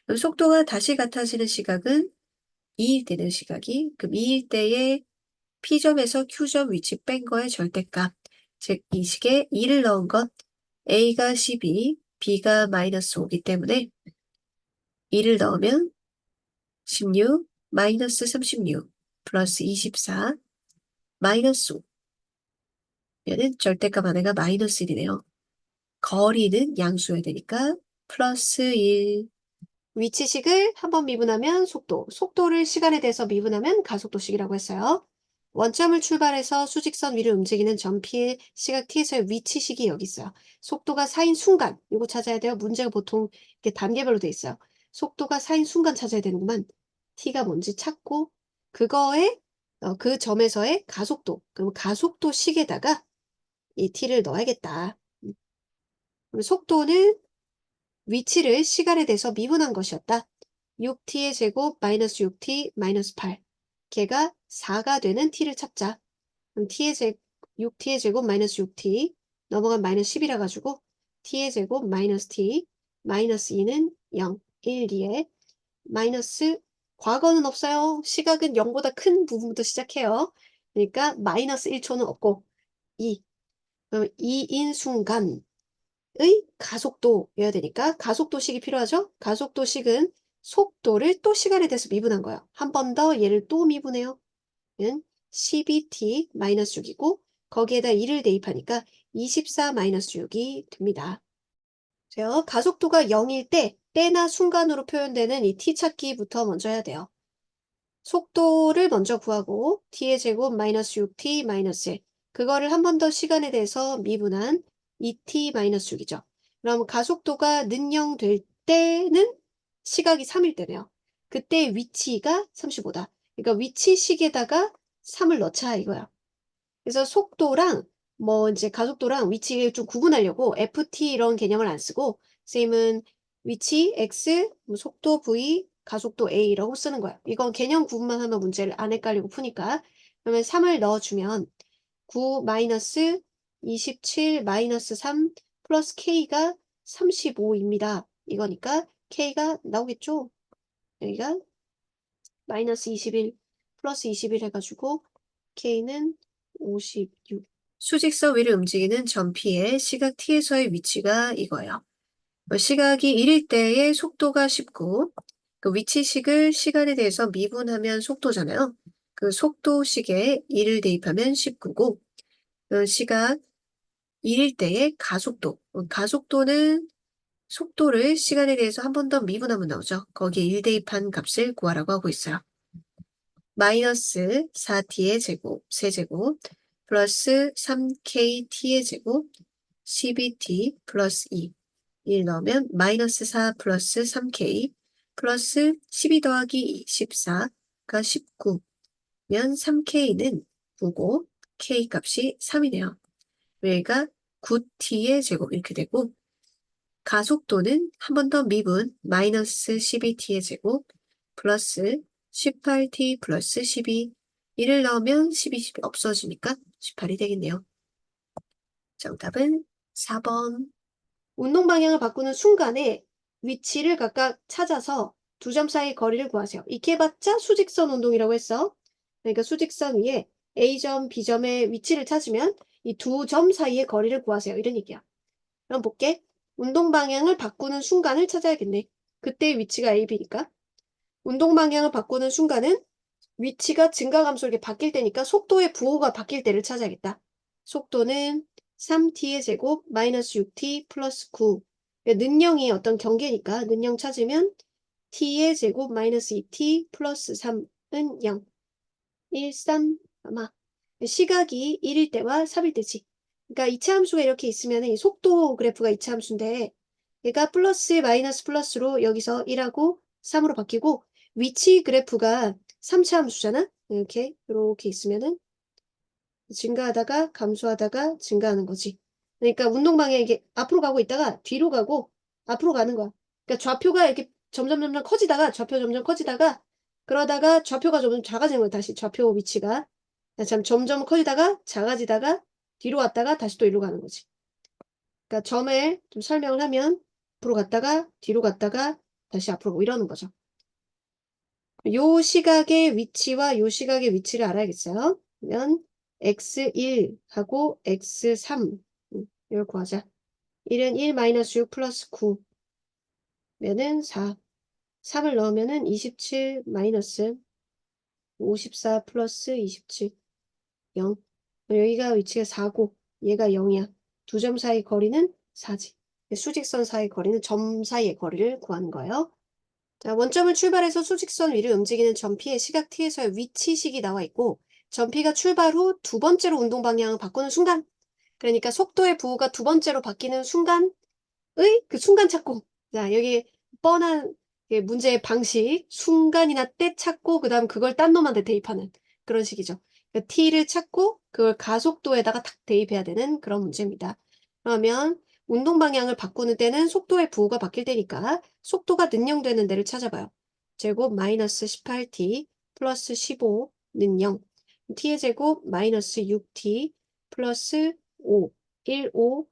그럼 속도가 다시 같아지는 시각은 2일 때는 시각이 그럼 2일 때의 P점에서 Q점 위치 뺀 거의 절대값 즉 이 식에 2를 넣은 것 A가 12, B가 마이너스 5기 때문에 2를 넣으면 16, 마이너스 36, 플러스 24, 마이너스 5. 얘는 절대값 안에가 마이너스 1이네요. 거리는 양수여야 되니까 플러스 1. 위치식을 한번 미분하면 속도를 시간에 대해서 미분하면 가속도식이라고 했어요. 원점을 출발해서 수직선 위를 움직이는 점 P의 시각 T에서의 위치식이 여기 있어요. 속도가 4인 순간, 이거 찾아야 돼요. 문제가 보통 이렇게 단계별로 돼 있어요. 속도가 4인 순간 찾아야 되는구만. T가 뭔지 찾고 그거에 그 점에서의 가속도, 그럼 가속도식에다가 이 T를 넣어야겠다. 그럼 속도는 위치를 시간에 대해서 미분한 것이었다. 6t의 제곱 마이너스 6t 마이너스 8. 걔가 4가 되는 t를 찾자. 그럼 6t의 제곱 마이너스 6t 넘어간 마이너스 10이라 가지고 t의 제곱 마이너스 t 마이너스 2는 0. 1, 2에 마이너스 과거는 없어요. 시각은 0보다 큰 부분부터 시작해요. 그러니까 마이너스 1초는 없고 2. 그럼 2인 순간의 가속도여야 되니까 가속도식이 필요하죠? 가속도식은 속도를 또 시간에 대해서 미분한 거예요. 한 번 더 얘를 또 미분해요. 는 12t 마이너스 6이고 거기에다 2를 대입하니까 24 마이너스 6이 됩니다. 그래서 가속도가 0일 때 때나 순간으로 표현되는 이 t 찾기부터 먼저 해야 돼요. 속도를 먼저 구하고 t의 제곱 마이너스 6t 마이너스 1 그거를 한 번 더 시간에 대해서 미분한 2t 마이너스 6이죠. 그럼 가속도가 는영될 때는 시각이 3일 때네요. 그때 위치가 35다. 그러니까 위치식에다가 3을 넣자 이거야. 그래서 속도랑 뭐 이제 가속도랑 위치를 좀 구분하려고 FT 이런 개념을 안 쓰고 쌤은 위치 X, 뭐 속도 V, 가속도 A라고 쓰는 거야. 이건 개념 구분만 하면 문제를 안 헷갈리고 푸니까. 그러면 3을 넣어주면 9 마이너스 27 마이너스 3 플러스 K가 35입니다. 이거니까 K가 나오겠죠? 여기가 마이너스 21 플러스 21 해가지고 K는 56. 수직선 위를 움직이는 점P의 시각 t에서의 위치가 이거예요. 시각이 1일 때의 속도가 19, 그 위치식을 시간에 대해서 미분하면 속도잖아요. 그 속도식에 1을 대입하면 19고, 그 시각 1일 때의 가속도, 가속도는 속도를 시간에 대해서 한 번 더 미분하면 나오죠. 거기에 1 대입한 값을 구하라고 하고 있어요. 마이너스 4t의 제곱, 세제곱, 플러스 3kt의 제곱, 12t 플러스 2. 1 넣으면 마이너스 4 플러스 3k 플러스 12 더하기 2, 14가 19면 3k는 9고 k 값이 3이네요. 여기가 9t의 제곱 이렇게 되고 가속도는 한 번 더 미분 마이너스 12t의 제곱 플러스 18t 플러스 12 1을 넣으면 12, 12 없어지니까 18이 되겠네요. 정답은 4번. 운동 방향을 바꾸는 순간에 위치를 각각 찾아서 두 점 사이 거리를 구하세요. 이렇게 해봤자 수직선 운동이라고 했어. 그러니까 수직선 위에 A점, B점의 위치를 찾으면 이 두 점 사이의 거리를 구하세요. 이런 얘기야. 그럼 볼게. 운동 방향을 바꾸는 순간을 찾아야겠네. 그때의 위치가 A, B니까. 운동 방향을 바꾸는 순간은 위치가 증가 감소 이렇게 바뀔 때니까 속도의 부호가 바뀔 때를 찾아야겠다. 속도는 3t의 제곱 마이너스 6t 플러스 9. 는영이 어떤 경계니까 는영 찾으면 t의 제곱 마이너스 2t 플러스 3은 0. 1, 3, 아마 시각이 1일 때와 3일 때지. 그러니까 이차함수가 이렇게 있으면 이 속도 그래프가 이차함수인데 얘가 플러스 마이너스 플러스로 여기서 1하고 3으로 바뀌고 위치 그래프가 3차함수잖아. 이렇게 있으면은 증가하다가 감소하다가 증가하는 거지. 그러니까 운동 방향이 이게 앞으로 가고 있다가 뒤로 가고 앞으로 가는 거야. 그러니까 좌표가 이렇게 점점 커지다가 좌표 점점 커지다가 그러다가 좌표가 점점 작아지는 거야. 다시 좌표 위치가. 참 점점 커지다가 작아지다가 뒤로 왔다가 다시 또 이리로 가는 거지. 그러니까 점을 좀 설명을 하면 앞으로 갔다가 뒤로 갔다가 다시 앞으로 이러는 거죠. 요 시각의 위치와 요 시각의 위치를 알아야겠어요. 그러면 x1하고 x3 이걸 구하자. 1은 1 마이너스 6 플러스 9 면은 4. 3을 넣으면은 27 마이너스 54 플러스 27 0. 여기가 위치가 4고 얘가 0이야. 두 점 사이 거리는 4지. 수직선 사이 거리는 점 사이의 거리를 구하는 거예요. 자, 원점을 출발해서 수직선 위를 움직이는 점 P의 시각 T에서의 위치식이 나와 있고 점 P가 출발 후 두 번째로 운동 방향을 바꾸는 순간 그러니까 속도의 부호가 두 번째로 바뀌는 순간의 그 순간 찾고 자 여기 뻔한 문제의 방식 순간이나 때 찾고 그 다음 그걸 딴 놈한테 대입하는 그런 식이죠. 그러니까 T를 찾고 그걸 가속도에다가 탁 대입해야 되는 그런 문제입니다. 그러면 운동 방향을 바꾸는 때는 속도의 부호가 바뀔 때니까 속도가 는영되는 데를 찾아봐요. 제곱 마이너스 18t 플러스 15는 0. t의 제곱 마이너스 6t 플러스 5, 1, 5.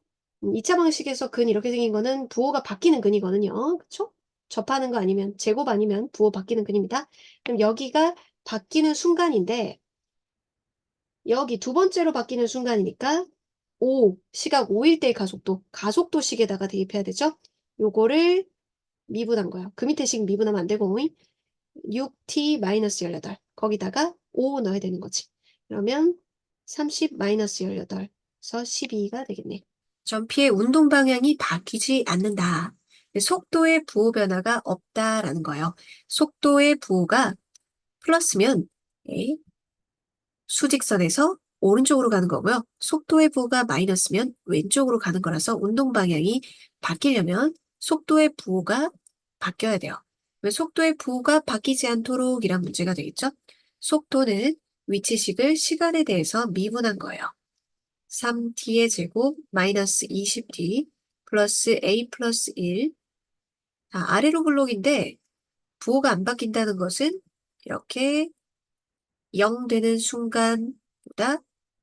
2차 방식에서 근 이렇게 생긴 거는 부호가 바뀌는 근이거든요. 그쵸? 접하는 거 아니면 제곱 아니면 부호 바뀌는 근입니다. 그럼 여기가 바뀌는 순간인데 여기 두 번째로 바뀌는 순간이니까 5, 시각 5일 때의 가속도식에다가 대입해야 되죠? 요거를 미분한 거예요. 그 밑에 식 미분하면 안 되고 6t-18 거기다가 5 넣어야 되는 거지. 그러면 30-18에서 12가 되겠네. 전피의 운동 방향이 바뀌지 않는다. 속도의 부호 변화가 없다라는 거예요. 속도의 부호가 플러스면 수직선에서 오른쪽으로 가는 거고요. 속도의 부호가 마이너스면 왼쪽으로 가는 거라서 운동 방향이 바뀌려면 속도의 부호가 바뀌어야 돼요. 왜 속도의 부호가 바뀌지 않도록 이란 문제가 되겠죠? 속도는 위치식을 시간에 대해서 미분한 거예요. 3t의 제곱 마이너스 20t 플러스 a 플러스 1. 아래로 블록인데 부호가 안 바뀐다는 것은 이렇게 0 되는 순간보다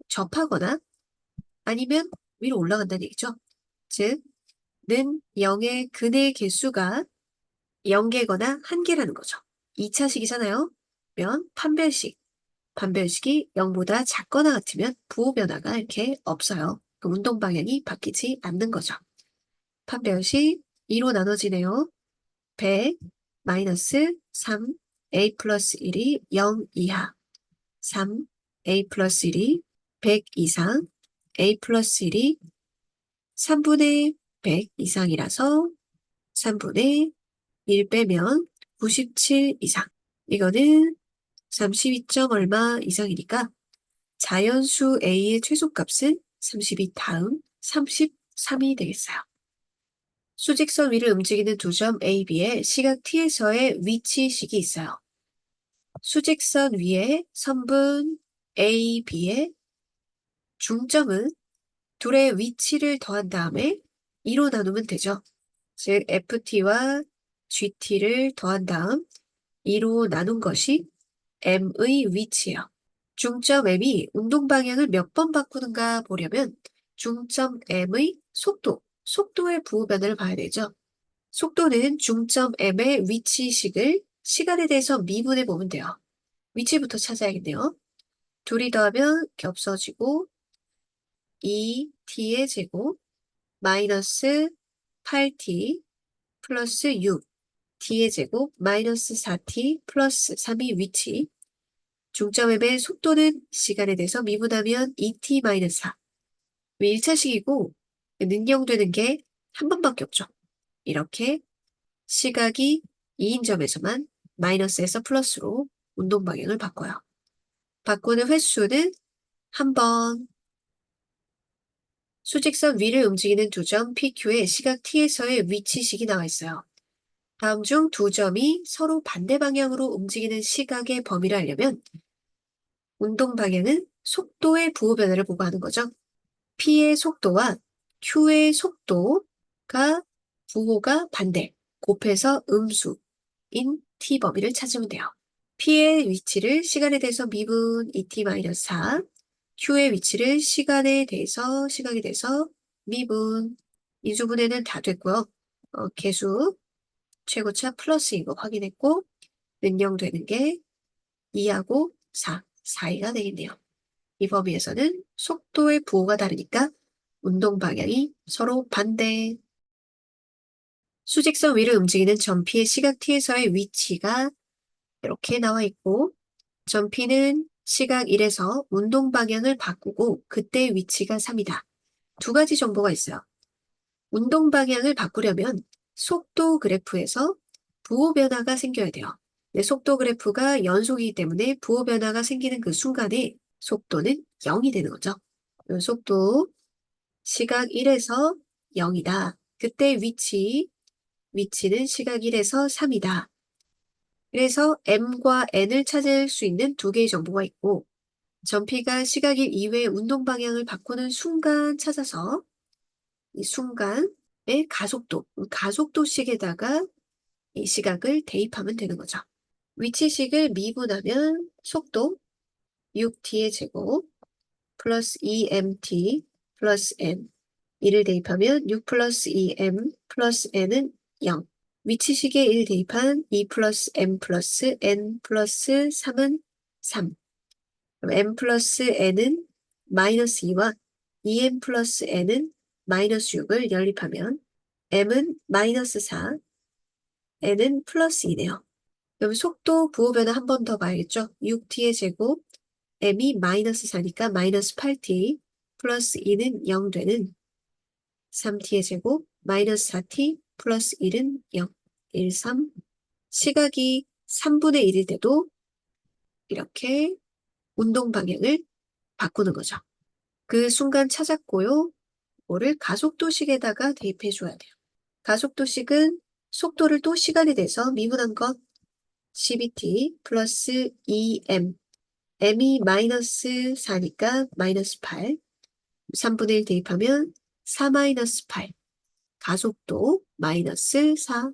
접하거나 아니면 위로 올라간다는 얘기죠. 즉, 는 0의 근의 개수가 0개거나 1개라는 거죠. 2차식이잖아요. 면 판별식이 0보다 작거나 같으면 부호 변화가 이렇게 없어요. 그 운동 방향이 바뀌지 않는 거죠. 판별식 2로 나눠지네요. 100 마이너스 3 a 플러스 1이 0 이하 3 a 플러스 1이 100 이상 a 플러스 1이 3분의 100 이상이라서 3분의 1 빼면 97 이상. 이거는 32점 얼마 이상이니까 자연수 A의 최소값은 32 다음 33이 되겠어요. 수직선 위를 움직이는 두 점 A, B에 시각 T에서의 위치식이 있어요. 수직선 위에 선분 A, B의 중점은 둘의 위치를 더한 다음에 2로 나누면 되죠. 즉 FT와 GT를 더한 다음 2로 나눈 것이 M의 위치예요. 중점 M이 운동 방향을 몇 번 바꾸는가 보려면 중점 M의 속도의 부호 변화를 봐야 되죠. 속도는 중점 M의 위치식을 시간에 대해서 미분해 보면 돼요. 위치부터 찾아야겠네요. 둘이 더하면 이렇게 없어지고 2t의 제곱 마이너스 8t 플러스 6t의 제곱 마이너스 4t 플러스 3이 위치. 중점 M의 속도는 시간에 대해서 미분하면 2t-4. 왜 1차식이고 능용되는 게 한 번밖에 없죠. 이렇게 시각이 2인 점에서만 마이너스에서 플러스로 운동 방향을 바꿔요. 바꾸는 횟수는 한 번. 수직선 위를 움직이는 두 점 PQ의 시각 T에서의 위치식이 나와 있어요. 다음 중 두 점이 서로 반대 방향으로 움직이는 시각의 범위를 알려면 운동 방향은 속도의 부호 변화를 보고 하는 거죠. P의 속도와 Q의 속도가 부호가 반대, 곱해서 음수인 T 범위를 찾으면 돼요. P의 위치를 시간에 대해서 미분 2t-4, Q의 위치를 시각에 대해서 미분. 이주분해는 다 됐고요. 개수 최고차 플러스인 거 확인했고 능용되는 게 2하고 4가 되겠네요. 이 범위에서는 속도의 부호가 다르니까 운동 방향이 서로 반대. 수직선 위를 움직이는 점피의 시각 T에서의 위치가 이렇게 나와 있고 점피는 시각 1에서 운동 방향을 바꾸고 그때 위치가 3이다. 두 가지 정보가 있어요. 운동 방향을 바꾸려면 속도 그래프에서 부호 변화가 생겨야 돼요. 속도 그래프가 연속이기 때문에 부호 변화가 생기는 그 순간에 속도는 0이 되는 거죠. 속도 시각 1에서 0이다. 그때 위치는 시각 1에서 3이다. 그래서 M과 N을 찾을 수 있는 두 개의 정보가 있고 점피가 시각 1 이외의 운동 방향을 바꾸는 순간 찾아서 이 순간의 가속도식에다가 이 시각을 대입하면 되는 거죠. 위치식을 미분하면 속도 6t의 제곱 플러스 2mt 플러스 n 이를 대입하면 6 플러스 2m 플러스 n은 0. 위치식에 1 대입한 2 플러스 m 플러스 n 플러스 3은 3. 그럼 m 플러스 n은 마이너스 2와 2m 플러스 n은 마이너스 6을 연립하면 m은 마이너스 4, n은 플러스 2네요. 그럼 속도 부호 변화 한 번 더 봐야겠죠? 6t의 제곱, m이 마이너스 4니까 마이너스 8t 플러스 2는 0 되는 3t의 제곱, 마이너스 4t 플러스 1은 0, 1, 3. 시각이 3분의 1일 때도 이렇게 운동 방향을 바꾸는 거죠. 그 순간 찾았고요. 뭐를 가속도식에다가 대입해 줘야 돼요. 가속도식은 속도를 또 시간에 대해서 미분한 것 12t 플러스 2m m이 마이너스 4니까 마이너스 8 3분의 1 대입하면 4 마이너스 8 가속도 마이너스 4